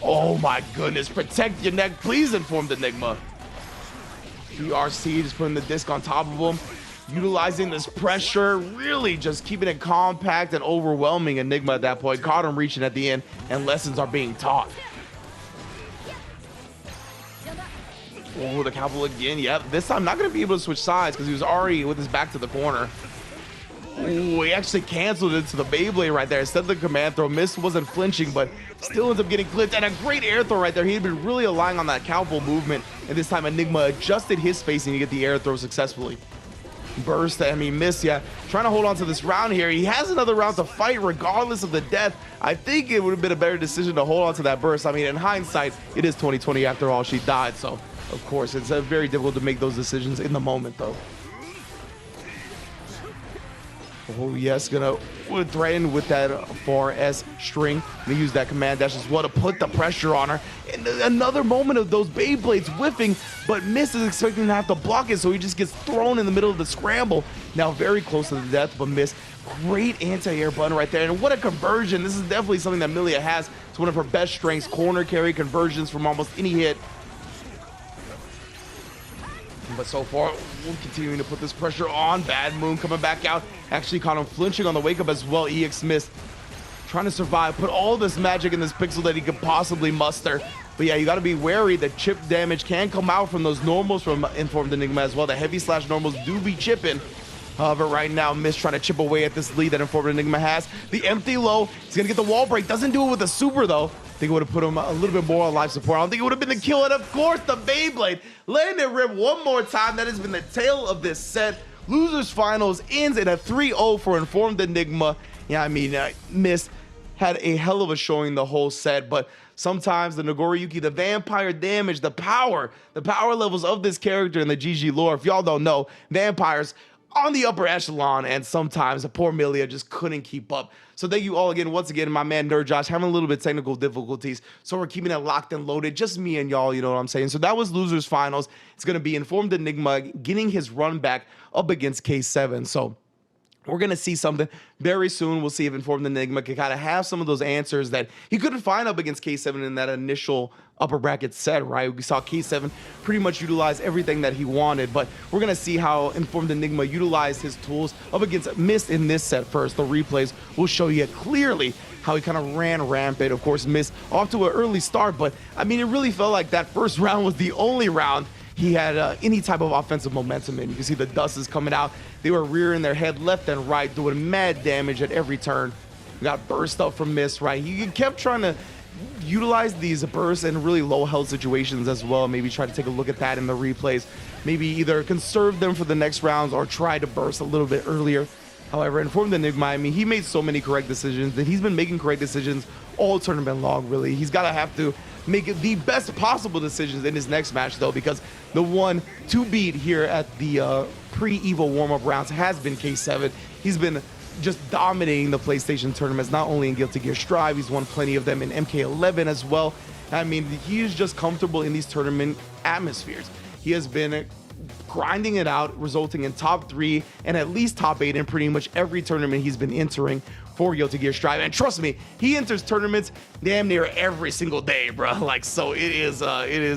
Oh my goodness, protect your neck, please, Informedenigma. BRC just putting the disc on top of him, utilizing this pressure, really just keeping it compact and overwhelming Enigma at that point. Caught him reaching at the end, and lessons are being taught. Oh, the Cowboy again. Yep, this time not going to be able to switch sides because he was already with his back to the corner. Oh, he actually canceled it to the Beyblade right there. Instead of the command throw, Mist wasn't flinching, but still ends up getting clipped. And a great air throw right there. He had been really relying on that Cowboy movement. And this time, Enigma adjusted his spacing to get the air throw successfully. Burst, I mean, Mist, yeah, trying to hold on to this round here. He has another round to fight regardless of the death. I think it would have been a better decision to hold on to that burst. I mean, in hindsight, it is 2020 after all. She died, so of course, it's very difficult to make those decisions in the moment, though. Oh, yes, gonna threaten with that 4S string. Gonna use that command dash as well to put the pressure on her. And another moment of those Beyblades whiffing, but Mist is expecting to have to block it, so he just gets thrown in the middle of the scramble. Now very close to the death, but Mist. Great anti-air button right there, and what a conversion. This is definitely something that Milia has. It's one of her best strengths, corner carry conversions from almost any hit. But so far, we're continuing to put this pressure on. Bad Moon coming back out. Actually caught him flinching on the wake up as well. Exmist trying to survive. Put all this magic in this pixel that he could possibly muster. But yeah, you got to be wary that chip damage can come out from those normals from Informedenigma as well. The heavy slash normals do be chipping. However, right now, Mist trying to chip away at this lead that Informedenigma has. The empty low. He's going to get the wall break. Doesn't do it with a super, though. I think it would have put him a little bit more on life support. I don't think it would have been the kill. And of course, the Beyblade letting it rip one more time. That has been the tale of this set. Losers finals ends in a 3-0 for Informedenigma. Yeah, I mean, Mist had a hell of a showing the whole set, but sometimes the Nagoriyuki, the vampire damage, the power levels of this character in the GG lore, if y'all don't know, vampires on the upper echelon, and sometimes the poor Milia just couldn't keep up. So thank you all again, once again, my man Nerd Josh having a little bit of technical difficulties, so we're keeping it locked and loaded, just me and y'all, you know what I'm saying? So that was Losers Finals. It's going to be Informedenigma getting his run back up against K7. So we're going to see something very soon. We'll see if Informedenigma can kind of have some of those answers that he couldn't find up against K7 in that initial upper bracket set, right? We saw K7 pretty much utilize everything that he wanted, but we're going to see how Informedenigma utilized his tools up against Mist in this set first. The replays will show you clearly how he kind of ran rampant. Of course, Mist off to an early start, but I mean, it really felt like that first round was the only round he had any type of offensive momentum in. You can see the dust is coming out. They were rearing their head left and right, doing mad damage at every turn. We got burst up from Mist, right? He kept trying to utilize these bursts in really low health situations as well. Maybe try to take a look at that in the replays. Maybe either conserve them for the next rounds or try to burst a little bit earlier. However, Informedenigma, I mean, he made so many correct decisions, and he's been making correct decisions all tournament long, really. He's got to have to make it the best possible decisions in his next match, though, because the one to beat here at the pre-EVO warm-up rounds has been K7. He's been just dominating the PlayStation tournaments, not only in Guilty Gear Strive, he's won plenty of them in MK11 as well. I mean, he is just comfortable in these tournament atmospheres. He has been grinding it out, resulting in top 3 and at least top 8 in pretty much every tournament he's been entering for Guilty Gear Strive. And trust me, he enters tournaments damn near every single day, bro. Like, so it is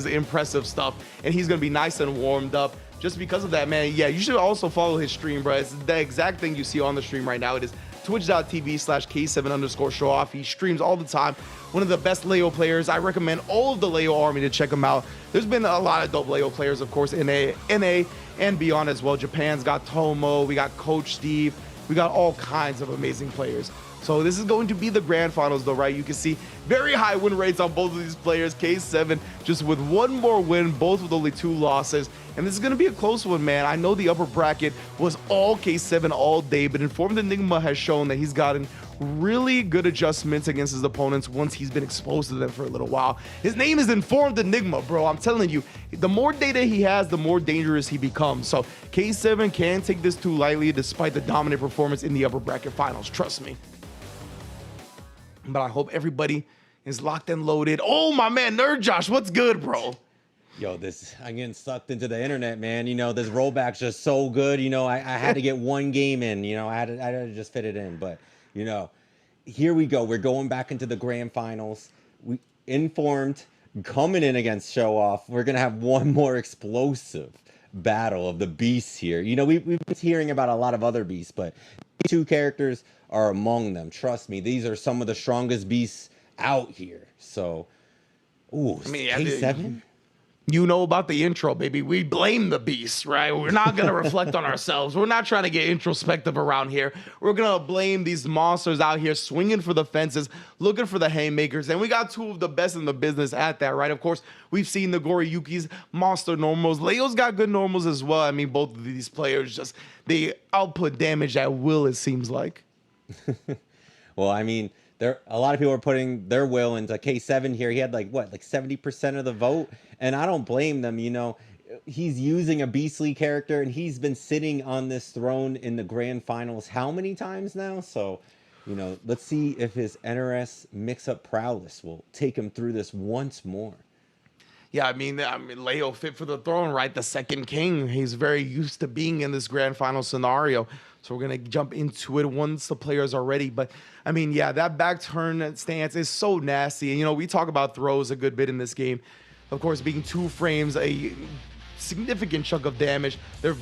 impressive stuff, and he's gonna be nice and warmed up just because of that, man. Yeah, you should also follow his stream, bro. It's the exact thing you see on the stream right now. It is twitch.tv/K7_Showoff. He streams all the time. One of the best Leo players. I recommend all of the Leo army to check him out. There's been a lot of dope Leo players, of course, NA and beyond as well. Japan's got Tomo, we got Coach Steve, we got all kinds of amazing players. So this is going to be the grand finals, though, right? You can see very high win rates on both of these players. K7 just with one more win, both with only 2 losses. And this is going to be a close one, man. I know the upper bracket was all K7 all day, but Informedenigma has shown that he's gotten really good adjustments against his opponents once he's been exposed to them for a little while. His name is Informedenigma, bro. I'm telling you, the more data he has, the more dangerous he becomes. So K7 can't take this too lightly despite the dominant performance in the upper bracket finals. Trust me. But I hope everybody is locked and loaded. Oh, my man, Nerd Josh, what's good, bro? Yo, I'm getting sucked into the internet, man. You know, this rollback's just so good. You know, I had to get one game in. You know, I had to just fit it in. But, you know, here we go. We're going back into the grand finals. We Informed coming in against Showoff. We're going to have one more explosive battle of the beasts here. You know, we've been hearing about a lot of other beasts, but these 2 characters are among them. Trust me, these are some of the strongest beasts out here. So, ooh, I mean, K7? You know about the intro, baby. We blame the beast, right? We're not going to reflect on ourselves. We're not trying to get introspective around here. We're going to blame these monsters out here swinging for the fences, looking for the haymakers. And we got 2 of the best in the business at that, right? Of course, we've seen the Goriyuki's monster normals. Leo's got good normals as well. I mean, both of these players just, they output damage at will, it seems like. Well, I mean, a lot of people are putting their will into K7 here. He had like 70% of the vote, and I don't blame them. You know, he's using a beastly character, and he's been sitting on this throne in the grand finals how many times now? So, you know, let's see if his NRS mix-up prowess will take him through this once more. Yeah, I mean, Leo fit for the throne, right? The second king. He's very used to being in this grand final scenario. So we're going to jump into it once the players are ready. But, I mean, yeah, that back turn stance is so nasty. And, you know, we talk about throws a good bit in this game. Of course, being 2 frames, a significant chunk of damage. They're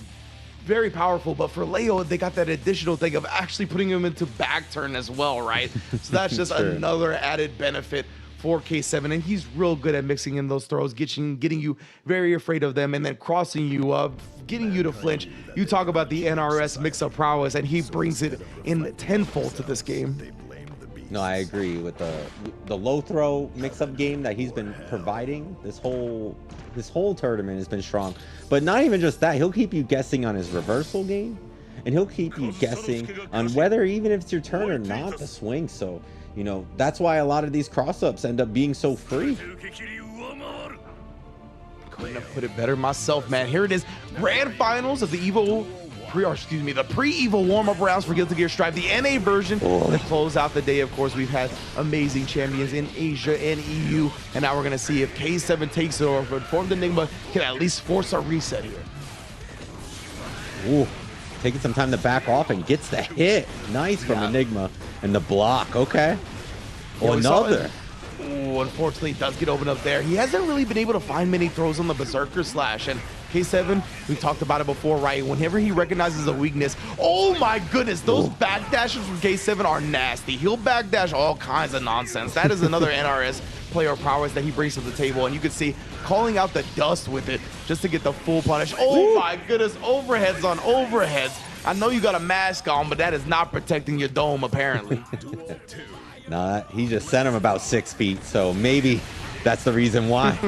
very powerful. But for Leo, they got that additional thing of actually putting him into back turn as well, right? So that's just another added benefit for K7, and he's real good at mixing in those throws, getting you very afraid of them, and then crossing you up, getting you to flinch. You talk about the NRS mix-up prowess, and he brings it in tenfold to this game. No, I agree with the low throw mix-up game that he's been providing. This whole tournament has been strong, but not even just that. He'll keep you guessing on his reversal game, and he'll keep you guessing on whether even if it's your turn or not to swing. So, you know, that's why a lot of these cross-ups end up being so free. Couldn't have put it better myself, man. Here it is, grand finals of the EVO the pre-EVO warm-up rounds for Guilty Gear Strive, the NA version to close out the day. Of course, we've had amazing champions in Asia and EU, and now we're gonna see if K7 takes it or if Informedenigma can at least force a reset here. Ooh, taking some time to back off and gets the hit. Nice from Enigma and the block. Okay. Oh, another. Ooh, unfortunately, it does get opened up there. He hasn't really been able to find many throws on the Berserker Slash, and K7, we've talked about it before, right? Whenever he recognizes a weakness, oh my goodness, those backdashes from K7 are nasty. He'll backdash all kinds of nonsense. That is another NRS player prowess that he brings to the table, and you can see calling out the dust with it just to get the full punish. Oh my goodness, overheads on overheads. I know you got a mask on, but that is not protecting your dome, apparently. Nah, he just sent him about 6 feet, so maybe that's the reason why.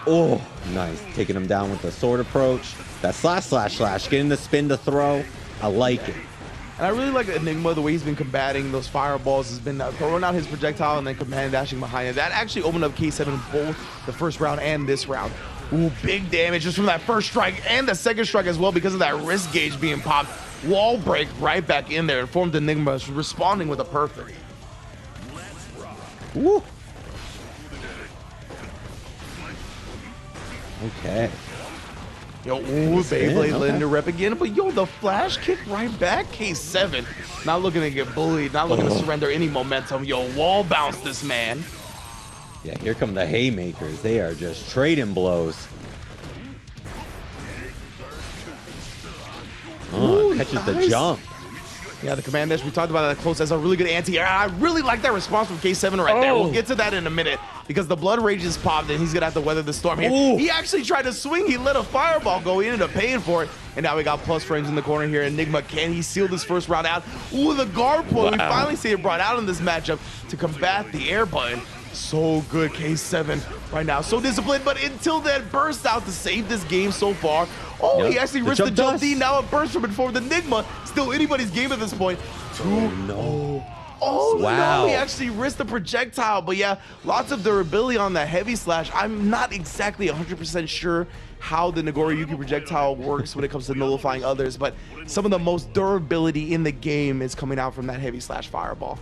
Oh, nice. Taking him down with the sword approach. That slash, getting the spin to throw. I like it. And I really like Enigma, the way he's been combating those fireballs, has been throwing out his projectile and then command dashing behind it. That actually opened up K7 both the first round and this round. Ooh, big damage just from that first strike and the second strike as well because of that wrist gauge being popped. Wall break right back in there. Informedenigma is responding with a perfect. Woo. Okay. Yo, ooh, Beyblade letting the rep again, but yo, the flash kick right back. K7 not looking to get bullied, not looking to surrender any momentum. Yo, wall bounce this man. Yeah, here come the haymakers. They are just trading blows. Oh, Ooh, catches nice. the jump. Yeah, the command dash, we talked about that close as a really good anti-air. I really like that response from K7 right there. We'll get to that in a minute because the blood rage is popped and he's gonna have to weather the storm here. Ooh. He actually tried to swing, he let a fireball go, he ended up paying for it. And now we got plus frames in the corner here. Enigma, can he seal this first round out? Ooh, the guard pull, we finally see it brought out in this matchup to combat the air button. So good, K7 right now, so disciplined, but until then, burst out to save this game so far. Oh, he actually risked the jump D, now a burst from Informedenigma. Still anybody's game at this point. 2-0. Oh wow. no, he actually risked the projectile, but yeah, lots of durability on that heavy slash. I'm not exactly 100% sure how the Nagoriyuki projectile works when it comes to nullifying others, but some of the most durability in the game is coming out from that heavy slash fireball.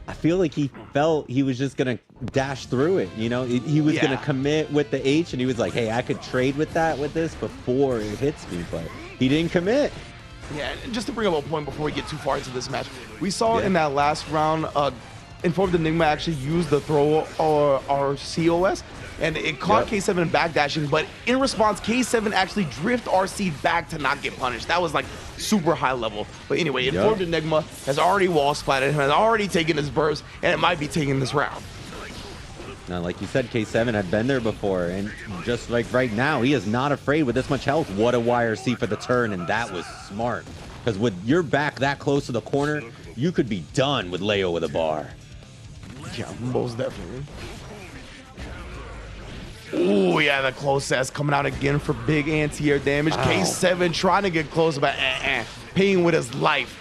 I feel like he felt he was just going to dash through it, you know? He was going to commit with the H, and he was like, hey, I could trade with this before it hits me, but he didn't commit. Yeah, and just to bring up a point before we get too far into this match, we saw in that last round, Informedenigma actually used the throw or COS, and it caught K7 backdashing, but in response, K7 actually drift RC back to not get punished. That was like super high level. But anyway, Informedenigma has already wall splatted him, has already taken his burst, and it might be taking this round. Now, like you said, K7 had been there before, and just like right now, he is not afraid with this much health. What a YRC for the turn, and that was smart. Because with your back that close to the corner, you could be done with Leo with a bar. Yeah, most definitely. Ooh, yeah, the close S coming out again for big anti-air damage. K7 trying to get close, but paying with his life.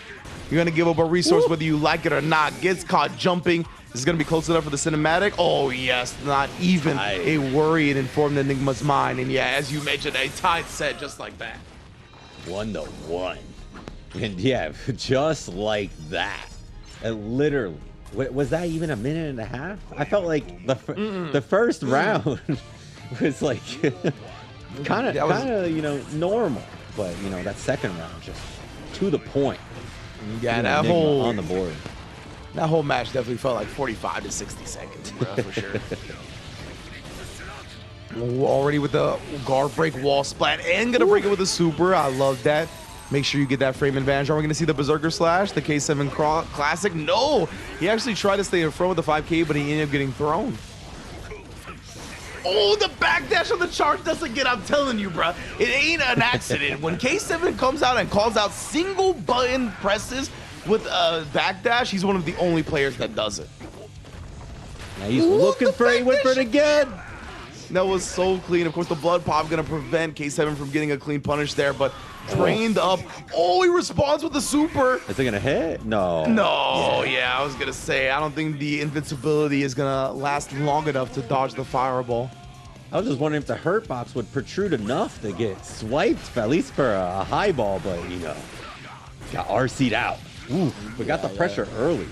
You're going to give up a resource whether you like it or not. Gets caught jumping. This is going to be close enough for the cinematic. Oh, yes, not even a worry in Informedenigma's mind. And yeah, as you mentioned, a tied set just like that. 1-1. And yeah, just like that. Literally. Was that even a minute and a half? I felt like the first round was like kind of you know, normal, but you know, that second round just to the point. Yeah, that whole on the board. That whole match definitely felt like 45 to 60 seconds, bro, for sure. Already with the guard break, wall splat, and gonna break it with a super. I love that. Make sure you get that frame advantage. Are we gonna see the Berserker Slash, the K7 Classic? No, he actually tried to stay in front with the 5K, but he ended up getting thrown. Oh, the backdash on the charge does again. I'm telling you, bro, it ain't an accident. When K7 comes out and calls out single button presses with a backdash, he's one of the only players that does it. Now he's looking for it, went for it again. That was so clean. Of course, the blood pop gonna prevent K7 from getting a clean punish there, but trained up. Oh, he responds with the super. Is it gonna hit? No. No, yeah, I was gonna say, I don't think the invincibility is gonna last long enough to dodge the fireball. I was just wondering if the hurt box would protrude enough to get swiped, at least for a high ball, but you know, got RC'd out. Ooh, we got the pressure early.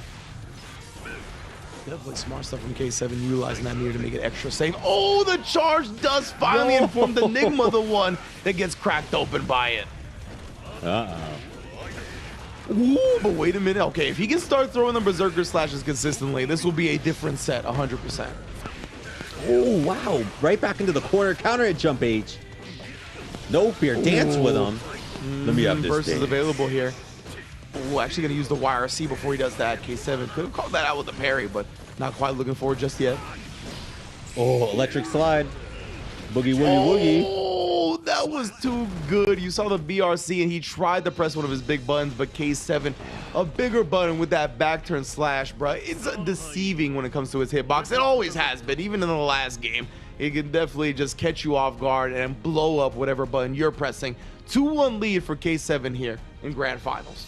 Definitely smart stuff from K7, utilizing that meter to make it extra safe. Oh, the charge does finally inform the Enigma, the one that gets cracked open by it. Ooh, but wait a minute. Okay, if he can start throwing the Berserker slashes consistently, this will be a different set, 100%. Oh, wow. Right back into the corner. Counter at jump H. No fear. Dance with him. Let me have this Burst is dance. available here. Oh, actually going to use the YRC before he does that. K7 could have called that out with the parry, but not quite looking forward just yet. Oh, electric slide. Boogie, woogie, woogie. Oh, that was too good. You saw the BRC, and he tried to press one of his big buttons, but K7, a bigger button with that back turn slash, bro. It's deceiving when it comes to his hitbox. It always has been, even in the last game. It can definitely just catch you off guard and blow up whatever button you're pressing. 2-1 lead for K7 here in Grand Finals.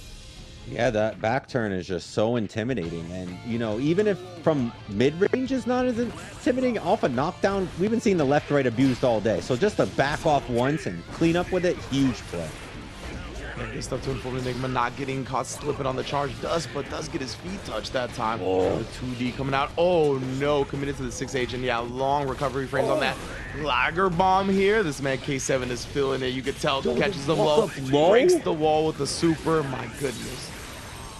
Yeah, that back turn is just so intimidating. And, you know, even if from mid-range is not as intimidating, off a knockdown, we've been seeing the left-right abused all day. So just to back off once and clean up with it, huge play. Yeah, good stuff to Informedenigma, not getting caught slipping on the charge but does get his feet touched that time. Oh. The 2D coming out. Oh no, committed to the 6H, and yeah, long recovery frames on that. Lager bomb here. This man K7 is feeling it. You could tell, catches them low, breaks the wall with the super. My goodness.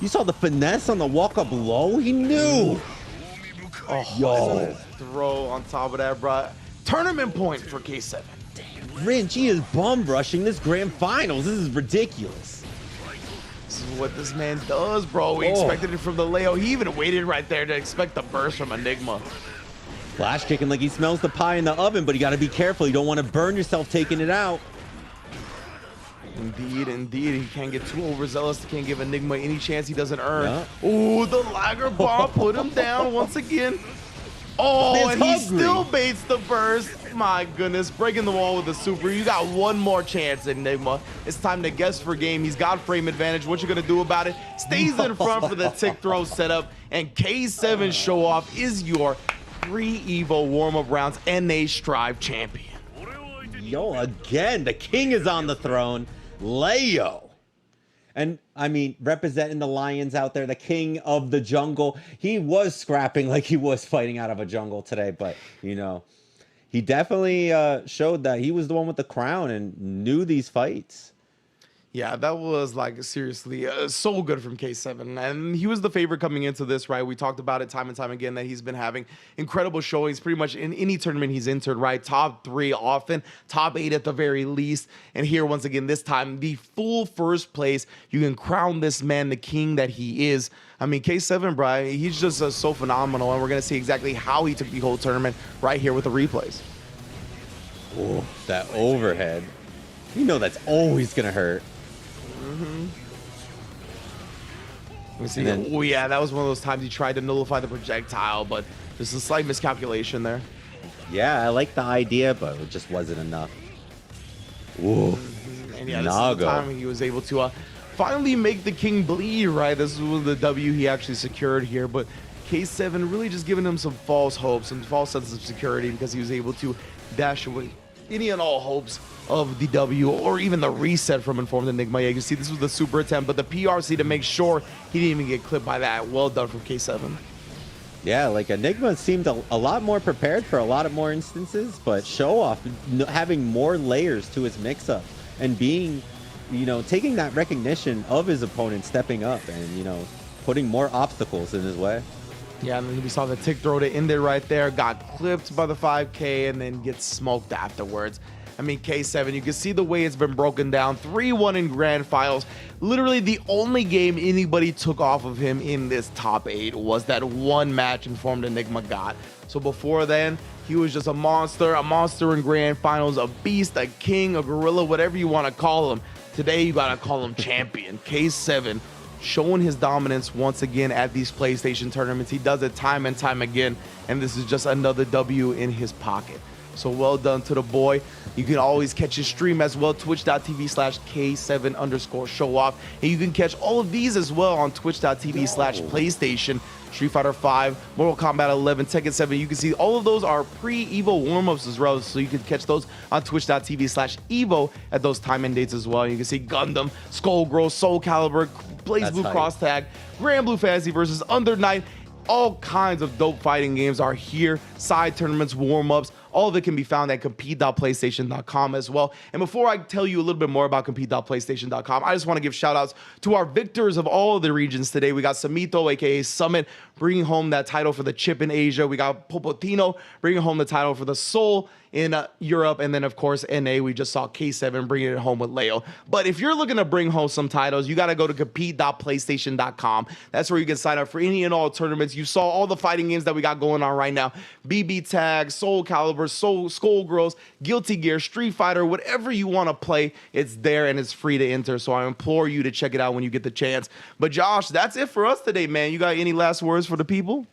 You saw the finesse on the walk-up low? He knew. Oh, Yo. throw on top of that, bro. Tournament point for K7. Rinch, he is bum rushing this grand finals. This is ridiculous. This is what this man does, bro. We expected it from the Leo. He even waited right there to expect the burst from Enigma. Flash kicking like he smells the pie in the oven, but you got to be careful. You don't want to burn yourself taking it out. Indeed, indeed. He can't get too overzealous. He can't give Enigma any chance he doesn't earn. Yeah. Ooh, the Lager bomb put him down once again. Oh, Man's and he hungry. still baits the burst. My goodness, breaking the wall with the super. You got one more chance, Enigma. It's time to guess for game. He's got frame advantage. What you gonna do about it? Stays in front for the tick throw setup, and K7 Showoff is your pre-EVO warm-up rounds NA Strive champion. Yo, again, the king is on the throne. Leo. And, I mean, representing the Lions out there, the king of the jungle. He was scrapping like he was fighting out of a jungle today, but, you know, he definitely showed that he was the one with the crown and knew these fights. Yeah, that was like seriously so good from K7, and he was the favorite coming into this, right? We talked about it time and time again that he's been having incredible showings pretty much in any tournament he's entered, right? Top 3 often, top 8 at the very least, and here once again this time the full first place. You can crown this man the king that he is. I mean, K7, bro, he's just so phenomenal, and we're gonna see exactly how he took the whole tournament right here with the replays. Oh, that overhead. You know that's always gonna hurt. Let me see. Oh yeah, that was one of those times he tried to nullify the projectile, but there's a slight miscalculation there. Yeah, I like the idea, but it just wasn't enough. Ooh, And yeah, this is the time he was able to finally make the king bleed, right? This was the W he actually secured here, but K7 really just giving him some false hopes, some false sense of security, because he was able to dash away any and all hopes of the W or even the reset from Informedenigma. Yeah, you can see this was the super attempt, but the PRC to make sure he didn't even get clipped by that. Well done from K7. Yeah, like Enigma seemed a lot more prepared for a lot of more instances, but Showoff having more layers to his mix-up and being, you know, taking that recognition of his opponent stepping up and, you know, putting more obstacles in his way. Yeah, and then we saw the tick throw to end it right there, got clipped by the 5K, and then gets smoked afterwards. I mean, K7, you can see the way it's been broken down. 3-1 in grand finals. Literally the only game anybody took off of him in this top 8 was that one match Informedenigma got. So before then, he was just a monster in grand finals, a beast, a king, a gorilla, whatever you want to call him. Today, you got to call him champion. K7 showing his dominance once again at these PlayStation tournaments. He does it time and time again, and this is just another W in his pocket. So well done to the boy. You can always catch his stream as well, twitch.tv/K7_Showoff. And you can catch all of these as well on twitch.tv/PlayStation. Street Fighter 5, Mortal Kombat 11, Tekken 7. You can see all of those are pre-EVO warm-ups as well, so you can catch those on twitch.tv/EVO at those time and dates as well. You can see Gundam, Skullgirl, Soul Calibur, Blaze Blue Cross Tag, Grand Blue Fantasy versus Under Night. All kinds of dope fighting games are here. Side tournaments, warm-ups, all of it can be found at compete.playstation.com as well. And before I tell you a little bit more about compete.playstation.com, I just want to give shout outs to our victors of all of the regions today. We got Samito, aka Summit, bringing home that title for the chip in Asia. We got Popotino bringing home the title for the Soul in Europe. And then, of course, NA, we just saw K7 bringing it home with Leo. But if you're looking to bring home some titles, you got to go to compete.playstation.com. That's where you can sign up for any and all tournaments. You saw all the fighting games that we got going on right now. BB Tag, Soul Calibur, Skullgirls, Guilty Gear, Street Fighter, whatever you want to play, it's there and it's free to enter. So I implore you to check it out when you get the chance. But Josh, that's it for us today, man. You got any last words for the people?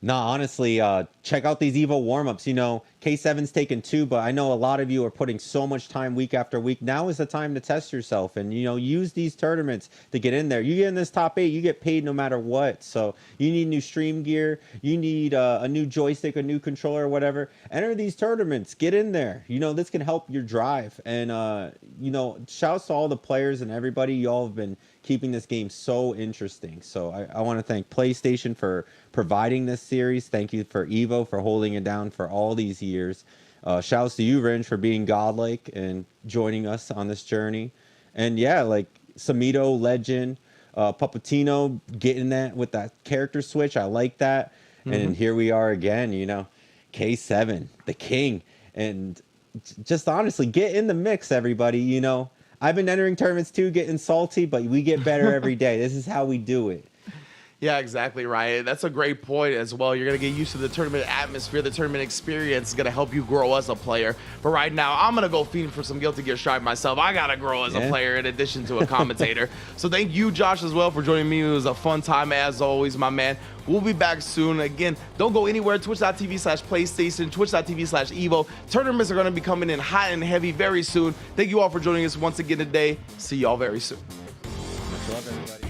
No, honestly, check out these EVO warm-ups. You know, K7's taken 2, but I know a lot of you are putting so much time week after week. Now is the time to test yourself and, you know, use these tournaments to get in there. You get in this top 8, you get paid no matter what. So you need new stream gear. You need a new joystick, a new controller, or whatever. Enter these tournaments. Get in there. You know, this can help your drive. And, you know, shouts to all the players and everybody. You all have been keeping this game so interesting. So I want to thank PlayStation for providing this series. Thank you for EVO for holding it down for all these years. Shouts to you, Ringe, for being godlike and joining us on this journey. And yeah, like Samito, Legend, Papatino getting that with that character switch. I like that. And here we are again, you know, K7, the king. And just honestly, get in the mix, everybody, you know. I've been entering tournaments too, getting salty, but we get better every day. This is how we do it. Yeah, exactly, Ryan. That's a great point as well. You're going to get used to the tournament atmosphere. The tournament experience is going to help you grow as a player. But right now, I'm going to go fiend for some Guilty Gear Strive myself. I got to grow as a player in addition to a commentator. So thank you, Josh, as well, for joining me. It was a fun time, as always, my man. We'll be back soon. Again, don't go anywhere. Twitch.tv/PlayStation, Twitch.tv/EVO. Tournaments are going to be coming in hot and heavy very soon. Thank you all for joining us once again today. See y'all very soon. Much love, everybody.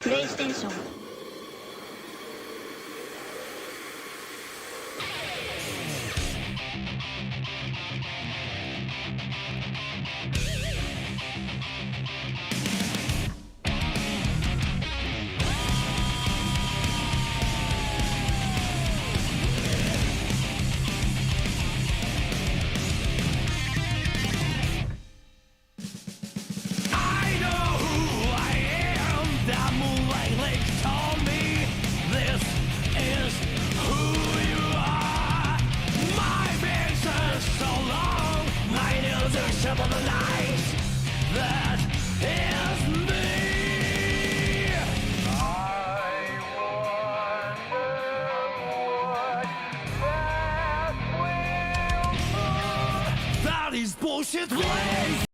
PlayStation. I know who I am. The moonlight lake these bullshit ways.